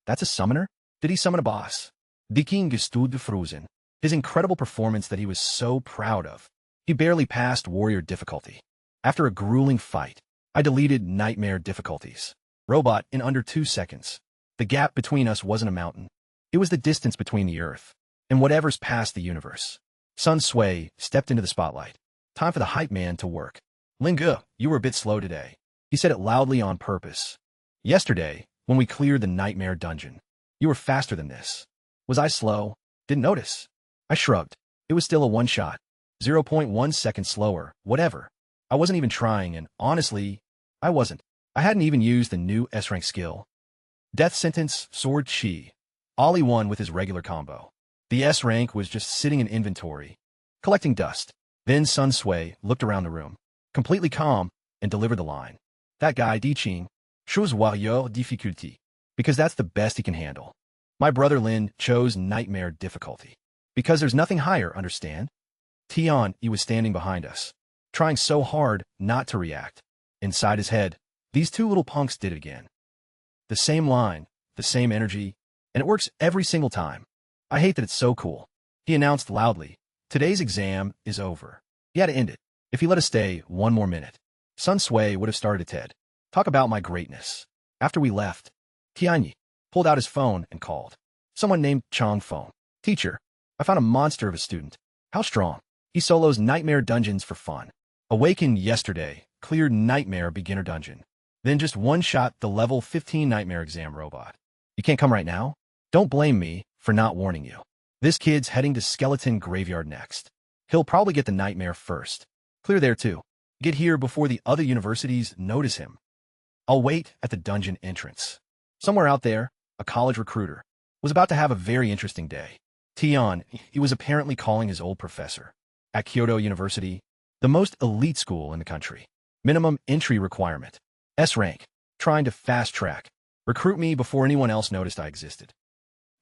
That's a summoner? Did he summon a boss? The king stood frozen. His incredible performance that he was so proud of. He barely passed warrior difficulty. After a grueling fight, I deleted nightmare difficulties. Robot in under 2 seconds. The gap between us wasn't a mountain. It was the distance between the earth and whatever's past the universe. Sun Sui stepped into the spotlight. Time for the hype man to work. Linga, you were a bit slow today. He said it loudly on purpose. Yesterday, when we cleared the nightmare dungeon, you were faster than this. Was I slow? Didn't notice. I shrugged. It was still a one-shot. 0.1 seconds slower, whatever. I wasn't even trying, and honestly, I wasn't. I hadn't even used the new S-rank skill. Death Sentence, Sword Chi. Ollie won with his regular combo. The S-rank was just sitting in inventory, collecting dust. Then Sun Sui looked around the room, completely calm, and delivered the line. That guy, Di Qing, chose warrior difficulty, because that's the best he can handle. My brother Lin chose nightmare difficulty, because there's nothing higher, understand? Tion, he was standing behind us, trying so hard not to react. Inside his head, these 2 little punks did it again. The same line, the same energy, and it works every single time. I hate that it's so cool. He announced loudly, today's exam is over. He had to end it. If he let us stay 1 more minute, Sun Sui would have started a TED. Talk about my greatness. After we left, Tianyi pulled out his phone and called. Someone named Chong phone. Teacher, I found a monster of a student. How strong? He solos nightmare dungeons for fun. Awakened yesterday, cleared nightmare beginner dungeon. Then just one-shot the level 15 nightmare exam robot. You can't come right now? Don't blame me for not warning you. This kid's heading to Skeleton Graveyard next. He'll probably get the nightmare first. Clear there too. Get here before the other universities notice him. I'll wait at the dungeon entrance. Somewhere out there, a college recruiter was about to have a very interesting day. Tion, he was apparently calling his old professor. At Kyoto University, the most elite school in the country. Minimum entry requirement. S-rank. Trying to fast-track. Recruit me before anyone else noticed I existed.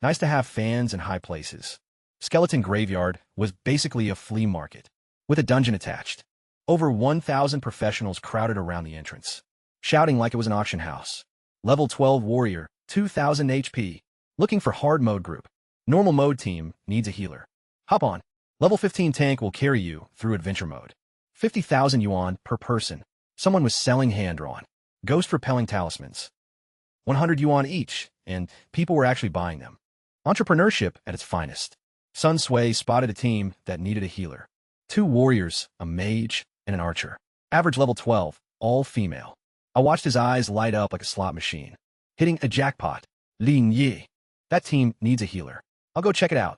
Nice to have fans in high places. Skeleton Graveyard was basically a flea market, with a dungeon attached. Over 1,000 professionals crowded around the entrance, shouting like it was an auction house. Level 12 warrior, 2,000 HP. Looking for hard mode group. Normal mode team needs a healer. Hop on. Level 15 tank will carry you through adventure mode. 50,000 yuan per person. Someone was selling hand-drawn, ghost-repelling talismans. 100 yuan each, and people were actually buying them. Entrepreneurship at its finest. Sun Sui spotted a team that needed a healer. 2 warriors, a mage, and an archer. Average level 12, all female. I watched his eyes light up like a slot machine. Hitting a jackpot. Lin Yi. That team needs a healer. I'll go check it out.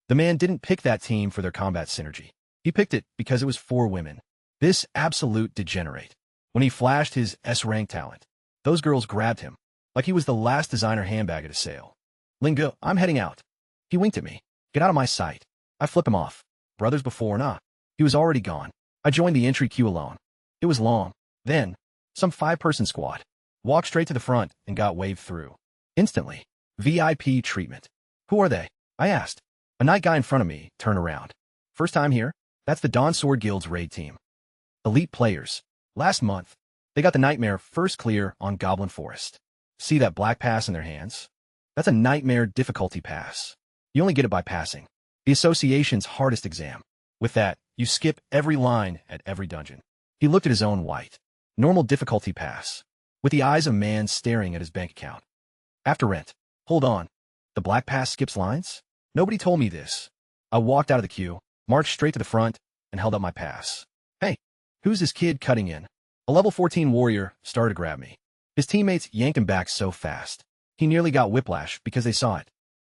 The man didn't pick that team for their combat synergy. He picked it because it was 4 women. This absolute degenerate When he flashed his S-rank talent, those girls grabbed him, like he was the last designer handbag at a sale. Lingo, I'm heading out. He winked at me. Get out of my sight. I flip him off. Brothers before, nah. He was already gone. I joined the entry queue alone. It was long. Then, some 5-person squad walked straight to the front and got waved through. Instantly. VIP treatment. Who are they? I asked. A night guy in front of me turned around. First time here? That's the Dawn Sword Guild's raid team. Elite players. Last month, they got the Nightmare first clear on Goblin Forest. See that black pass in their hands? That's a Nightmare difficulty pass. You only get it by passing the association's hardest exam. With that, you skip every line at every dungeon. He looked at his own white, normal difficulty pass, with the eyes of a man staring at his bank account. After rent. Hold on. The black pass skips lines? Nobody told me this. I walked out of the queue, marched straight to the front, and held up my pass. Hey, who's this kid cutting in? A level 14 warrior started to grab me. His teammates yanked him back so fast, he nearly got whiplash because they saw it.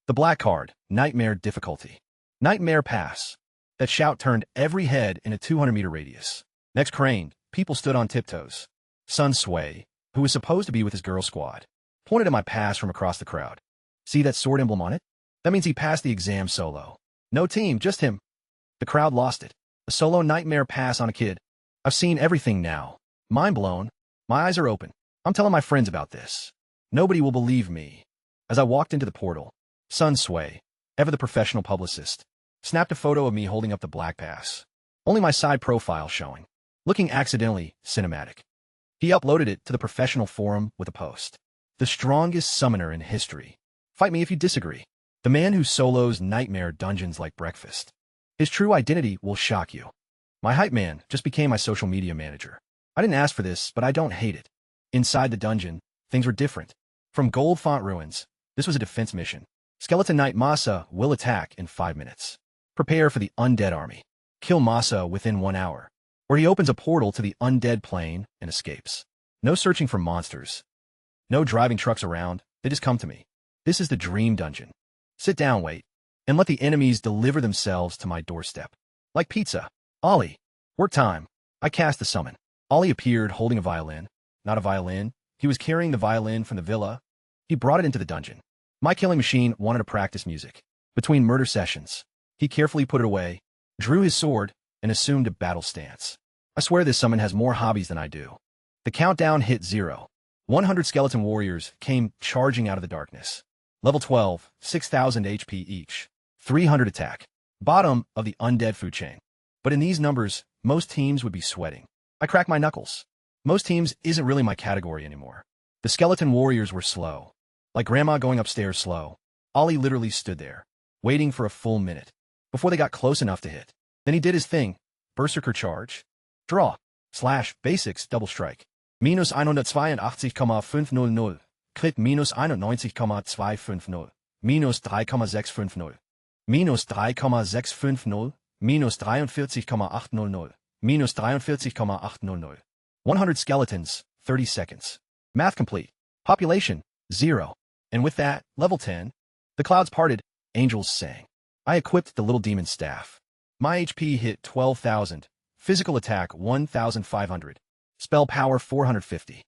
The black card, Nightmare difficulty. Nightmare pass. That shout turned every head in a 200-meter radius. Next craned, people stood on tiptoes. Sun Sway, who was supposed to be with his girl squad, pointed at my pass from across the crowd. See that sword emblem on it? That means he passed the exam solo. No team, just him. The crowd lost it. A solo Nightmare pass on a kid. I've seen everything now. Mind blown. My eyes are open. I'm telling my friends about this. Nobody will believe me. As I walked into the portal, Sun Sway, ever the professional publicist, snapped a photo of me holding up the black pass. Only my side profile showing. Looking accidentally cinematic. He uploaded it to the professional forum with a post. The strongest summoner in history. Fight me if you disagree. The man who solos Nightmare dungeons like breakfast. His true identity will shock you. My hype man just became my social media manager. I didn't ask for this, but I don't hate it. Inside the dungeon, things were different. From Gold Font Ruins, this was a defense mission. Skeleton Knight Masa will attack in 5 minutes. Prepare for the undead army. Kill Masa within 1 hour, where he opens a portal to the undead plane and escapes. No searching for monsters. No driving trucks around, they just come to me. This is the dream dungeon. Sit down, wait, and let the enemies deliver themselves to my doorstep. Like pizza. Ollie. Work time. I cast the summon. Ollie appeared holding a violin. Not a violin. He was carrying the violin from the villa. He brought it into the dungeon. My killing machine wanted to practice music. Between murder sessions, he carefully put it away, drew his sword, and assumed a battle stance. I swear this summon has more hobbies than I do. The countdown hit 0. 100 skeleton warriors came charging out of the darkness. Level 12, 6,000 HP each. 300 attack. Bottom of the undead food chain. But in these numbers, most teams would be sweating. I cracked my knuckles. Most teams isn't really my category anymore. The skeleton warriors were slow. Like grandma going upstairs slow. Ollie literally stood there, waiting for a full minute, before they got close enough to hit. Then he did his thing. Berserker charge. Draw. Slash. Basics. Double strike. Minus 182,500. Crit minus 91,250. Minus 3,650. Minus 3,650. Minus 43,800. Minus 43,800. 100 skeletons, 30 seconds. Math complete. Population, 0. And with that, level 10. The clouds parted, angels sang. I equipped the little demon staff. My HP hit 12,000. Physical attack 1,500. Spell power 450.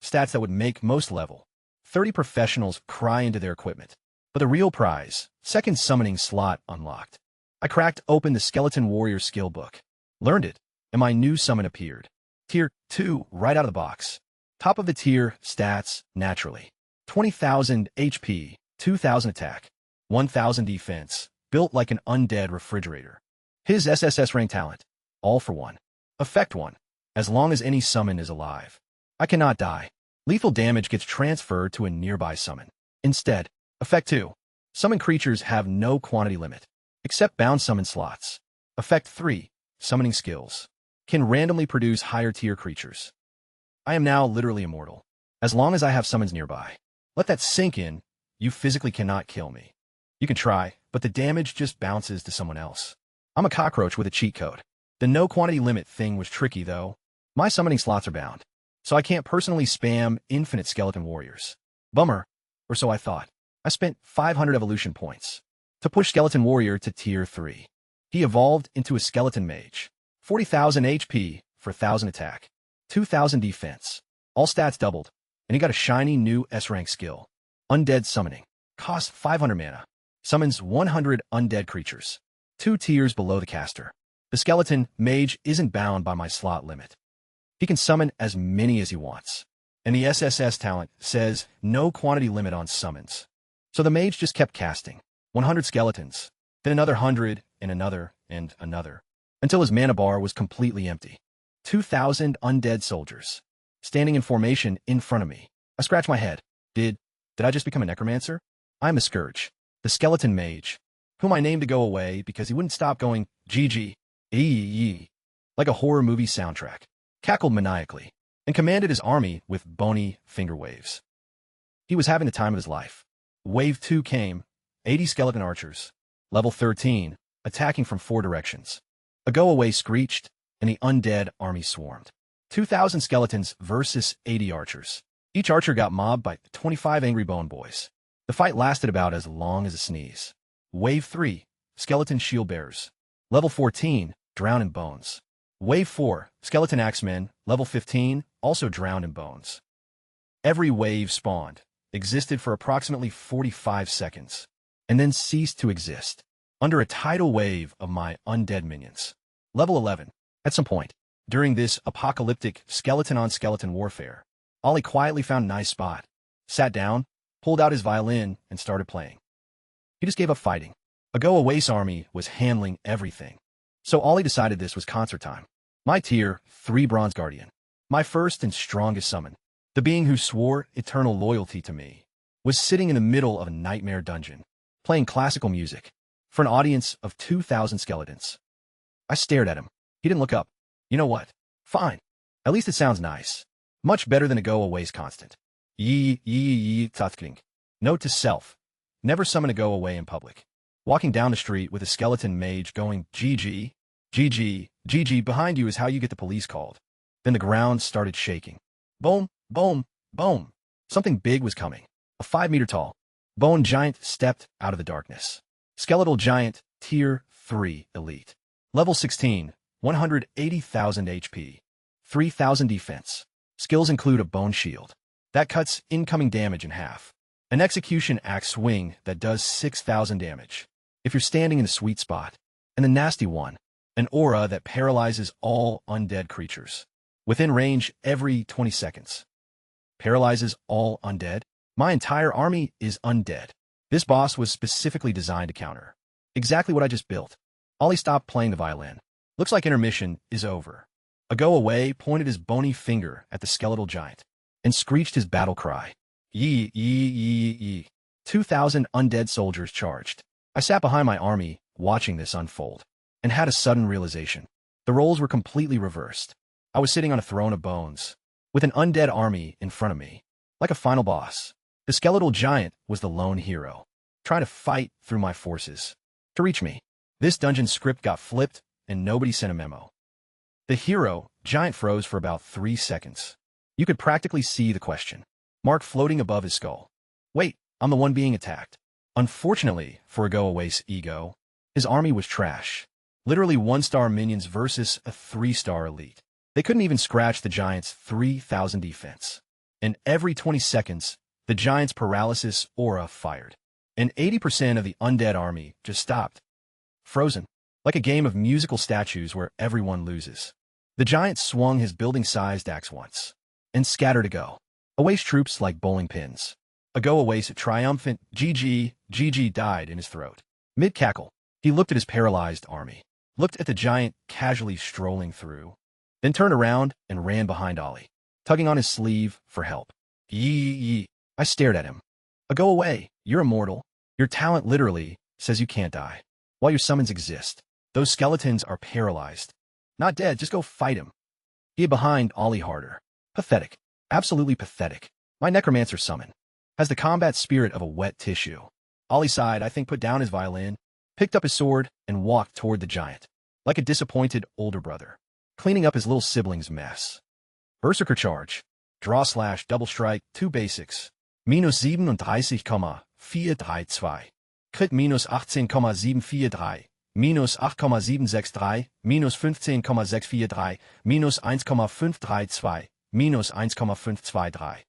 Stats that would make most level 30 professionals cry into their equipment. But the real prize, second summoning slot unlocked. I cracked open the Skeleton Warrior skill book. Learned it, and my new summon appeared. Tier 2, right out of the box. Top of the tier, stats, naturally. 20,000 HP, 2,000 attack, 1,000 defense, built like an undead refrigerator. His SSS rank talent, all for 1. Effect 1, as long as any summon is alive. I cannot die. Lethal damage gets transferred to a nearby summon. Instead, Effect 2, summon creatures have no quantity limit, except bound summon slots. Effect 3, summoning skills, can randomly produce higher tier creatures. I am now literally immortal, as long as I have summons nearby. Let that sink in. You physically cannot kill me. You can try, but the damage just bounces to someone else. I'm a cockroach with a cheat code. The no quantity limit thing was tricky though. My summoning slots are bound, so I can't personally spam infinite skeleton warriors. Bummer, or so I thought. I spent 500 evolution points to push Skeleton Warrior to tier 3. He evolved into a skeleton mage. 40,000 HP for 1,000 attack. 2,000 defense. All stats doubled, and he got a shiny new S-rank skill. Undead Summoning. Costs 500 mana. Summons 100 undead creatures. 2 tiers below the caster. The skeleton mage isn't bound by my slot limit. He can summon as many as he wants. And the SSS talent says no quantity limit on summons. So the mage just kept casting. 100 skeletons, then another 100, and another, until his mana bar was completely empty. 2,000 undead soldiers, standing in formation in front of me. I scratch my head. Did I just become a necromancer? I'm a scourge, the skeleton mage, whom I named to go away because he wouldn't stop going, GG, eee, like a horror movie soundtrack, cackled maniacally, and commanded his army with bony finger waves. He was having the time of his life. Wave 2 came, 80 skeleton archers, level 13, attacking from 4 directions. A go-away screeched, and the undead army swarmed. 2,000 skeletons versus 80 archers. Each archer got mobbed by 25 angry bone boys. The fight lasted about as long as a sneeze. Wave 3, skeleton shield bearers. Level 14, drown in bones. Wave 4, skeleton axemen, level 15, also drowned in bones. Every wave spawned, existed for approximately 45 seconds, and then ceased to exist, under a tidal wave of my undead minions. Level 11. At some point, during this apocalyptic skeleton-on-skeleton warfare, Ollie quietly found a nice spot, sat down, pulled out his violin, and started playing. He just gave up fighting. A go-away's army was handling everything. So Ollie decided this was concert time. My tier 3 Bronze Guardian. My first and strongest summon. The being who swore eternal loyalty to me was sitting in the middle of a nightmare dungeon, playing classical music, for an audience of 2,000 skeletons. I stared at him. He didn't look up. You know what? Fine. At least it sounds nice. Much better than a go-away's constant. Tutkling. Note to self. Never summon a go-away in public. Walking down the street with a skeleton mage going, GG, GG, GG behind you is how you get the police called. Then the ground started shaking. Boom, boom, boom. Something big was coming. A 5-meter tall bone giant stepped out of the darkness. Skeletal giant, tier 3 elite. Level 16, 180,000 HP. 3,000 defense. Skills include a bone shield that cuts incoming damage in half. An execution axe swing that does 6,000 damage if you're standing in the sweet spot. And the nasty one, an aura that paralyzes all undead creatures within range every 20 seconds. Paralyzes all undead? My entire army is undead. This boss was specifically designed to counter. Exactly what I just built. Ollie stopped playing the violin. Looks like intermission is over. A go-away pointed his bony finger at the skeletal giant and screeched his battle cry. Yee, yee, yee, yee. 2,000 undead soldiers charged. I sat behind my army, watching this unfold, and had a sudden realization. The roles were completely reversed. I was sitting on a throne of bones, with an undead army in front of me, like a final boss. The skeletal giant was the lone hero, trying to fight through my forces to reach me. This dungeon script got flipped, and nobody sent a memo. The hero, giant, froze for about 3 seconds. You could practically see the question mark floating above his skull. Wait, I'm the one being attacked. Unfortunately, for a go-away's ego, his army was trash. Literally 1-star minions versus a 3-star elite. They couldn't even scratch the giant's 3,000 defense. And every 20 seconds, the giant's paralysis aura fired. And 80% of the undead army just stopped. Frozen. Like a game of musical statues where everyone loses. The giant swung his building-sized axe once, and scattered a go-away's troops like bowling pins. A go-away's triumphant GG, GG died in his throat. Mid-cackle, he looked at his paralyzed army, looked at the giant casually strolling through, then turned around and ran behind Ollie, tugging on his sleeve for help. Yee. I stared at him. A go-away, you're immortal. Your talent literally says you can't die. While your summons exist, those skeletons are paralyzed. Not dead, just go fight him. He hid behind Ollie harder. Pathetic. Absolutely pathetic. My necromancer summon has the combat spirit of a wet tissue. Ollie sighed, I think, put down his violin, picked up his sword, and walked toward the giant, like a disappointed older brother, cleaning up his little sibling's mess. Berserker charge. Draw / double strike, 2 basics. -37,432. Crit -18,743. minus 8,763, minus 15,643, minus 1,532, minus 1,523.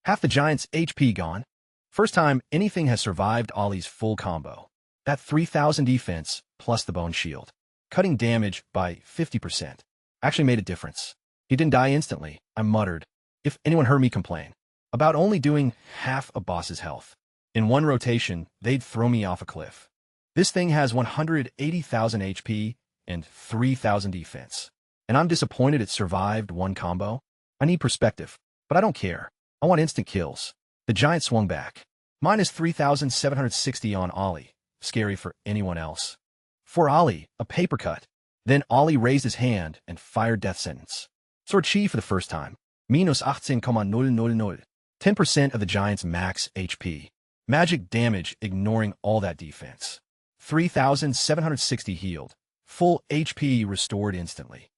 Half the giant's HP gone. First time anything has survived Ollie's full combo. That 3,000 defense plus the bone shield, cutting damage by 50%, actually made a difference. He didn't die instantly, I muttered. If anyone heard me complain about only doing half a boss's health in one rotation, they'd throw me off a cliff. This thing has 180,000 HP and 3,000 defense, and I'm disappointed it survived one combo. I need perspective, but I don't care. I want instant kills. The giant swung back. Minus 3,760 on Ollie. Scary for anyone else. For Ollie, a paper cut. Then Ollie raised his hand and fired death sentence. Sword chi for the first time. Minus 18,000. 10% of the giant's max HP. Magic damage ignoring all that defense. 3,760 healed. Full HP restored instantly.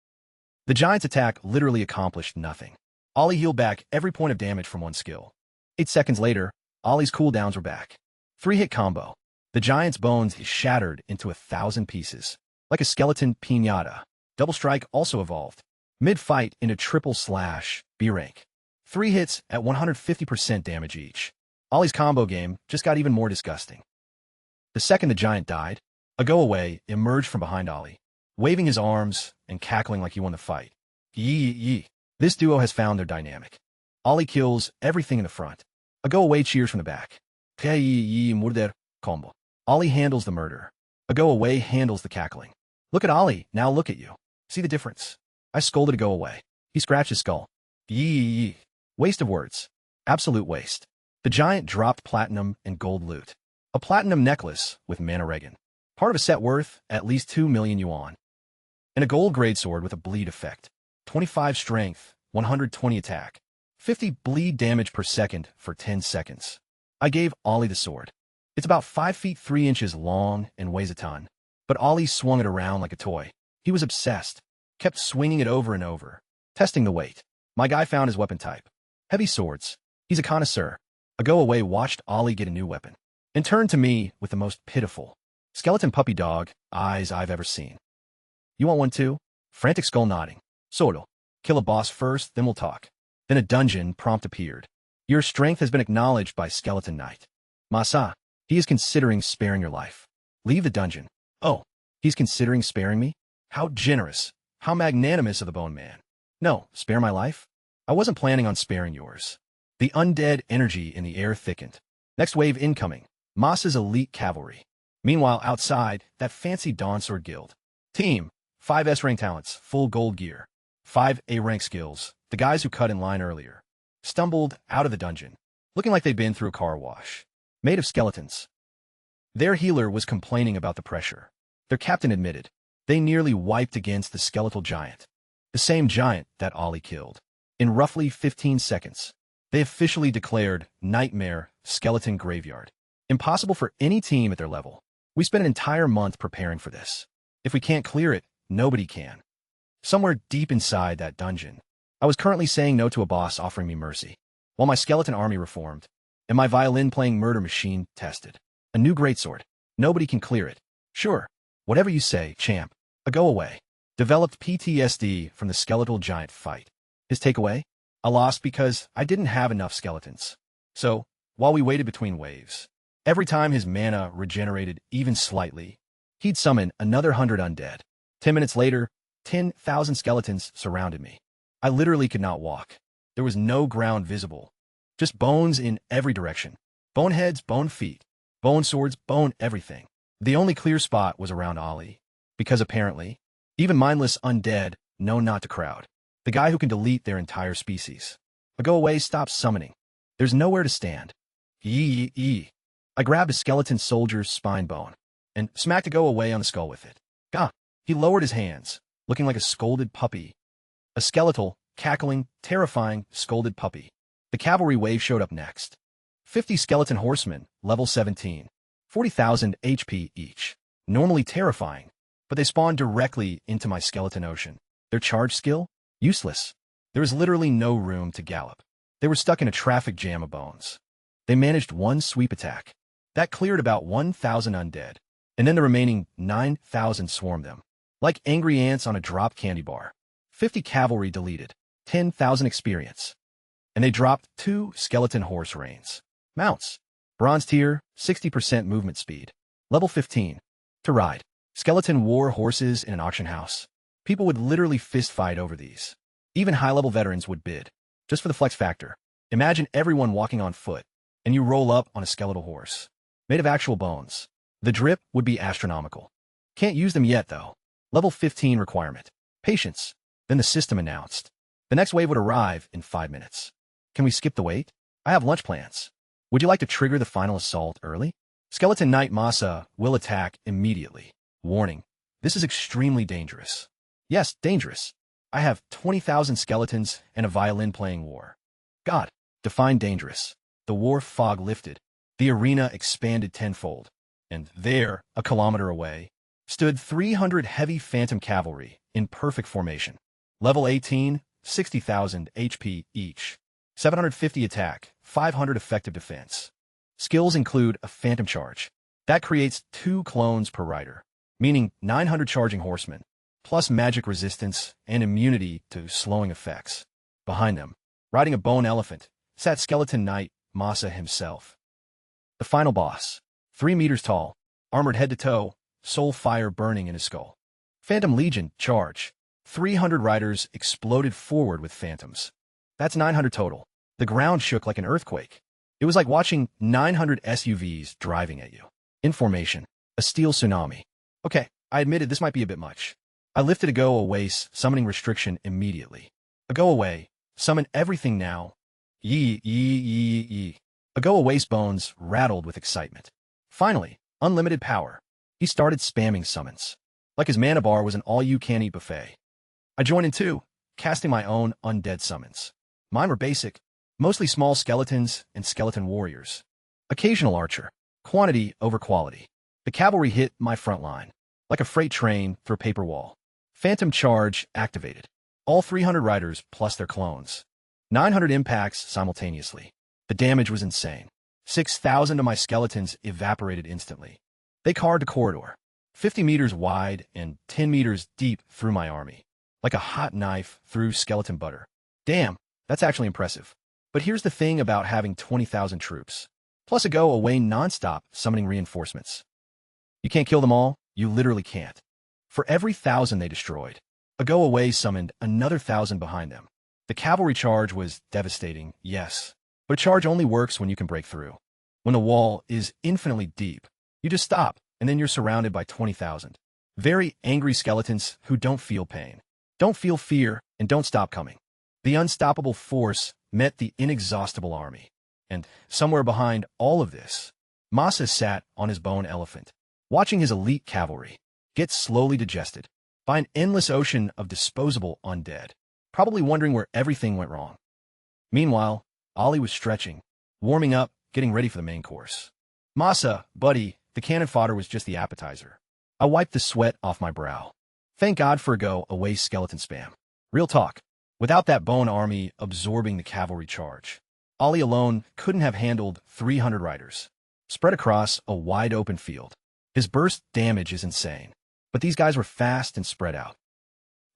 The giant's attack literally accomplished nothing. Ollie healed back every point of damage from one skill. 8 seconds later, Ollie's cooldowns were back. 3-hit combo. The giant's bones shattered into 1,000 pieces. Like a skeleton piñata. Double strike also evolved. Mid-fight into triple slash, B rank. 3 hits at 150% damage each. Ollie's combo game just got even more disgusting. The second the giant died, a go-away emerged from behind Ollie, waving his arms and cackling like he won the fight. Yee. This duo has found their dynamic. Ollie kills everything in the front. A go-away cheers from the back. Murder combo. Ollie handles the murder. A go-away handles the cackling. Look at Ollie, now look at you. See the difference? I scolded a go-away. He scratched his skull. Yee. Waste of words. Absolute waste. The giant dropped platinum and gold loot. A platinum necklace with mana regen. Part of a set worth at least 2 million yuan. And a gold greatsword with a bleed effect. 25 strength, 120 attack. 50 bleed damage per second for 10 seconds. I gave Ollie the sword. It's about 5 feet 3 inches long and weighs a ton. But Ollie swung it around like a toy. He was obsessed. Kept swinging it over and over. Testing the weight. My guy found his weapon type. Heavy swords. He's a connoisseur. A go-away watched Ollie get a new weapon. And turned to me with the most pitiful skeleton puppy dog eyes I've ever seen. You want one too? Frantic skull nodding. Solo. Kill a boss first, then we'll talk. Then a dungeon prompt appeared. Your strength has been acknowledged by Skeleton Knight. Masa, he is considering sparing your life. Leave the dungeon. Oh, he's considering sparing me? How generous. How magnanimous of the Bone Man. No, spare my life? I wasn't planning on sparing yours. The undead energy in the air thickened. Next wave incoming. Masa's elite cavalry. Meanwhile, outside, that fancy Dawnsword guild. Team, 5 S-rank talents, full gold gear. 5 A-rank skills, the guys who cut in line earlier. Stumbled out of the dungeon, looking like they'd been through a car wash. Made of skeletons. Their healer was complaining about the pressure. Their captain admitted. They nearly wiped against the skeletal giant. The same giant that Ollie killed. In roughly 15 seconds. They officially declared Nightmare Skeleton Graveyard. Impossible for any team at their level. We spent an entire month preparing for this. If we can't clear it, nobody can. Somewhere deep inside that dungeon, I was currently saying no to a boss offering me mercy, while my skeleton army reformed, and my violin-playing murder machine tested. A new greatsword. Nobody can clear it. Sure. Whatever you say, champ. A go-away. Developed PTSD from the skeletal giant fight. His takeaway? I lost because I didn't have enough skeletons. So, while we waited between waves, every time his mana regenerated even slightly, he'd summon another 100 undead. 10 minutes later, 10,000 skeletons surrounded me. I literally could not walk. There was no ground visible. Just bones in every direction. Bone heads, bone feet. Bone swords, bone everything. The only clear spot was around Ollie. Because apparently, even mindless undead know not to crowd. The guy who can delete their entire species. A go-away stops summoning. There's nowhere to stand. Yee. I grabbed a skeleton soldier's spine bone and smacked a go-away on the skull with it. Gah! He lowered his hands, looking like a scolded puppy. A skeletal, cackling, terrifying, scolded puppy. The cavalry wave showed up next. 50 skeleton horsemen, level 17. 40,000 HP each. Normally terrifying, but they spawned directly into my skeleton ocean. Their charge skill? Useless. There was literally no room to gallop. They were stuck in a traffic jam of bones. They managed one sweep attack. That cleared about 1,000 undead, and then the remaining 9,000 swarmed them. Like angry ants on a dropped candy bar. 50 cavalry deleted. 10,000 experience. And they dropped 2 skeleton horse reins. Mounts. Bronze tier, 60% movement speed. Level 15. To ride. Skeleton war horses in an auction house. People would literally fist fight over these. Even high-level veterans would bid. Just for the flex factor. Imagine everyone walking on foot, and you roll up on a skeletal horse. Made of actual bones. The drip would be astronomical. Can't use them yet, though. Level 15 requirement. Patience. Then the system announced. The next wave would arrive in 5 minutes. Can we skip the wait? I have lunch plans. Would you like to trigger the final assault early? Skeleton Knight Masa will attack immediately. Warning. This is extremely dangerous. Yes, dangerous. I have 20,000 skeletons and a violin-playing war. God, define dangerous. The war fog lifted. The arena expanded tenfold. And there, a kilometer away, stood 300 heavy phantom cavalry in perfect formation. Level 18, 60,000 HP each. 750 attack, 500 effective defense. Skills include a phantom charge. That creates 2 clones per rider, meaning 900 charging horsemen, plus magic resistance and immunity to slowing effects. Behind them, riding a bone elephant, sat Skeleton Knight Masa himself. The final boss, 3 meters tall, armored head to toe, soul fire burning in his skull. Phantom Legion, charge. 300 riders exploded forward with phantoms. That's 900 total. The ground shook like an earthquake. It was like watching 900 SUVs driving at you. In formation, a steel tsunami. Okay, I admitted this might be a bit much. I lifted a go away summoning restriction immediately. A go away, summon everything now. Yee. A go away's bones rattled with excitement. Finally, unlimited power. He started spamming summons. Like his mana bar was an all-you-can-eat buffet. I joined in too, casting my own undead summons. Mine were basic, mostly small skeletons and skeleton warriors. Occasional archer. Quantity over quality. The cavalry hit my front line, like a freight train through a paper wall. Phantom charge activated. All 300 riders plus their clones. 900 impacts simultaneously. The damage was insane. 6,000 of my skeletons evaporated instantly. They carved a corridor, 50 meters wide and 10 meters deep through my army, like a hot knife through skeleton butter. Damn, that's actually impressive. But here's the thing about having 20,000 troops, plus a go away non-stop summoning reinforcements. You can't kill them all, you literally can't. For every 1,000 they destroyed, a go away summoned another 1,000 behind them. The cavalry charge was devastating, yes, but a charge only works when you can break through. When the wall is infinitely deep, you just stop, and then you're surrounded by 20,000. Very angry skeletons who don't feel pain, don't feel fear, and don't stop coming. The unstoppable force met the inexhaustible army. And somewhere behind all of this, Masa sat on his bone elephant, watching his elite cavalry get slowly digested by an endless ocean of disposable undead, probably wondering where everything went wrong. Meanwhile, Ollie was stretching, warming up, getting ready for the main course. Masa, buddy, the cannon fodder was just the appetizer. I wiped the sweat off my brow. Thank God for a go-away skeleton spam. Real talk. Without that bone army absorbing the cavalry charge, Ollie alone couldn't have handled 300 riders, spread across a wide-open field. His burst damage is insane, but these guys were fast and spread out.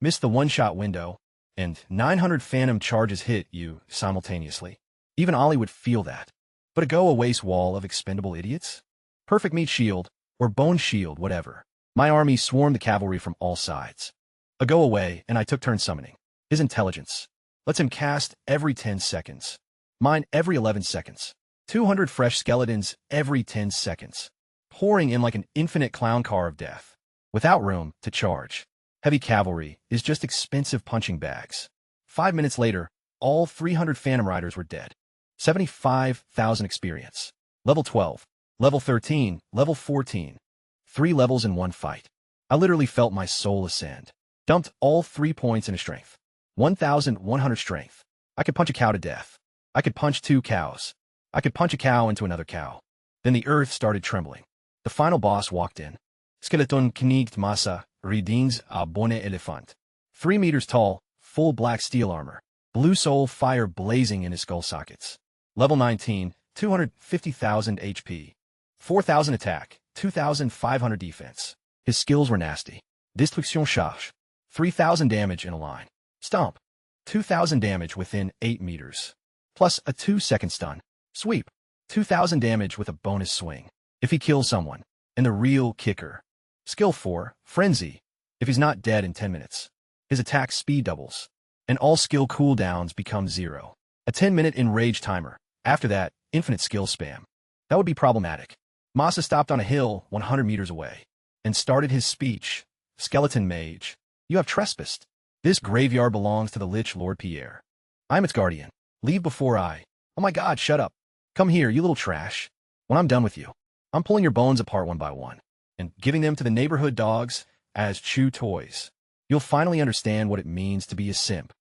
Missed the one-shot window, and 900 phantom charges hit you simultaneously. Even Ollie would feel that. But a go-away's wall of expendable idiots? Perfect meat shield, or bone shield, whatever. My army swarmed the cavalry from all sides. A go-away, and I took turns summoning. His intelligence lets him cast every 10 seconds. Mine every 11 seconds. 200 fresh skeletons every 10 seconds. Pouring in like an infinite clown car of death. Without room to charge. Heavy cavalry is just expensive punching bags. 5 minutes later, all 300 phantom riders were dead. 75,000 experience. Level 12. Level 13. Level 14. 3 levels in one fight. I literally felt my soul ascend. Dumped all 3 points into strength. 1,100 strength. I could punch a cow to death. I could punch 2 cows. I could punch a cow into another cow. Then the earth started trembling. The final boss walked in. Skeleton Knight Masa Readings a Bone Elephant. 3 meters tall, full black steel armor. Blue soul fire blazing in his skull sockets. Level 19, 250,000 HP. 4,000 attack, 2,500 defense. His skills were nasty. Destruction charge. 3,000 damage in a line. Stomp. 2,000 damage within 8 meters. Plus a 2-second stun. Sweep. 2,000 damage with a bonus swing if he kills someone. And the real kicker. Skill 4, Frenzy. If he's not dead in 10 minutes. His attack speed doubles. And all skill cooldowns become 0. A 10-minute enrage timer. After that, infinite skill spam. That would be problematic. Masa stopped on a hill 100 meters away and started his speech. Skeleton Mage, you have trespassed. This graveyard belongs to the Lich Lord Pierre. I'm its guardian. Leave before I... Oh my god, shut up. Come here, you little trash. When I'm done with you, I'm pulling your bones apart one by one and giving them to the neighborhood dogs as chew toys. You'll finally understand what it means to be a simp.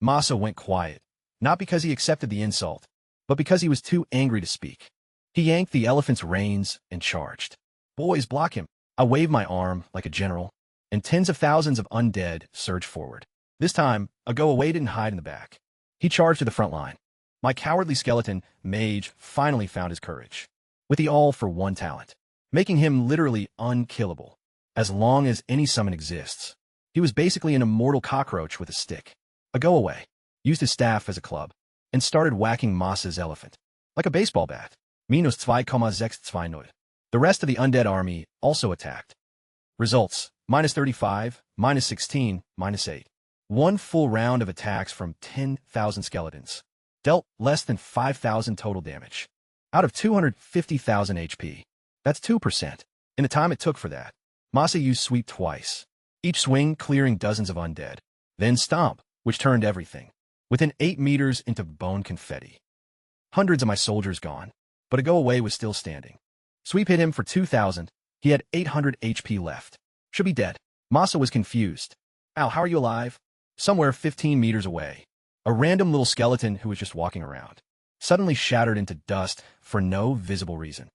Masa went quiet, not because he accepted the insult, but because he was too angry to speak. He yanked the elephant's reins and charged. Boys, block him. I waved my arm like a general, and tens of thousands of undead surged forward. This time, a go-away didn't hide in the back. He charged to the front line. My cowardly skeleton mage finally found his courage, with the all-for-one talent, making him literally unkillable. As long as any summon exists, he was basically an immortal cockroach with a stick. A go-away used his staff as a club and started whacking Masa's elephant like a baseball bat. Minus 2,620. The rest of the undead army also attacked. Results: minus 35, minus 16, minus 8. One full round of attacks from 10,000 skeletons. Dealt less than 5,000 total damage. Out of 250,000 HP. That's 2%. In the time it took for that, Masa used Sweep twice, each swing clearing dozens of undead. Then Stomp, which turned everything within 8 meters into bone confetti. Hundreds of my soldiers gone, but a go-away was still standing. Sweep hit him for 2,000. He had 800 HP left. Should be dead. Masa was confused. Ow, how are you alive? Somewhere 15 meters away, a random little skeleton who was just walking around suddenly shattered into dust for no visible reason.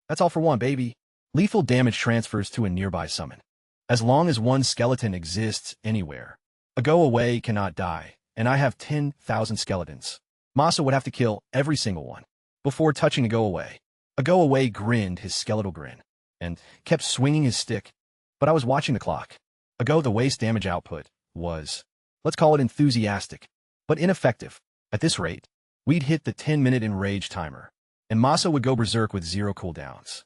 That's all for one, baby. Lethal damage transfers to a nearby summon. As long as one skeleton exists anywhere, a go-away cannot die, and I have 10,000 skeletons. Masa would have to kill every single one before touching a go-away. A go-away grinned his skeletal grin and kept swinging his stick, but I was watching the clock. The waste damage output was, let's call it enthusiastic, but ineffective. At this rate, we'd hit the 10-minute enrage timer, and Masa would go berserk with 0 cooldowns.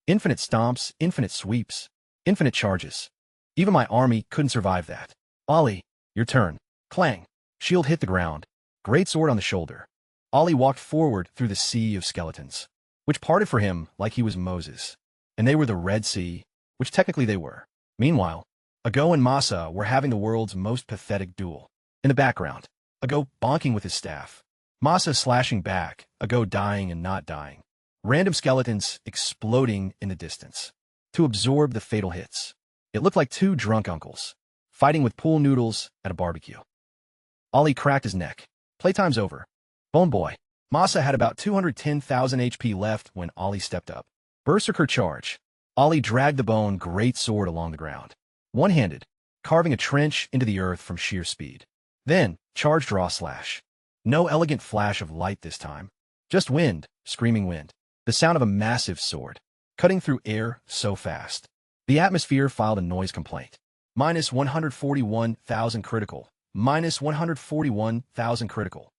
Infinite stomps, infinite sweeps, infinite charges. Even my army couldn't survive that. Ollie, your turn. Clang. Shield hit the ground. Great sword on the shoulder. Ollie walked forward through the sea of skeletons, which parted for him like he was Moses. And they were the Red Sea, which technically they were. Meanwhile, Ago and Masa were having the world's most pathetic duel. In the background, Ago bonking with his staff. Masa slashing back, Ago dying and not dying. Random skeletons exploding in the distance to absorb the fatal hits. It looked like two drunk uncles fighting with pool noodles at a barbecue. Ollie cracked his neck. Playtime's over. Bone boy. Masa had about 210,000 HP left when Ollie stepped up. Berserker charge. Ollie dragged the bone great sword along the ground, one-handed, carving a trench into the earth from sheer speed. Then, charge draw slash. No elegant flash of light this time. Just wind, screaming wind. The sound of a massive sword, cutting through air so fast. The atmosphere filed a noise complaint. Minus 141,000 critical. Minus 141,000 critical.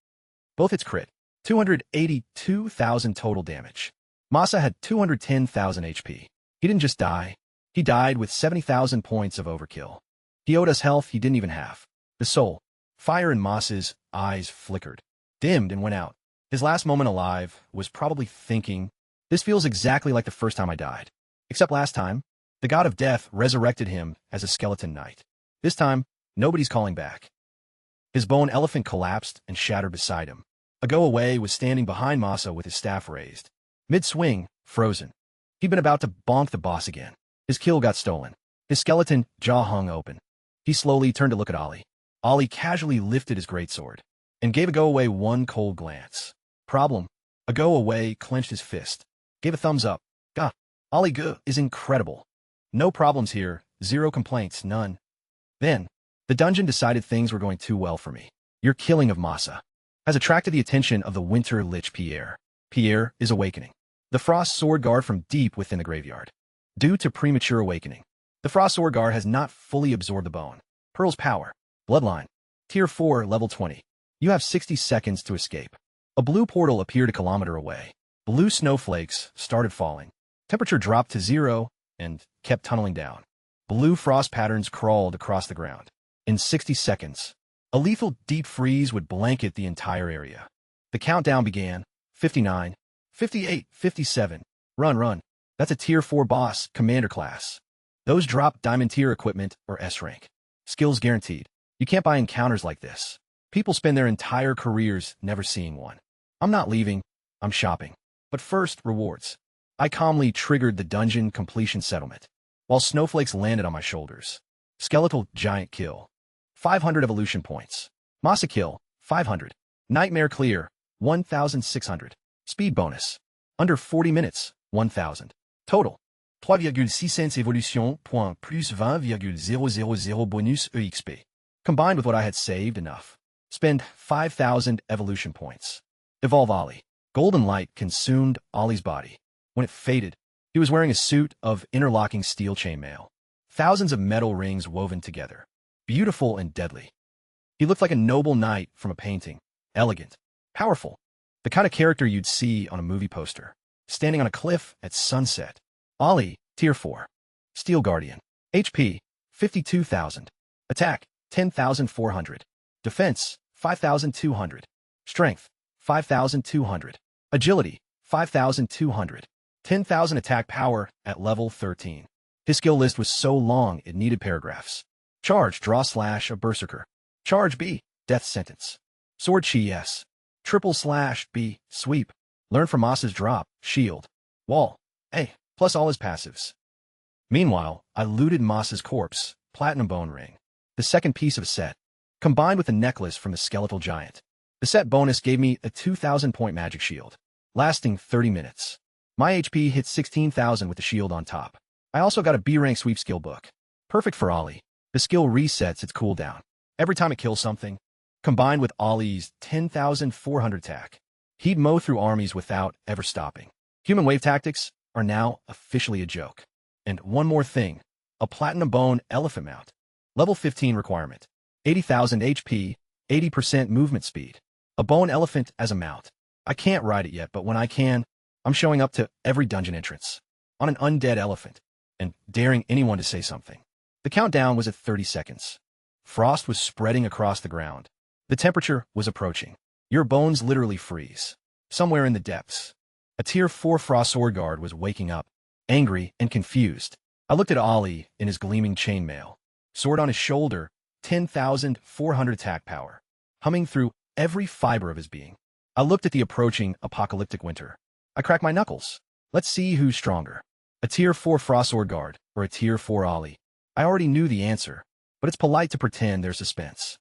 Both hits crit. 282,000 total damage. Masa had 210,000 HP. He didn't just die. He died with 70,000 points of overkill. He owed us health he didn't even have. The soul. Fire in Masa's eyes flickered, dimmed and went out. His last moment alive was probably thinking, this feels exactly like the first time I died. Except last time, the god of death resurrected him as a skeleton knight. This time, nobody's calling back. His bone elephant collapsed and shattered beside him. A go-away was standing behind Masa with his staff raised. Mid-swing, frozen. He'd been about to bonk the boss again. His kill got stolen. His skeleton jaw hung open. He slowly turned to look at Ollie. Ollie casually lifted his greatsword and gave a go-away one cold glance. Problem. A go-away clenched his fist. Gave a thumbs up. Gah. Ollie Go is incredible. No problems here. 0 complaints. None. Then, the dungeon decided things were going too well for me. Your killing of Masa has attracted the attention of the Winter Lich Pierre. Pierre is awakening. The Frost Sword Guard from deep within the graveyard. Due to premature awakening, the Frost Sword Guard has not fully absorbed the bone. Pearl's power. Bloodline. Tier 4, level 20. You have 60 seconds to escape. A blue portal appeared a kilometer away. Blue snowflakes started falling. Temperature dropped to 0 and kept tunneling down. Blue frost patterns crawled across the ground. In 60 seconds, a lethal deep freeze would blanket the entire area. The countdown began. 59, 58, 57. Run, run. That's a Tier 4 boss, Commander class. Those drop Diamond Tier equipment or S rank. Skills guaranteed. You can't buy encounters like this. People spend their entire careers never seeing one. I'm not leaving. I'm shopping. But first, rewards. I calmly triggered the dungeon completion settlement, while snowflakes landed on my shoulders. Skeletal Giant Kill. 500 evolution points. Masa Kill. 500. Nightmare Clear. 1,600. Speed bonus. Under 40 minutes. 1,000. Total. 3,600 évolution point plus 20,000 bonus EXP. Combined with what I had saved, enough. Spend 5,000 evolution points. Evolve Ollie. Golden light consumed Ollie's body. When it faded, he was wearing a suit of interlocking steel chainmail. Thousands of metal rings woven together. Beautiful and deadly. He looked like a noble knight from a painting. Elegant. Powerful. The kind of character you'd see on a movie poster. Standing on a cliff at sunset. Ollie, Tier 4. Steel Guardian. HP, 52,000. Attack, 10,400. Defense, 5,200. Strength, 5,200. Agility, 5,200. 10,000 attack power at level 13. His skill list was so long it needed paragraphs. Charge, draw slash, a berserker. Charge B, death sentence. Sword Chi S. Triple slash B, sweep. Learn from Masa's drop, shield. Wall, A, plus all his passives. Meanwhile, I looted Masa's corpse, platinum bone ring. The second piece of a set, combined with the necklace from the skeletal giant. The set bonus gave me a 2,000-point magic shield, lasting 30 minutes. My HP hit 16,000 with the shield on top. I also got a B-rank sweep skill book. Perfect for Ollie. The skill resets its cooldown every time it kills something. Combined with Ollie's 10,400 attack, he'd mow through armies without ever stopping. Human wave tactics are now officially a joke. And one more thing, a platinum bone elephant mount. Level 15 requirement. 80,000 HP, 80% movement speed. A bone elephant as a mount. I can't ride it yet, but when I can, I'm showing up to every dungeon entrance on an undead elephant and daring anyone to say something. The countdown was at 30 seconds. Frost was spreading across the ground. The temperature was approaching. Your bones literally freeze. Somewhere in the depths, a Tier 4 Frost Sword Guard was waking up, angry and confused. I looked at Ollie in his gleaming chainmail. Sword on his shoulder, 10,400 attack power, humming through every fiber of his being. I looked at the approaching apocalyptic winter. I cracked my knuckles. Let's see who's stronger. A Tier 4 Frost Sword Guard or a Tier 4 Ollie. I already knew the answer, but it's polite to pretend there's suspense.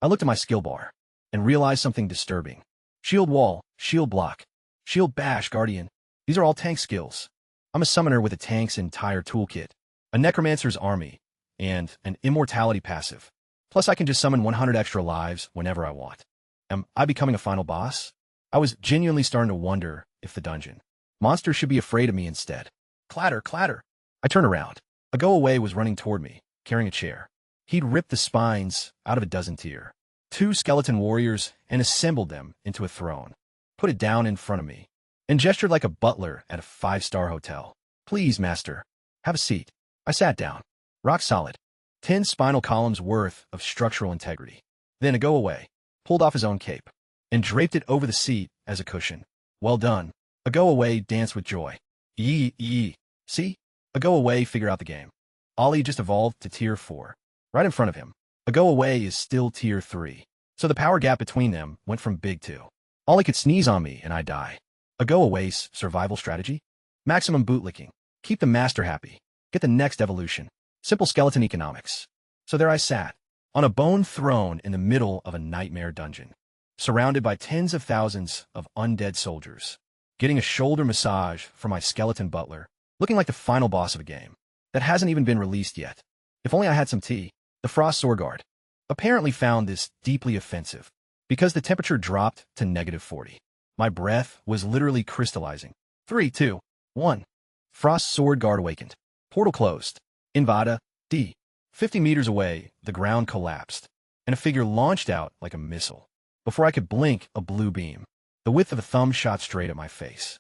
I looked at my skill bar and realized something disturbing. Shield Wall, Shield Block, Shield Bash, Guardian. These are all tank skills. I'm a summoner with a tank's entire toolkit, a necromancer's army, and an immortality passive. Plus I can just summon 100 extra lives whenever I want. Am I becoming a final boss? I was genuinely starting to wonder if the dungeon monster should be afraid of me instead. Clatter, clatter. I turned around. A go-away was running toward me, carrying a chair. He'd ripped the spines out of a dozen tier. 2 skeleton warriors and assembled them into a throne. Put it down in front of me, and gestured like a butler at a 5-star hotel. Please, master, have a seat. I sat down. Rock solid. 10 spinal columns worth of structural integrity. Then a go-away pulled off his own cape and draped it over the seat as a cushion. Well done. A go-away danced with joy. Yee. See? A go-away figure out the game. Ollie just evolved to Tier 4. Right in front of him, a go-away is still Tier 3. So the power gap between them went from big to. Ollie could sneeze on me and I'd die. A go-away's survival strategy? Maximum bootlicking. Keep the master happy. Get the next evolution. Simple skeleton economics. So there I sat, on a bone throne in the middle of a nightmare dungeon, surrounded by tens of thousands of undead soldiers, getting a shoulder massage from my skeleton butler, looking like the final boss of a game that hasn't even been released yet. If only I had some tea. The Frost Sword Guard apparently found this deeply offensive because the temperature dropped to -40. My breath was literally crystallizing. 3, 2, 1. Frost Sword Guard awakened. Portal closed. Invada, D. 50 meters away, the ground collapsed, and a figure launched out like a missile. Before I could blink, a blue beam, the width of a thumb, shot straight at my face.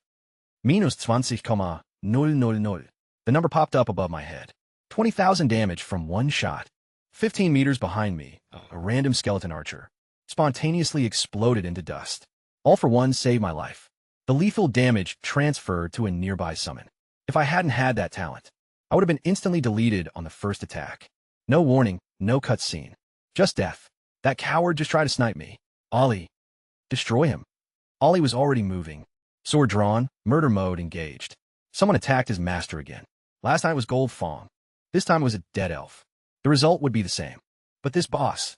Minus 20,000. The number popped up above my head. 20,000 damage from one shot. 15 meters behind me, a random skeleton archer spontaneously exploded into dust. All for one saved my life. The lethal damage transferred to a nearby summon. If I hadn't had that talent, I would have been instantly deleted on the first attack. No warning, no cutscene. Just death. That coward just tried to snipe me. Ollie. Destroy him. Ollie was already moving. Sword drawn, murder mode engaged. Someone attacked his master again. Last time it was Gold Fong. This time it was a dead elf. The result would be the same. But this boss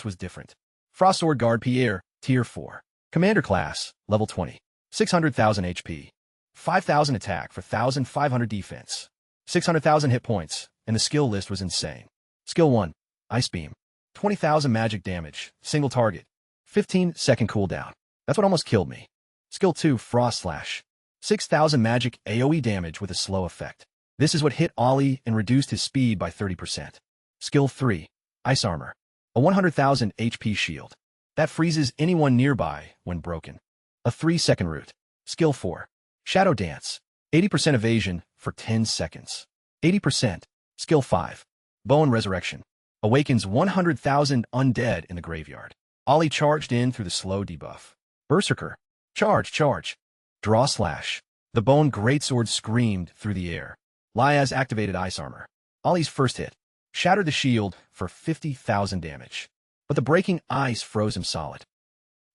was different. Frost Sword Guard Pierre, Tier 4. Commander class, level 20. 600,000 HP. 5,000 attack for 1,500 defense. 600,000 hit points, and the skill list was insane. Skill 1, Ice Beam. 20,000 magic damage, single target. 15-second cooldown. That's what almost killed me. Skill 2, Frost Slash. 6,000 magic AoE damage with a slow effect. This is what hit Ollie and reduced his speed by 30%. Skill 3, Ice Armor. A 100,000 HP shield. That freezes anyone nearby when broken. A 3-second route. Skill 4, Shadow Dance. 80% evasion for 10 seconds. 80%. Skill 5, Bone Resurrection. Awakens 100,000 undead in the graveyard. Ollie charged in through the slow debuff. Berserker. Charge. Draw Slash. The Bone Greatsword screamed through the air. Liaz activated Ice Armor. Ollie's first hit shattered the shield for 50,000 damage, but the breaking ice froze him solid.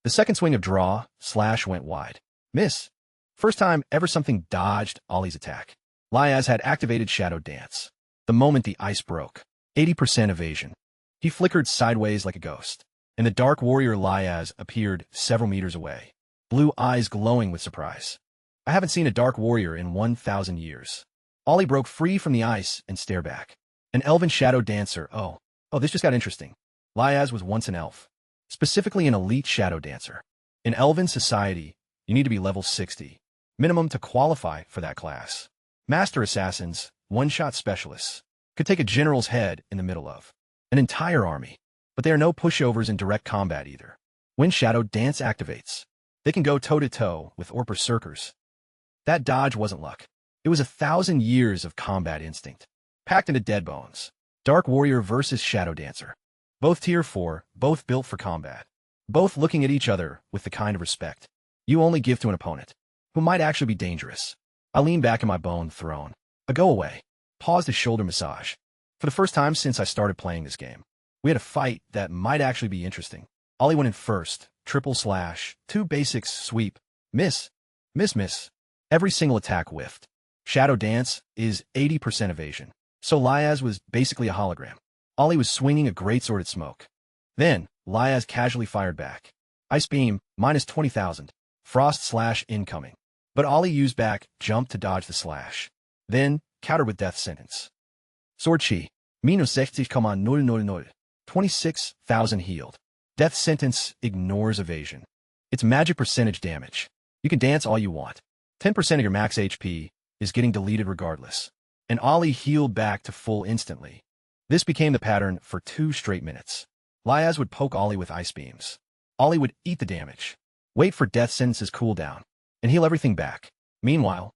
The second swing of Draw Slash went wide. Miss. First time ever something dodged Ollie's attack. Liaz had activated Shadow Dance. The moment the ice broke, 80% evasion. He flickered sideways like a ghost, and the Dark Warrior Liaz appeared several meters away, blue eyes glowing with surprise. I haven't seen a Dark Warrior in 1,000 years. Ollie broke free from the ice and stared back. An elven shadow dancer. Oh, this just got interesting. Liaz was once an elf, specifically an elite shadow dancer. In elven society, you need to be level 60, minimum to qualify for that class. Master assassins, one-shot specialists, could take a general's head in the middle of an entire army, but they are no pushovers in direct combat either. When Shadow Dance activates, they can go toe-to-toe with or berserkers. That dodge wasn't luck. It was 1,000 years of combat instinct, packed into dead bones. Dark Warrior versus Shadow Dancer. Both Tier 4, both built for combat. Both looking at each other with the kind of respect you only give to an opponent who might actually be dangerous. I leaned back in my bone throne. A go away. Paused a shoulder massage. For the first time since I started playing this game, we had a fight that might actually be interesting. Ollie went in first. Triple slash. 2 basics. Sweep. Miss. Every single attack whiffed. Shadow Dance is 80% evasion. So Liaz was basically a hologram. Ollie was swinging a greatsword at smoke. Then, Liaz casually fired back. Ice Beam, minus 20,000. Frost Slash incoming. But Ollie used back, jump to dodge the slash. Then, countered with Death Sentence. Sword Chi, minus 60,000. 26,000 healed. Death Sentence ignores evasion. It's magic percentage damage. You can dance all you want. 10% of your max HP is getting deleted regardless. And Ollie healed back to full instantly. This became the pattern for 2 straight minutes. Liaz would poke Ollie with ice beams. Ollie would eat the damage, wait for Death Sentence's cooldown, and heal everything back. Meanwhile,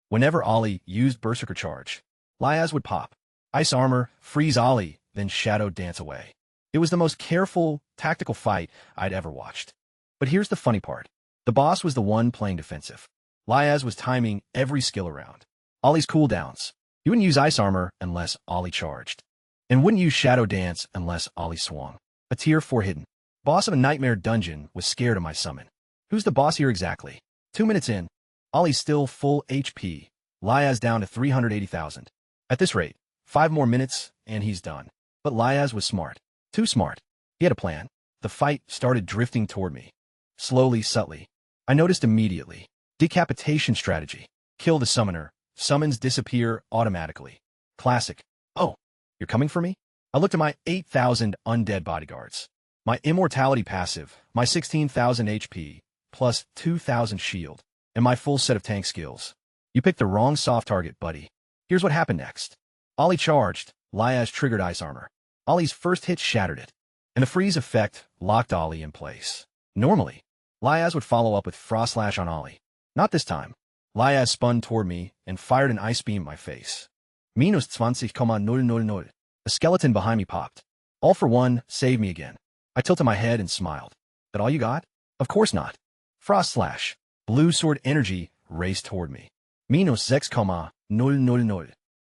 whenever Ollie used Berserker Charge, Liaz would pop Ice Armor, freeze Ollie, then Shadow Dance away. It was the most careful, tactical fight I'd ever watched. But here's the funny part. The boss was the one playing defensive. Liaz was timing every skill around. Ollie's cooldowns. You wouldn't use Ice Armor unless Ollie charged. And wouldn't use Shadow Dance unless Ollie swung. A Tier 4 hidden. Boss of a nightmare dungeon was scared of my summon. Who's the boss here exactly? 2 minutes in. Ollie's still full HP. Liaz down to 380,000. At this rate, 5 more minutes and he's done. But Liaz was smart. Too smart. He had a plan. The fight started drifting toward me. Slowly, subtly. I noticed immediately. Decapitation strategy. Kill the summoner. Summons disappear automatically. Classic. Oh, you're coming for me? I looked at my 8,000 undead bodyguards. My immortality passive, my 16,000 HP, plus 2,000 shield, and my full set of tank skills. You picked the wrong soft target, buddy. Here's what happened next. Ollie charged. Liaz triggered ice armor. Ollie's first hit shattered it, and the freeze effect locked Ollie in place. Normally, Liaz would follow up with Frost Slash on Ollie. Not this time. Liaz spun toward me and fired an ice beam in my face. Minus 20,000. A skeleton behind me popped. All for one, save me again. I tilted my head and smiled. That all you got? Of course not. Frost Slash. Blue sword energy raced toward me. Minus 6,000.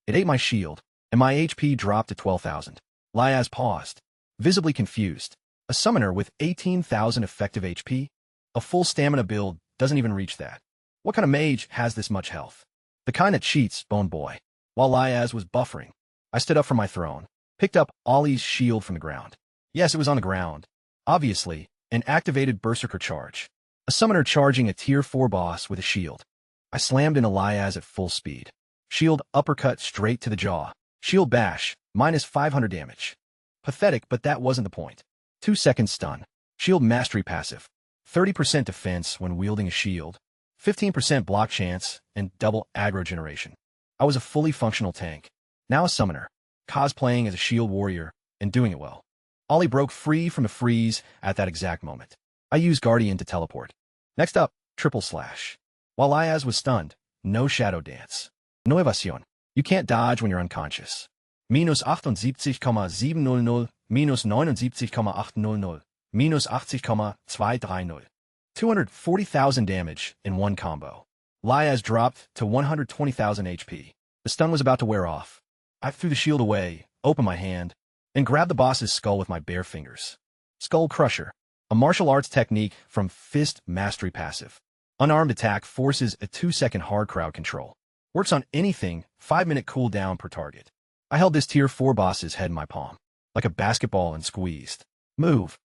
It ate my shield, and my HP dropped to 12,000. Liaz paused, visibly confused. A summoner with 18,000 effective HP? A full stamina build doesn't even reach that. What kind of mage has this much health? The kind that cheats, Bone Boy. While Liaz was buffering, I stood up from my throne, picked up Ollie's shield from the ground. Yes, it was on the ground. Obviously, an activated Berserker charge. A summoner charging a tier 4 boss with a shield. I slammed into Liaz at full speed. Shield uppercut straight to the jaw. Shield bash, minus 500 damage. Pathetic, but that wasn't the point. 2 seconds stun. Shield mastery passive. 30% defense when wielding a shield. 15% block chance, and double aggro generation. I was a fully functional tank. Now a summoner. Cosplaying as a shield warrior, and doing it well. Ollie broke free from the freeze at that exact moment. I used Guardian to teleport. Next up, Triple Slash. While Liaz was stunned, no shadow dance. No evasion. You can't dodge when you're unconscious. Minus 78,700, minus 79,800, minus 80,230. 240,000 damage in one combo. Liaz dropped to 120,000 HP. The stun was about to wear off. I threw the shield away, opened my hand, and grabbed the boss's skull with my bare fingers. Skull Crusher, a martial arts technique from Fist Mastery passive. Unarmed attack forces a 2-second hard crowd control. Works on anything, 5-minute cooldown per target. I held this tier 4 boss's head in my palm, like a basketball, and squeezed. Move.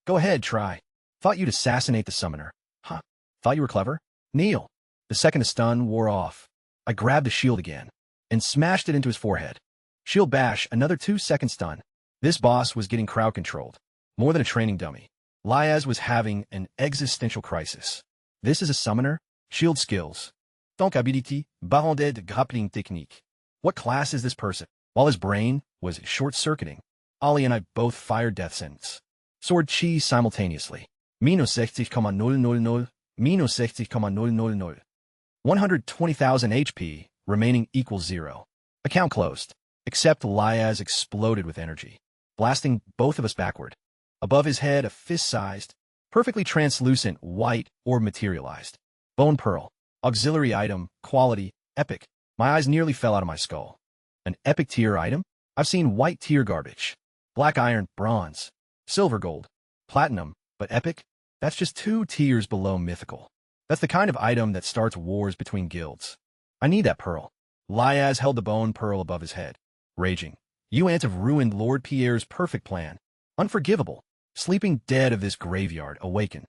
Go ahead, try. Thought you'd assassinate the summoner. Huh. Thought you were clever? Kneel. The second the stun wore off, I grabbed the shield again and smashed it into his forehead. Shield bash, another 2-second stun. This boss was getting crowd controlled, more than a training dummy. Liaz was having an existential crisis. This is a summoner? Shield skills. Donc habilité, barondée de grappling technique. What class is this person? While his brain was short-circuiting, Ollie and I both fired death sentence. Sword chi simultaneously. Minus 60,000, minus 60,000. 120,000 HP, remaining equals 0. Account closed. Except Liaz exploded with energy, blasting both of us backward. Above his head, a fist-sized, perfectly translucent white orb materialized. Bone Pearl. Auxiliary item, quality, epic. My eyes nearly fell out of my skull. An epic tier item? I've seen white tier garbage. Black iron, bronze, silver gold, platinum, but epic? That's just 2 tiers below mythical. That's the kind of item that starts wars between guilds. I need that pearl. Liaz held the Bone Pearl above his head, raging. You ants have ruined Lord Pierre's perfect plan. Unforgivable. Sleeping dead of this graveyard, awaken.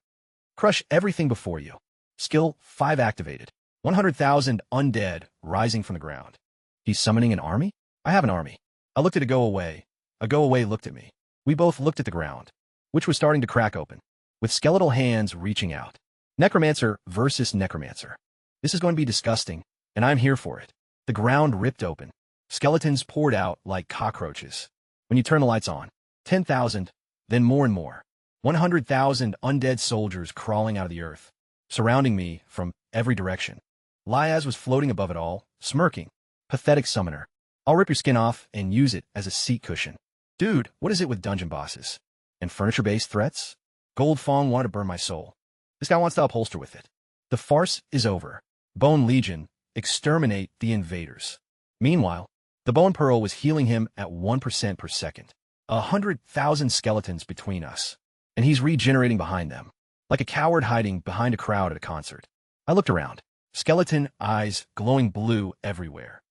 Crush everything before you. Skill 5 activated. 100,000 undead rising from the ground. He's summoning an army? I have an army. I looked at a go away. A go away looked at me. We both looked at the ground, which was starting to crack open, with skeletal hands reaching out. Necromancer versus Necromancer. This is going to be disgusting, and I'm here for it. The ground ripped open. Skeletons poured out like cockroaches. When you turn the lights on, 10,000, then more and more. 100,000 undead soldiers crawling out of the earth, surrounding me from every direction. Liaz was floating above it all, smirking. Pathetic summoner. I'll rip your skin off and use it as a seat cushion. Dude, what is it with dungeon bosses? And furniture-based threats? Gold Fong wanted to burn my soul. This guy wants to upholster with it. The farce is over. Bone Legion, exterminate the invaders. Meanwhile, the Bone Pearl was healing him at 1% per second. 100,000 skeletons between us, and he's regenerating behind them, like a coward hiding behind a crowd at a concert. I looked around. Skeleton eyes glowing blue everywhere.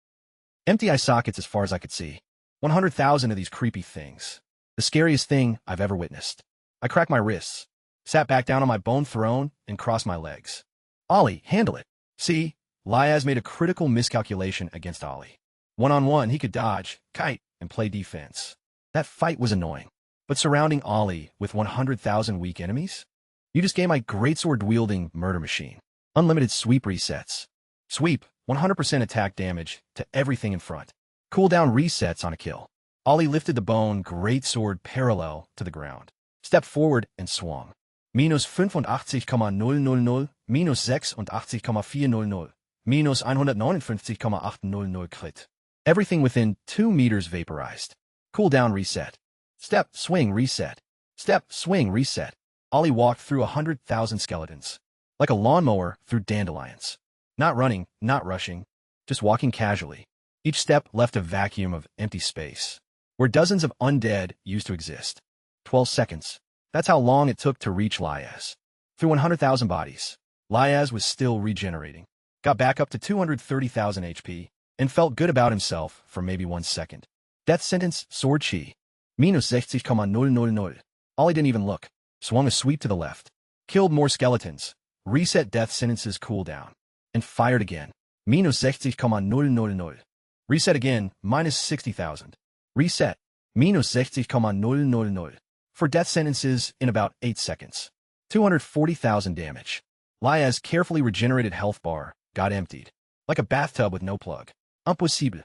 Empty eye sockets as far as I could see. 100,000 of these creepy things. The scariest thing I've ever witnessed. I cracked my wrists, sat back down on my bone throne, and crossed my legs. Ollie, handle it. See, Liaz made a critical miscalculation against Ollie. One-on-one, he could dodge, kite, and play defense. That fight was annoying. But surrounding Ollie with 100,000 weak enemies? You just gave my greatsword-wielding murder machine Unlimited sweep resets. Sweep, 100% attack damage to everything in front. Cooldown resets on a kill. Ollie lifted the bone great sword parallel to the ground. Stepped forward and swung. Minus 85,000, minus 86,400, minus 159,800 crit. Everything within 2 meters vaporized. Cooldown reset. Step, swing, reset. Step, swing, reset. Ollie walked through 100,000 skeletons. Like a lawnmower through dandelions. Not running, not rushing, just walking casually. Each step left a vacuum of empty space, where dozens of undead used to exist. 12 seconds. That's how long it took to reach Liaz. Through 100,000 bodies, Liaz was still regenerating. Got back up to 230,000 HP, and felt good about himself for maybe 1 second. Death sentence, sword chi. Minus 60,000. Ollie didn't even look. Swung a sweep to the left. Killed more skeletons. Reset death sentence's cooldown. And fired again. Minus 60,000. Reset again, minus 60,000. Reset. Minus 60,000. For death sentences in about 8 seconds. 240,000 damage. Liaz carefully regenerated health bar, got emptied. Like a bathtub with no plug. Impossible.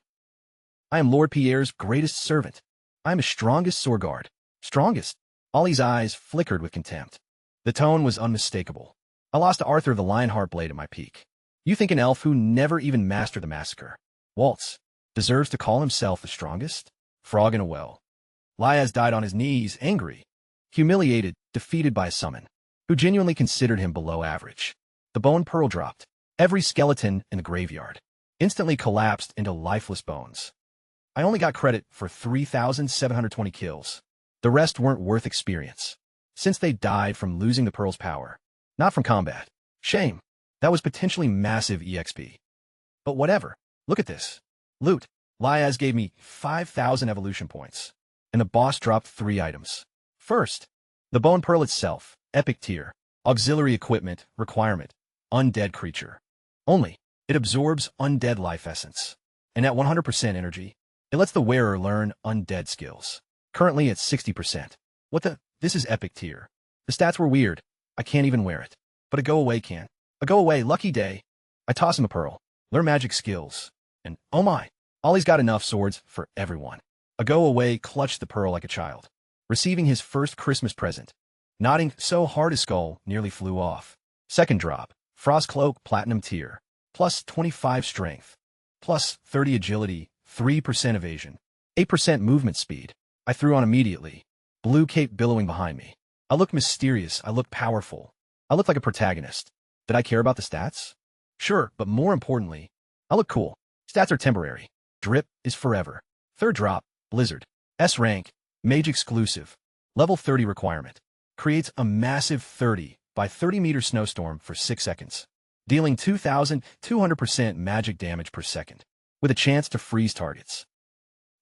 I am Lord Pierre's greatest servant. I am his strongest sword guard. Strongest. Ollie's eyes flickered with contempt. The tone was unmistakable. I lost to Arthur the Lionheart blade at my peak. You think an elf who never even mastered the massacre, Waltz, deserves to call himself the strongest? Frog in a well. Liaz died on his knees, angry, humiliated, defeated by a summon, who genuinely considered him below average. The bone pearl dropped. Every skeleton in the graveyard instantly collapsed into lifeless bones. I only got credit for 3,720 kills. The rest weren't worth experience, since they died from losing the pearl's power, not from combat. Shame. That was potentially massive EXP. But whatever. Look at this. Loot. Liaz gave me 5,000 evolution points, and the boss dropped 3 items. First, the bone pearl itself, epic tier, auxiliary equipment, requirement, undead creature. Only, it absorbs undead life essence, and at 100% energy, it lets the wearer learn undead skills. Currently at 60%. What the? This is epic tier. The stats were weird. I can't even wear it. But a go-away can. A go-away lucky day. I toss him a pearl, learn magic skills, and oh my, Ollie's got enough swords for everyone. A go-away clutched the pearl like a child, receiving his first Christmas present. Nodding so hard his skull nearly flew off. Second drop, Frost Cloak Platinum tier, plus 25 strength, plus 30 agility, 3% evasion, 8% movement speed. I threw on immediately. Blue cape billowing behind me. I looked mysterious, I looked powerful. I looked like a protagonist. Did I care about the stats? Sure, but more importantly, I look cool. Stats are temporary. Drip is forever. Third drop, Blizzard. S rank, Mage exclusive. Level 30 requirement. Creates a massive 30 by 30 meter snowstorm for 6 seconds. Dealing 2,200% magic damage per second. With a chance to freeze targets.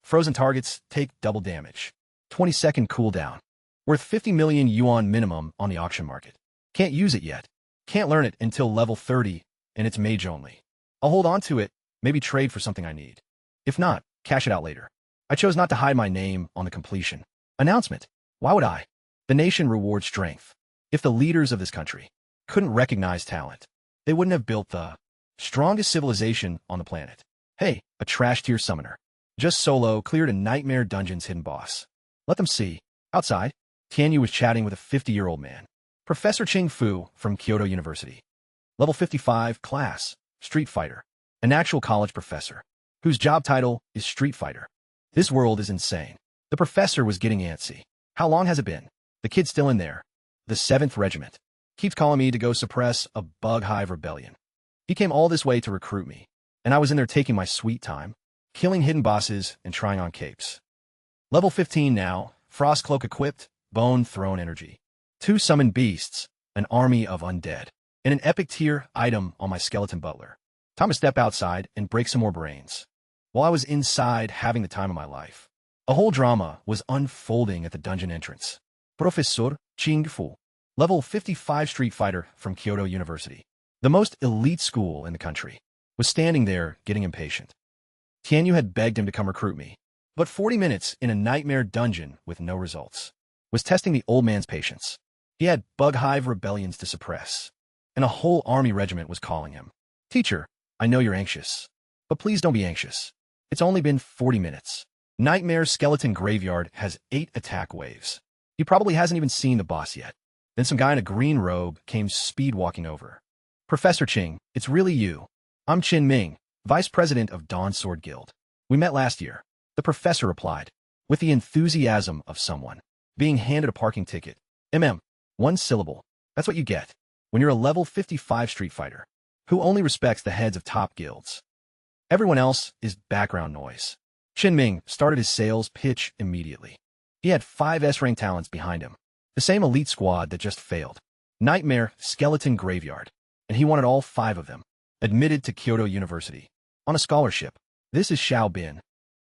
Frozen targets take double damage. 20-second cooldown. Worth 50 million yuan minimum on the auction market. Can't use it yet. Can't learn it until level 30, and it's mage only. I'll hold on to it, maybe trade for something I need. If not, cash it out later. I chose not to hide my name on the completion. Announcement. Why would I? The nation rewards strength. If the leaders of this country couldn't recognize talent, they wouldn't have built the strongest civilization on the planet. Hey, a trash tier summoner. Just solo cleared a nightmare dungeon's hidden boss. Let them see. Outside, Tianyu was chatting with a 50-year-old man. Professor Ching Fu from Kyoto University. Level 55 class, Street Fighter. An actual college professor, whose job title is Street Fighter. This world is insane. The professor was getting antsy. How long has it been? The kid's still in there. The 7th Regiment. Keeps calling me to go suppress a bug hive rebellion. He came all this way to recruit me, and I was in there taking my sweet time, killing hidden bosses and trying on capes. Level 15 now, Frost Cloak equipped, Bone Throne energy. 2 summoned beasts, an army of undead, and an epic tier item on my skeleton butler. Time to step outside and break some more brains. While I was inside having the time of my life, a whole drama was unfolding at the dungeon entrance. Professor Ching Fu, level 55 Street Fighter from Kyoto University, the most elite school in the country, was standing there getting impatient. Tianyu had begged him to come recruit me, but 40 minutes in a nightmare dungeon with no results was testing the old man's patience. He had bug hive rebellions to suppress, and a whole army regiment was calling him. Teacher, I know you're anxious, but please don't be anxious. It's only been 40 minutes. Nightmare's skeleton graveyard has 8 attack waves. He probably hasn't even seen the boss yet. Then some guy in a green robe came speed walking over. Professor Ching, it's really you. I'm Qin Ming, Vice President of Dawn Sword Guild. We met last year. The professor replied, with the enthusiasm of someone being handed a parking ticket. One syllable. That's what you get when you're a level 55 Street Fighter who only respects the heads of top guilds. Everyone else is background noise. Qin Ming started his sales pitch immediately. He had 5 S-rank talents behind him, the same elite squad that just failed. Nightmare Skeleton Graveyard, and he wanted all 5 of them. Admitted to Kyoto University on a scholarship. This is Xiao Bin.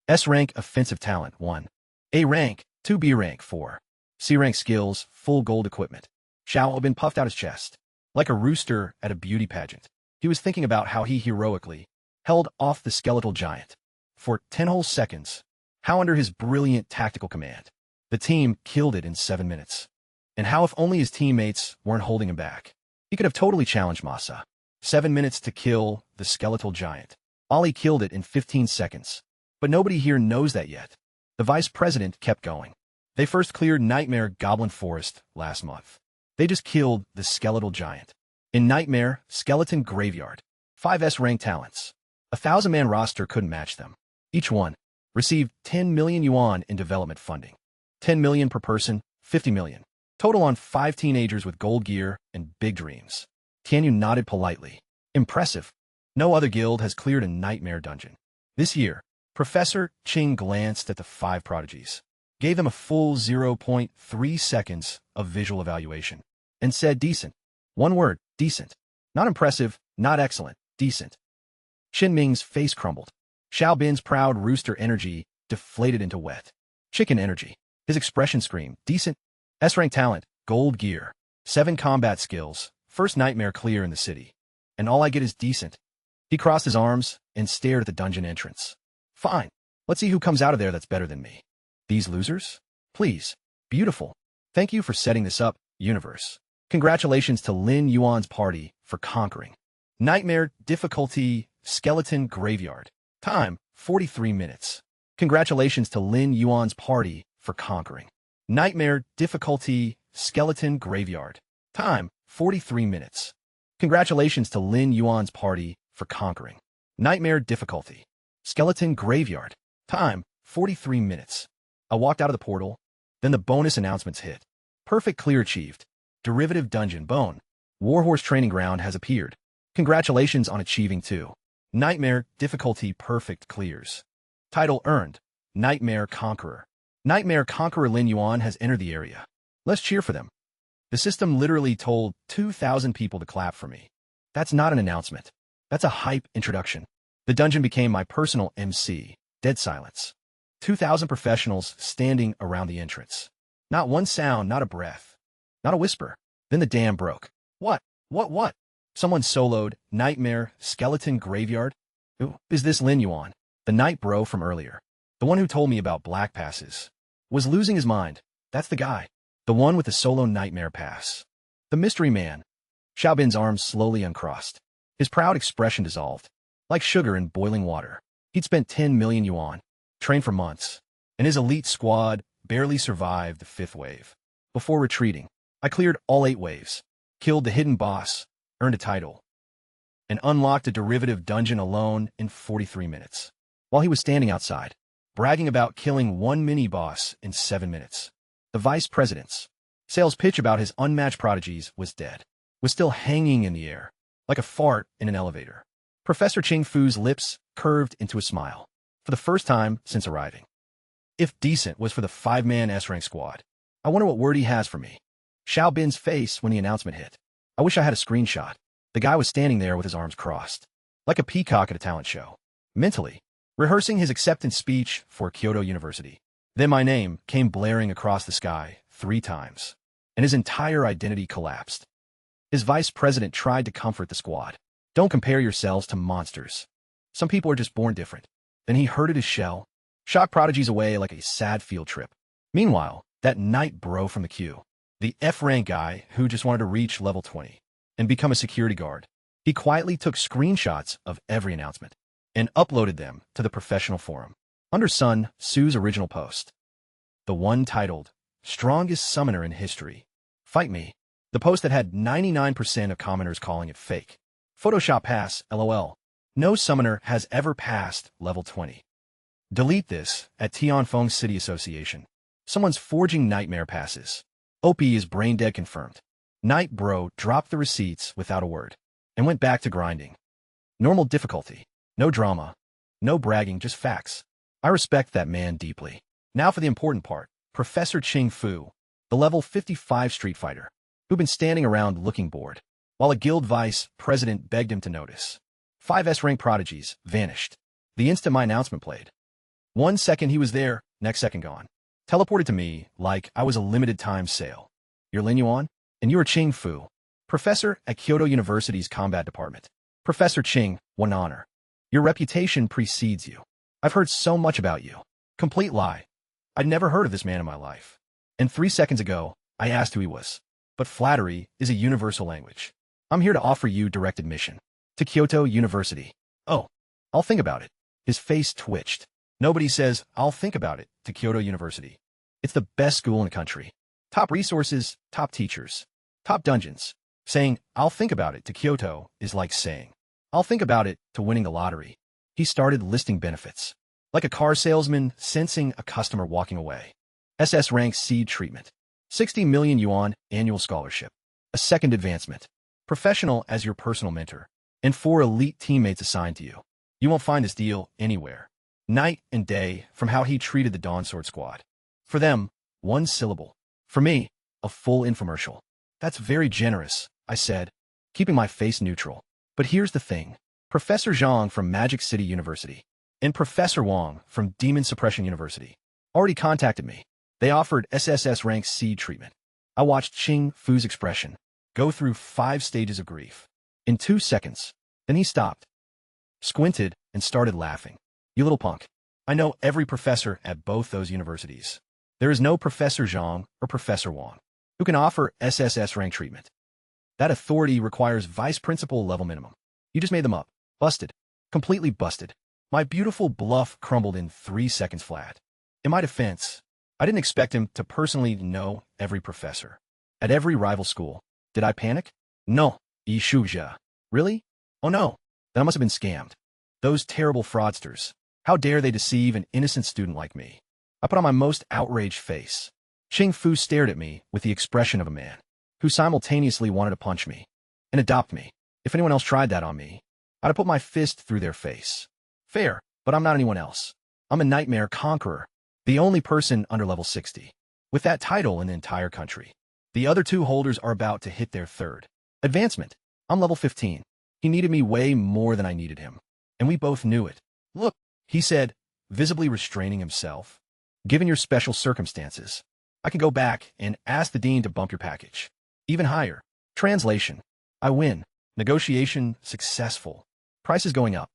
S-rank offensive talent 1. A rank, 2 B rank 4. C rank skills, full gold equipment. Xiao Bin puffed out his chest. Like a rooster at a beauty pageant. He was thinking about how he heroically held off the skeletal giant for 10 whole seconds. How under his brilliant tactical command, the team killed it in 7 minutes. And how if only his teammates weren't holding him back. He could have totally challenged Masa. 7 minutes to kill the skeletal giant. Ollie killed it in 15 seconds. But nobody here knows that yet. The vice president kept going. They first cleared Nightmare Goblin Forest last month. They just killed the skeletal giant. In Nightmare Skeleton Graveyard, 5 S-rank talents. A 1,000-man roster couldn't match them. Each one received 10 million yuan in development funding. 10 million per person, 50 million. Total on 5 teenagers with gold gear and big dreams. Tianyu nodded politely. Impressive. No other guild has cleared a nightmare dungeon. This year, Professor Ching glanced at the 5 prodigies, gave them a full 0.3 seconds of visual evaluation, and said decent. One word, decent. Not impressive, not excellent, decent. Qin Ming's face crumbled. Xiao Bin's proud rooster energy deflated into wet chicken energy. His expression screamed, decent. S-rank talent, gold gear, 7 combat skills, first nightmare clear in the city. And all I get is decent. He crossed his arms and stared at the dungeon entrance. Fine. Let's see who comes out of there that's better than me. These losers? Please. Beautiful. Thank you for setting this up, universe. Congratulations to Lin Yuan's party for conquering. Nightmare difficulty, skeleton graveyard. Time, 43 minutes. Congratulations to Lin Yuan's party for conquering. Nightmare difficulty, skeleton graveyard. Time, 43 minutes. Congratulations to Lin Yuan's party for conquering. Nightmare difficulty, skeleton graveyard. Time, 43 minutes. I walked out of the portal, then the bonus announcements hit. Perfect clear achieved. Derivative dungeon bone. Warhorse training ground has appeared. Congratulations on achieving 2. Nightmare difficulty perfect clears. Title earned. Nightmare Conqueror. Nightmare Conqueror Lin Yuan has entered the area. Let's cheer for them. The system literally told 2,000 people to clap for me. That's not an announcement. That's a hype introduction. The dungeon became my personal MC. Dead silence. 2,000 professionals standing around the entrance. Not one sound, not a breath. Not a whisper. Then the dam broke. What? Someone soloed Nightmare Skeleton Graveyard? Who is this Lin Yuan? The night bro from earlier. The one who told me about black passes. Was losing his mind. That's the guy. The one with the solo nightmare pass. The mystery man. Xiao Bin's arms slowly uncrossed. His proud expression dissolved. Like sugar in boiling water. He'd spent 10 million yuan. Trained for months. And his elite squad barely survived the 5th wave. Before retreating, I cleared all 8 waves. Killed the hidden boss. Earned a title. And unlocked a derivative dungeon alone in 43 minutes. While he was standing outside, bragging about killing 1 mini-boss in 7 minutes. The vice president's sales pitch about his unmatched prodigies was dead. Was still hanging in the air, like a fart in an elevator. Professor Ching Fu's lips curved into a smile. For the first time since arriving. If decent was for the 5-man S-rank squad, I wonder what word he has for me. Xiao Bin's face when the announcement hit. I wish I had a screenshot. The guy was standing there with his arms crossed, like a peacock at a talent show. Mentally, rehearsing his acceptance speech for Kyoto University. Then my name came blaring across the sky 3 times, and his entire identity collapsed. His vice president tried to comfort the squad. Don't compare yourselves to monsters. Some people are just born different. Then he herded his shell, shot prodigies away like a sad field trip. Meanwhile, that night bro from the queue, the F-rank guy who just wanted to reach level 20, and become a security guard. He quietly took screenshots of every announcement and uploaded them to the professional forum under Sun Tzu's original post. The one titled, Strongest Summoner in History. Fight me. The post that had 99% of commenters calling it fake. Photoshop pass, LOL. No summoner has ever passed level 20. Delete this at Tianfeng City Association. Someone's forging nightmare passes. OP is brain dead confirmed. Night Bro dropped the receipts without a word and went back to grinding. Normal difficulty. No drama. No bragging, just facts. I respect that man deeply. Now for the important part. Professor Ching Fu, the level 55 Street Fighter, who'd been standing around looking bored, while a guild vice president begged him to notice. 5S rank prodigies vanished. The instant my announcement played. 1 second he was there, next second gone. Teleported to me like I was a limited time sale. You're Lin Yuan? And you're Ching Fu, professor at Kyoto University's combat department. Professor Ching, what an honor. Your reputation precedes you. I've heard so much about you. Complete lie. I'd never heard of this man in my life. And 3 seconds ago, I asked who he was. But flattery is a universal language. I'm here to offer you direct admission to Kyoto University. Oh, I'll think about it. His face twitched. Nobody says, I'll think about it, to Kyoto University. It's the best school in the country. Top resources, top teachers, top dungeons. Saying, I'll think about it, to Kyoto is like saying, I'll think about it, to winning the lottery. He started listing benefits. Like a car salesman sensing a customer walking away. SS rank seed treatment. 60 million yuan annual scholarship. A second advancement. Professional as your personal mentor. And 4 elite teammates assigned to you. You won't find this deal anywhere. Night and day from how he treated the Dawn Sword Squad. For them, 1 syllable. For me, a full infomercial. That's very generous, I said, keeping my face neutral. But here's the thing. Professor Zhang from Magic City University and Professor Wang from Demon Suppression University already contacted me. They offered SSS rank seed treatment. I watched Ching Fu's expression go through 5 stages of grief. In 2 seconds, then he stopped, squinted, and started laughing. You little punk. I know every professor at both those universities. There is no Professor Zhang or Professor Wang who can offer SSS rank treatment. That authority requires vice principal level minimum. You just made them up. Busted. Completely busted. My beautiful bluff crumbled in 3 seconds flat. In my defense, I didn't expect him to personally know every professor at every rival school. Did I panic? No. Ishuja. Really? Oh no. Then I must have been scammed. Those terrible fraudsters. How dare they deceive an innocent student like me? I put on my most outraged face. Ching Fu stared at me with the expression of a man who simultaneously wanted to punch me and adopt me. If anyone else tried that on me, I'd have put my fist through their face. Fair, but I'm not anyone else. I'm a nightmare conqueror, the only person under level 60 with that title in the entire country. The other 2 holders are about to hit their 3rd advancement. I'm level 15. He needed me way more than I needed him, and we both knew it. Look, he said, visibly restraining himself. Given your special circumstances, I can go back and ask the dean to bump your package. Even higher. Translation. I win. Negotiation successful. Prices going up.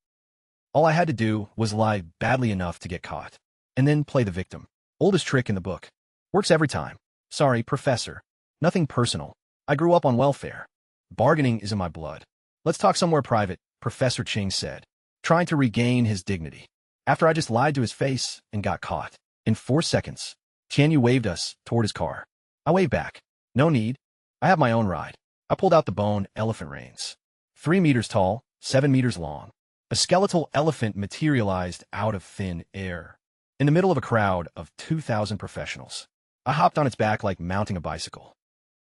All I had to do was lie badly enough to get caught, and then play the victim. Oldest trick in the book. Works every time. Sorry, professor. Nothing personal. I grew up on welfare. Bargaining is in my blood. Let's talk somewhere private, Professor Ching said, trying to regain his dignity. After I just lied to his face and got caught. In 4 seconds, Tianyu waved us toward his car. I waved back. No need. I have my own ride. I pulled out the bone elephant reins. 3 meters tall, 7 meters long. A skeletal elephant materialized out of thin air. In the middle of a crowd of 2,000 professionals. I hopped on its back like mounting a bicycle.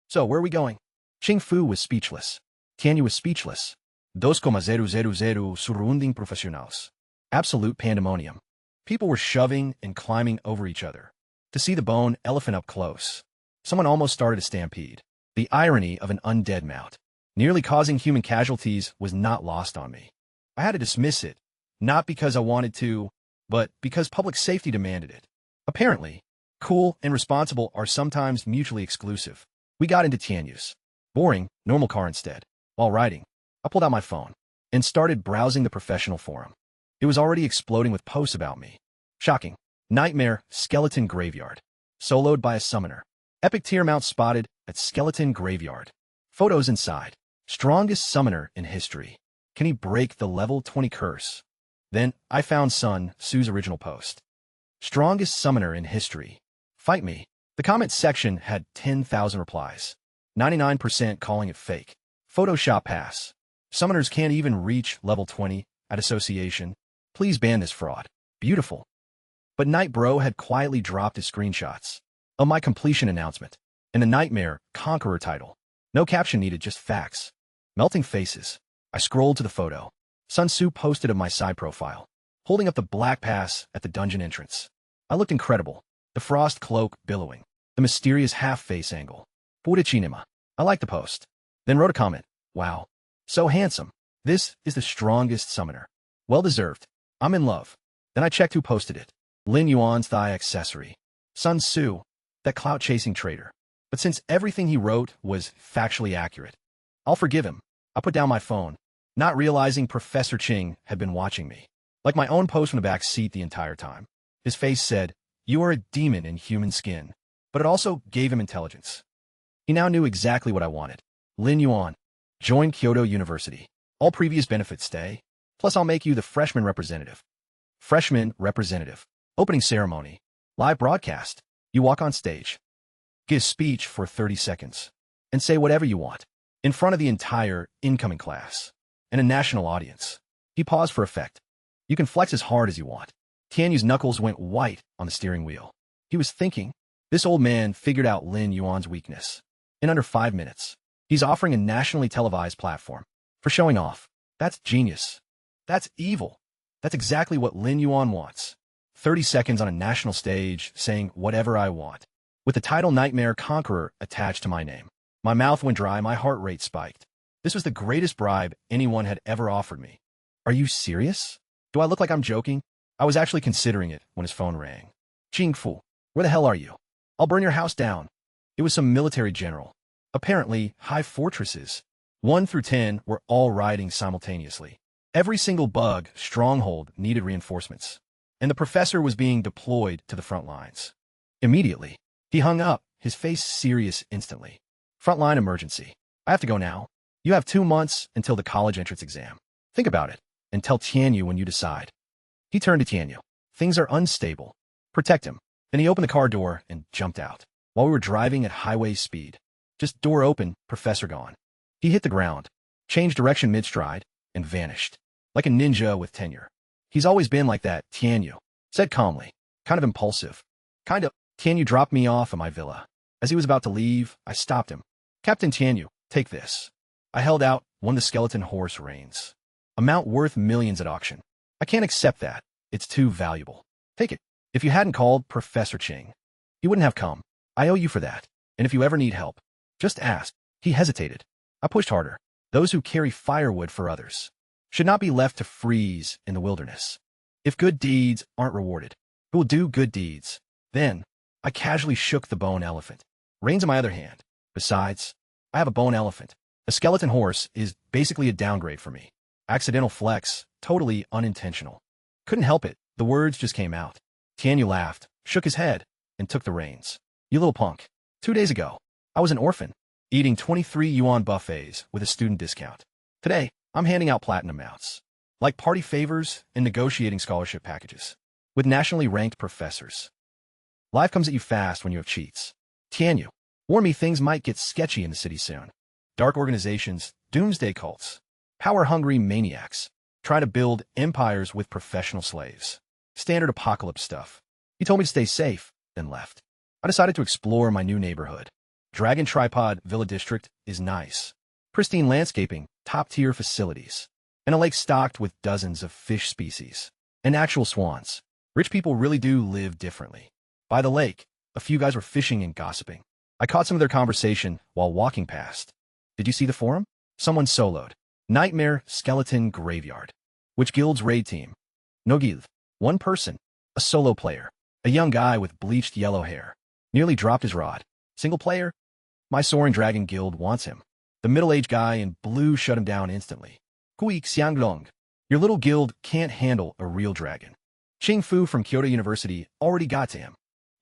So, where are we going? Ching Fu was speechless. Tianyu was speechless. 2,000 surrounding professionals. Absolute pandemonium. People were shoving and climbing over each other to see the bone elephant up close. Someone almost started a stampede. The irony of an undead mount, nearly causing human casualties, was not lost on me. I had to dismiss it, not because I wanted to, but because public safety demanded it. Apparently, cool and responsible are sometimes mutually exclusive. We got into Tianyu's boring, normal car instead. While riding, I pulled out my phone and started browsing the professional forum. It was already exploding with posts about me. Shocking. Nightmare Skeleton Graveyard. Soloed by a summoner. Epic tier mount spotted at Skeleton Graveyard. Photos inside. Strongest summoner in history. Can he break the level 20 curse? Then I found Sun Tzu's original post. Strongest summoner in history. Fight me. The comment section had 10,000 replies. 99% calling it fake. Photoshop pass. Summoners can't even reach level 20 at association. Please ban this fraud. Beautiful. But Night Bro had quietly dropped his screenshots of my completion announcement and the Nightmare Conqueror title. No caption needed, just facts. Melting faces. I scrolled to the photo. Sun Tzu posted of my side profile, holding up the black pass at the dungeon entrance. I looked incredible. The frost cloak billowing. The mysterious half-face angle. Purichinema. I liked the post. Then wrote a comment. Wow. So handsome. This is the strongest summoner. Well deserved. I'm in love. Then I checked who posted it. Lin Yuan's thigh accessory. Sun Tzu. That clout-chasing traitor. But since everything he wrote was factually accurate, I'll forgive him. I put down my phone, not realizing Professor Ching had been watching me. Like my own post from the back seat the entire time. His face said, "You are a demon in human skin." But it also gave him intelligence. He now knew exactly what I wanted. Lin Yuan. Join Kyoto University. All previous benefits stay. Plus I'll make you the freshman representative. Freshman representative. Opening ceremony. Live broadcast. You walk on stage. Give speech for 30 seconds. And say whatever you want. In front of the entire incoming class. And a national audience. He paused for effect. You can flex as hard as you want. Tianyu's knuckles went white on the steering wheel. He was thinking. This old man figured out Lin Yuan's weakness. In under 5 minutes. He's offering a nationally televised platform. For showing off. That's genius. That's evil. That's exactly what Lin Yuan wants. 30 seconds on a national stage saying whatever I want. With the title Nightmare Conqueror attached to my name. My mouth went dry, my heart rate spiked. This was the greatest bribe anyone had ever offered me. Are you serious? Do I look like I'm joking? I was actually considering it when his phone rang. Jingfu, where the hell are you? I'll burn your house down. It was some military general. Apparently, high fortresses, 1 through 10, were all riding simultaneously. Every single bug stronghold needed reinforcements. And the professor was being deployed to the front lines. Immediately, he hung up, his face serious instantly. Frontline emergency. I have to go now. You have 2 months until the college entrance exam. Think about it, and tell Tianyu when you decide. He turned to Tianyu. Things are unstable. Protect him. Then he opened the car door and jumped out. While we were driving at highway speed. Just door open, professor gone. He hit the ground, changed direction mid-stride, and vanished. Like a ninja with tenure. He's always been like that, Tianyu said calmly. Kind of impulsive. Kind of. Tianyu dropped me off at my villa. As he was about to leave, I stopped him. Captain Tianyu, take this. I held out one of the skeleton horse reins. A mount worth millions at auction. I can't accept that. It's too valuable. Take it. If you hadn't called Professor Ching, he wouldn't have come. I owe you for that. And if you ever need help, just ask. He hesitated. I pushed harder. Those who carry firewood for others should not be left to freeze in the wilderness. If good deeds aren't rewarded, who will do good deeds? Then, I casually shook the bone elephant. Reins in my other hand. Besides, I have a bone elephant. A skeleton horse is basically a downgrade for me. Accidental flex, totally unintentional. Couldn't help it, the words just came out. Tianyu laughed, shook his head, and took the reins. You little punk. 2 days ago, I was an orphan, eating 23 yuan buffets with a student discount. Today, I'm handing out platinum mounts, like party favors and negotiating scholarship packages, with nationally ranked professors. Life comes at you fast when you have cheats. Tianyu, warn me things might get sketchy in the city soon. Dark organizations, doomsday cults, power-hungry maniacs, try to build empires with professional slaves. Standard apocalypse stuff. He told me to stay safe, then left. I decided to explore my new neighborhood. Dragon Tripod Villa District is nice. Pristine landscaping, top-tier facilities, and a lake stocked with dozens of fish species, and actual swans. Rich people really do live differently. By the lake, a few guys were fishing and gossiping. I caught some of their conversation while walking past. Did you see the forum? Someone soloed. Nightmare Skeleton Graveyard. Which guild's raid team? No guild. One person. A solo player. A young guy with bleached yellow hair. Nearly dropped his rod. Single player? My Soaring Dragon guild wants him. The middle-aged guy in blue shut him down instantly. Kui Xianglong. Your little guild can't handle a real dragon. Ching Fu from Kyoto University already got to him.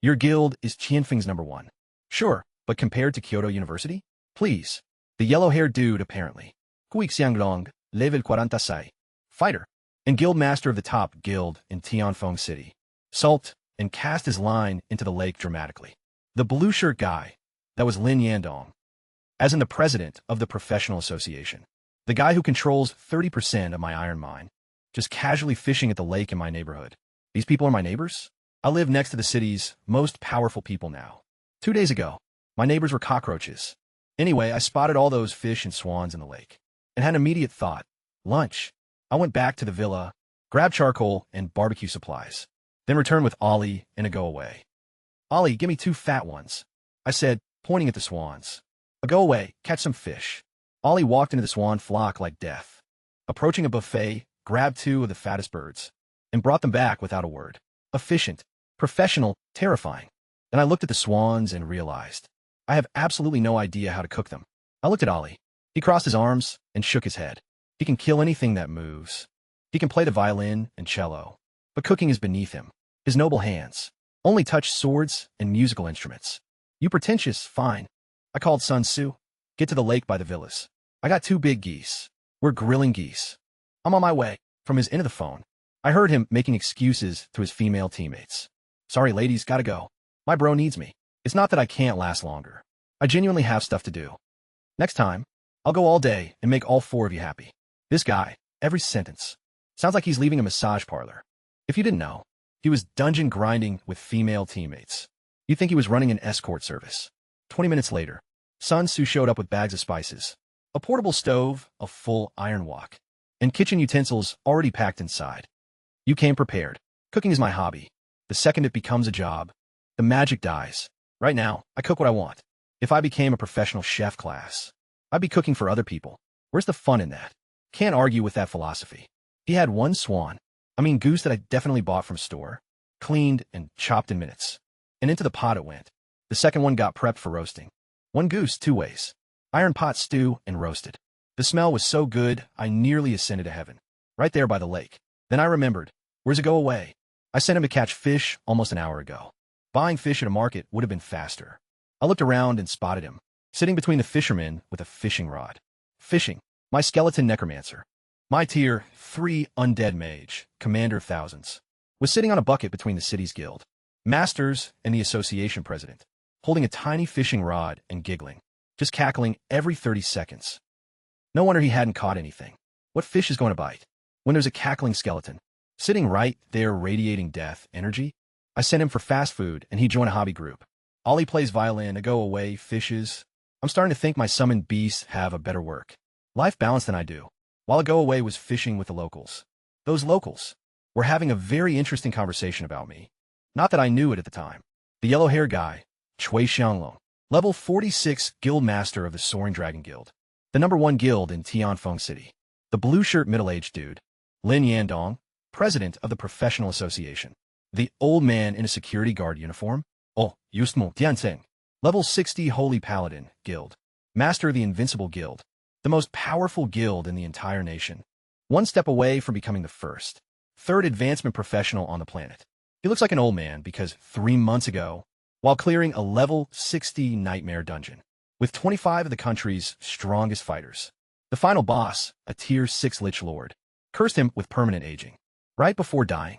Your guild is Qianfeng's #1. Sure, but compared to Kyoto University? Please. The yellow-haired dude, apparently. Kui Xianglong, level 46. Fighter. And guild master of the top guild in Tianfeng City. Sulked and cast his line into the lake dramatically. The blue shirt guy. That was Lin Yandong. As in the president of the professional association. The guy who controls 30% of my iron mine. Just casually fishing at the lake in my neighborhood. These people are my neighbors? I live next to the city's most powerful people now. 2 days ago, my neighbors were cockroaches. Anyway, I spotted all those fish and swans in the lake. And had an immediate thought. Lunch. I went back to the villa, grabbed charcoal and barbecue supplies. Then returned with Ollie and a go-away. Ollie, give me 2 fat ones. I said, pointing at the swans. A go-away, catch some fish. Ollie walked into the swan flock like death. Approaching a buffet, grabbed 2 of the fattest birds. And brought them back without a word. Efficient, professional, terrifying. Then I looked at the swans and realized. I have absolutely no idea how to cook them. I looked at Ollie. He crossed his arms and shook his head. He can kill anything that moves. He can play the violin and cello. But cooking is beneath him. His noble hands only touch swords and musical instruments. You pretentious, fine. I called Sun Tzu. Get to the lake by the villas. I got 2 big geese. We're grilling geese. I'm on my way. From his end of the phone, I heard him making excuses to his female teammates. Sorry, ladies, gotta go. My bro needs me. It's not that I can't last longer. I genuinely have stuff to do. Next time, I'll go all day and make all 4 of you happy. This guy, every sentence. Sounds like he's leaving a massage parlor. If you didn't know, he was dungeon grinding with female teammates. You'd think he was running an escort service. 20 minutes later, Sun Tzu showed up with bags of spices, a portable stove, a full iron wok, and kitchen utensils already packed inside. You came prepared. Cooking is my hobby. The second it becomes a job, the magic dies. Right now, I cook what I want. If I became a professional chef class, I'd be cooking for other people. Where's the fun in that? Can't argue with that philosophy. He had 1 swan. Goose that I definitely bought from store, cleaned and chopped in minutes. And into the pot it went. The second one got prepped for roasting. 1 goose 2 ways. Iron pot stew and roasted. The smell was so good, I nearly ascended to heaven. Right there by the lake. Then I remembered. Where's it go away? I sent him to catch fish almost an hour ago. Buying fish at a market would have been faster. I looked around and spotted him, sitting between the fishermen with a fishing rod. Fishing. My skeleton necromancer. My tier 3 undead mage, commander of thousands, was sitting on a bucket between the city's guild masters and the association president, holding a tiny fishing rod and giggling, just cackling every 30 seconds. No wonder he hadn't caught anything. What fish is going to bite? When there's a cackling skeleton, sitting right there radiating death energy? I sent him for fast food and he joined a hobby group. Ollie plays violin, a go-away, fishes. I'm starting to think my summoned beasts have a better life balance than I do. While a go-away was fishing with the locals. Those locals were having a very interesting conversation about me. Not that I knew it at the time. The yellow-haired guy, Chui Xianglong, level 46 guild master of the Soaring Dragon Guild, the #1 guild in Tianfeng City. The blue-shirt middle-aged dude, Lin Yandong, president of the professional association. The old man in a security guard uniform, Yusmo Tianzeng, level 60 holy paladin guild, master of the invincible guild, the most powerful guild in the entire nation. 1 step away from becoming the first, 3rd advancement professional on the planet. He looks like an old man because 3 months ago, while clearing a level 60 nightmare dungeon, with 25 of the country's strongest fighters, the final boss, a tier 6 Lich Lord, cursed him with permanent aging. Right before dying,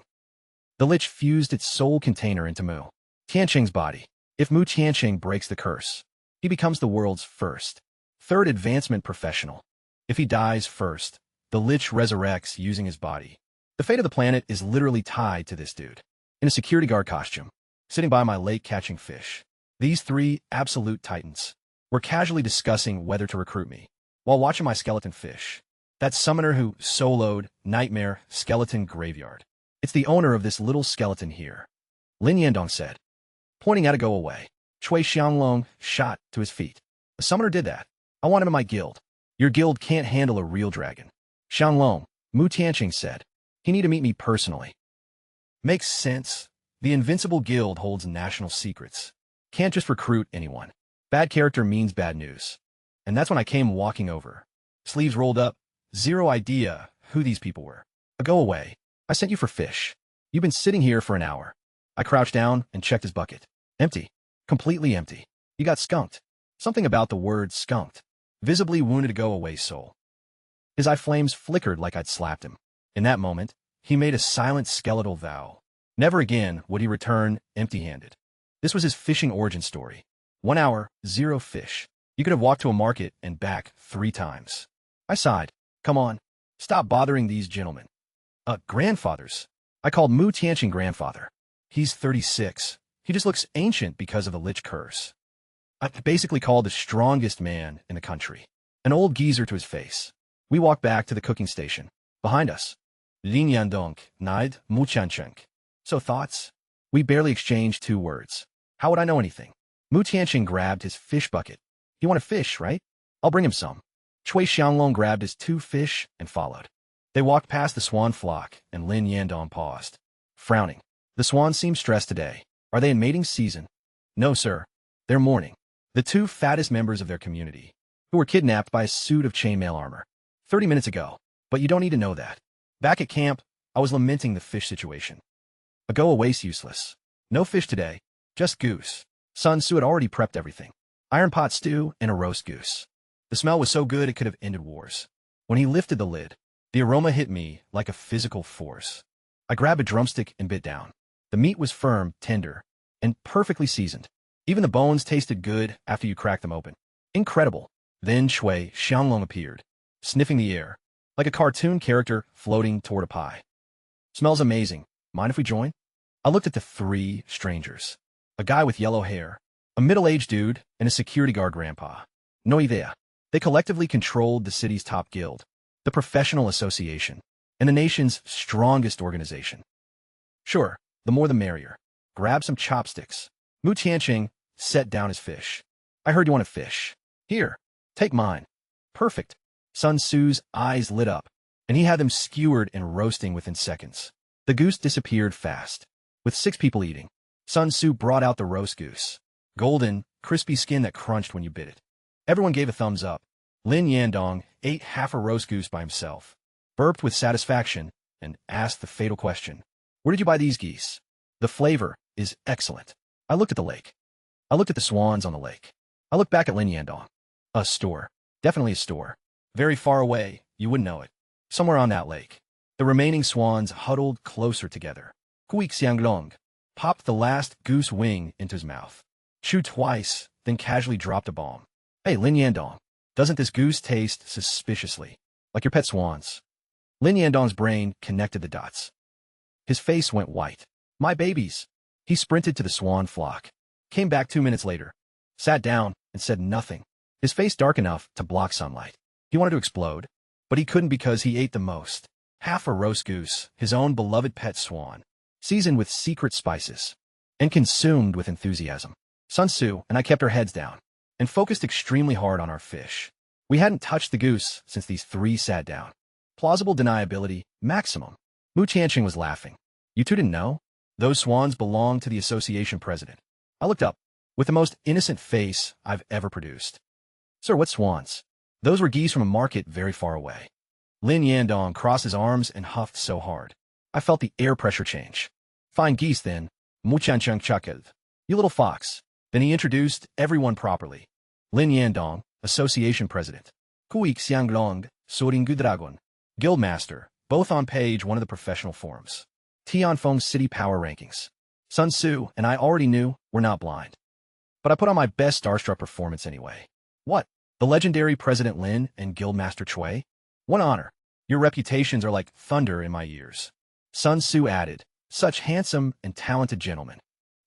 the Lich fused its soul container into Mu Tianqing's body. If Mu Tianqing breaks the curse, he becomes the world's first, 3rd advancement professional. If he dies first, the Lich resurrects using his body. The fate of the planet is literally tied to this dude, in a security guard costume, sitting by my lake catching fish. These 3 absolute titans were casually discussing whether to recruit me, while watching my skeleton fish. That summoner who soloed Nightmare Skeleton Graveyard. It's the owner of this little skeleton here, Lin Yandong said, pointing at a go-away. Chui Xianglong shot to his feet. The summoner did that. I want him in my guild. Your guild can't handle a real dragon. Xianglong, Mu Tianqing said. He need to meet me personally. Makes sense. The Invincible Guild holds national secrets. Can't just recruit anyone. Bad character means bad news. And that's when I came walking over. Sleeves rolled up. Zero idea who these people were. Go away. I sent you for fish. You've been sitting here for an hour. I crouched down and checked his bucket. Empty. Completely empty. You got skunked. Something about the word skunked. visibly wounded a go-away soul. His eye flames flickered like I'd slapped him. In that moment, he made a silent skeletal vow. Never again would he return empty-handed. This was his fishing origin story. 1 hour, 0 fish. You could have walked to a market and back 3 times. I sighed. Come on, stop bothering these gentlemen. Grandfathers. I called Mu Tianqing grandfather. He's 36. He just looks ancient because of the lich curse. I basically called the strongest man in the country. An old geezer to his face. We walked back to the cooking station. Behind us. Lin Yandong, Nide, Mu Tianqing. So thoughts? We barely exchanged 2 words. How would I know anything? Mu Tianqing grabbed his fish bucket. You want a fish, right? I'll bring him some. Chui Xianglong grabbed his 2 fish and followed. They walked past the swan flock, and Lin Yandong paused, frowning. The swans seem stressed today. Are they in mating season? No, sir. They're mourning. The 2 fattest members of their community, who were kidnapped by a suit of chainmail armor 30 minutes ago. But you don't need to know that. Back at camp, I was lamenting the fish situation. A go-away's useless. No fish today, just goose. Sun Tzu had already prepped everything. Iron pot stew and a roast goose. The smell was so good it could have ended wars. When he lifted the lid, the aroma hit me like a physical force. I grabbed a drumstick and bit down. The meat was firm, tender, and perfectly seasoned. Even the bones tasted good after you cracked them open. Incredible. Then Chui Xianglong appeared, sniffing the air, like a cartoon character floating toward a pie. Smells amazing. Mind if we join? I looked at the 3 strangers. A guy with yellow hair, a middle-aged dude, and a security guard grandpa. No idea. They collectively controlled the city's top guild, the professional association, and the nation's strongest organization. Sure, the more the merrier. Grab some chopsticks. Mu Tianqing set down his fish. I heard you want a fish. Here, take mine. Perfect. Sun Tzu's eyes lit up, and he had them skewered and roasting within seconds. The goose disappeared fast. With 6 people eating, Sun Tzu brought out the roast goose. Golden, crispy skin that crunched when you bit it. Everyone gave a thumbs up. Lin Yandong ate half a roast goose by himself, burped with satisfaction, and asked the fatal question. Where did you buy these geese? The flavor is excellent. I looked at the lake. I looked at the swans on the lake. I looked back at Lin Yandong. A store. Definitely a store. Very far away, you wouldn't know it. Somewhere on that lake. The remaining swans huddled closer together. Hui Xianglong popped the last goose wing into his mouth. Chewed twice, then casually dropped a bomb. Hey, Lin Yandong, doesn't this goose taste suspiciously like your pet swans? Lin Yandong's brain connected the dots. His face went white. My babies. He sprinted to the swan flock, came back 2 minutes later, sat down, and said nothing. His face dark enough to block sunlight. He wanted to explode, but he couldn't because he ate the most. Half a roast goose, his own beloved pet swan, seasoned with secret spices, and consumed with enthusiasm. Sun Tzu and I kept our heads down and focused extremely hard on our fish. We hadn't touched the goose since these 3 sat down. Plausible deniability, maximum. Mu Tianqing was laughing. You 2 didn't know? Those swans belong to the association president. I looked up, with the most innocent face I've ever produced. Sir, what swans? Those were geese from a market very far away. Lin Yandong crossed his arms and huffed so hard. I felt the air pressure change. Fine geese, then. Mu Tianqing chuckled. You little fox. Then he introduced everyone properly. Lin Yandong, association president. Hui Xianglong, Soringu Dragon, guildmaster, both on page 1 of the professional forums. Tianfeng City Power Rankings. Sun Tzu and I already knew we're not blind. But I put on my best starstruck performance anyway. What? The legendary President Lin and Guildmaster Chui? What honor. Your reputations are like thunder in my ears. Sun Tzu added, such handsome and talented gentlemen.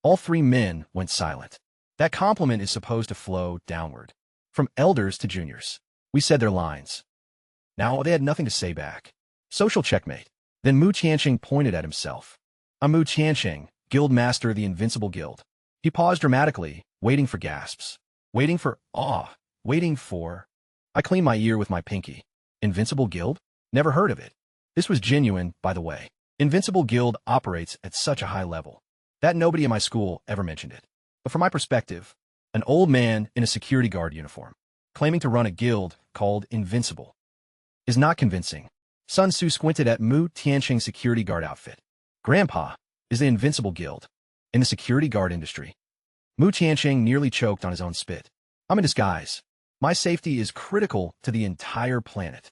All 3 men went silent. That compliment is supposed to flow downward, from elders to juniors. We said their lines. Now they had nothing to say back. Social checkmate. Then Mu Tianqing pointed at himself. I'm Mu Tianqing, Guildmaster of the Invincible Guild. He paused dramatically, waiting for gasps. Waiting for awe. Waiting for... I cleaned my ear with my pinky. Invincible Guild? Never heard of it. This was genuine, by the way. Invincible Guild operates at such a high level that nobody in my school ever mentioned it. But from my perspective, an old man in a security guard uniform, claiming to run a guild called Invincible, is not convincing. Sun Tzu squinted at Mu Tianqing's security guard outfit. Grandpa is the Invincible Guild in the security guard industry. Mu Tianqing nearly choked on his own spit. I'm in disguise. My safety is critical to the entire planet.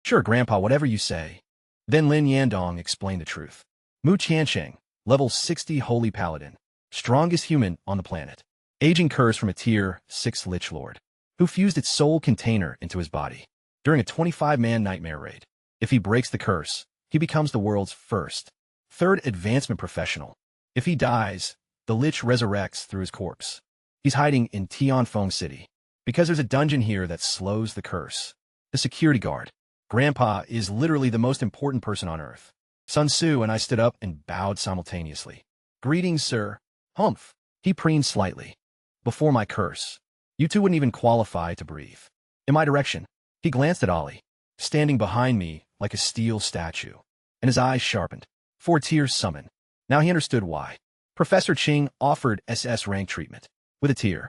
Sure, Grandpa, whatever you say. Then Lin Yandong explained the truth. Mu Tiansheng, level 60 Holy Paladin, strongest human on the planet. Aging curse from a tier 6 Lich Lord, who fused its soul container into his body during a 25-man nightmare raid. If he breaks the curse, he becomes the world's first, third advancement professional. If he dies, the Lich resurrects through his corpse. He's hiding in Tianfeng City, because there's a dungeon here that slows the curse. The security guard, Grandpa, is literally the most important person on Earth. Sun Tzu and I stood up and bowed simultaneously. Greetings, sir. Humph. He preened slightly. Before my curse, you two wouldn't even qualify to breathe. In my direction, he glanced at Ollie, standing behind me like a steel statue, and his eyes sharpened. 4 tiers summon. Now he understood why. Professor Ching offered SS rank treatment with a tier.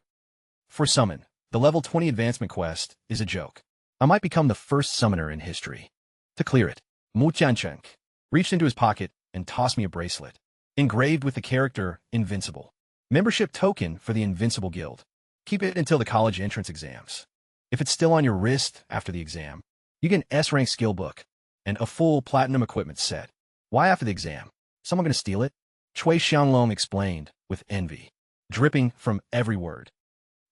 For summon, the level 20 advancement quest is a joke. I might become the first summoner in history. To clear it, Mu Tiancheng reached into his pocket and tossed me a bracelet, engraved with the character Invincible. Membership token for the Invincible Guild. Keep it until the college entrance exams. If it's still on your wrist after the exam, you get an S-rank skill book and a full platinum equipment set. Why after the exam? Someone gonna steal it? Chui Xianglong explained with envy, dripping from every word.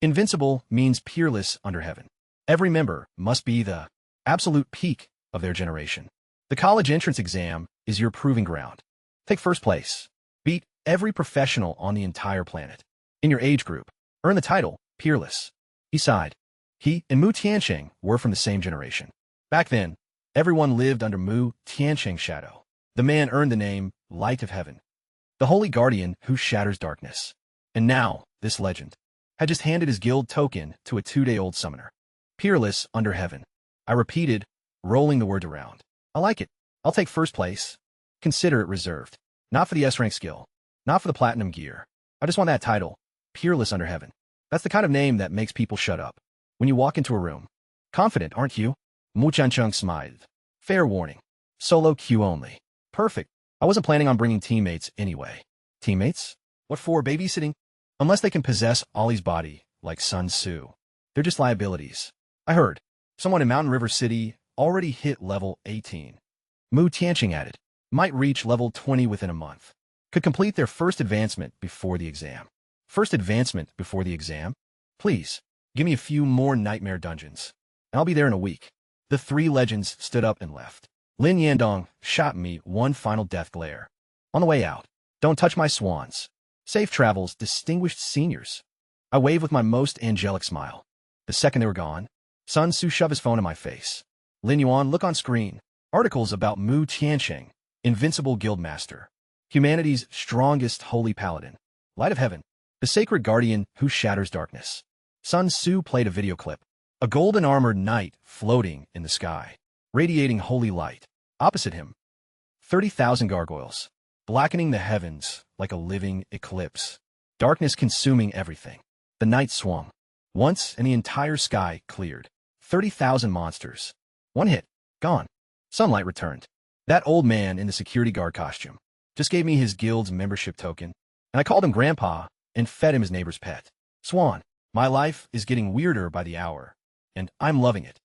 Invincible means peerless under heaven. Every member must be the absolute peak of their generation. The college entrance exam is your proving ground. Take first place. Beat every professional on the entire planet. In your age group, earn the title, Peerless. He sighed. He and Mu Tiansheng were from the same generation. Back then, everyone lived under Mu Tiansheng's shadow. The man earned the name Light of Heaven, the holy guardian who shatters darkness. And now, this legend had just handed his guild token to a 2-day-old summoner. Peerless under heaven. I repeated, rolling the words around. I like it. I'll take first place. Consider it reserved. Not for the S-rank skill. Not for the platinum gear. I just want that title. Peerless under heaven. That's the kind of name that makes people shut up when you walk into a room. Confident, aren't you? Mu Tiancheng smiled. Fair warning. Solo queue only. Perfect. I wasn't planning on bringing teammates anyway. Teammates? What for, babysitting? Unless they can possess Ollie's body, like Sun Tzu. They're just liabilities. I heard someone in Mountain River City already hit level 18. Mu Tiancheng added, might reach level 20 within a month. Could complete their first advancement before the exam. First advancement before the exam? Please, give me a few more nightmare dungeons. I'll be there in a week. The 3 legends stood up and left. Lin Yandong shot me one final death glare. On the way out, don't touch my swans. Safe travels, distinguished seniors. I waved with my most angelic smile. The second they were gone, Sun Tzu shoved his phone in my face. Lin Yuan, look on screen. Articles about Mu Tiansheng, Invincible Guildmaster, humanity's strongest holy paladin, Light of Heaven, the sacred guardian who shatters darkness. Sun Tzu played a video clip. A golden armored knight floating in the sky, radiating holy light. Opposite him, 30,000 gargoyles, blackening the heavens like a living eclipse. Darkness consuming everything. The night swung. Once, and the entire sky cleared. 30,000 monsters. One hit. Gone. Sunlight returned. That old man in the security guard costume just gave me his guild's membership token, and I called him Grandpa and fed him his neighbor's pet. Swan. My life is getting weirder by the hour, and I'm loving it.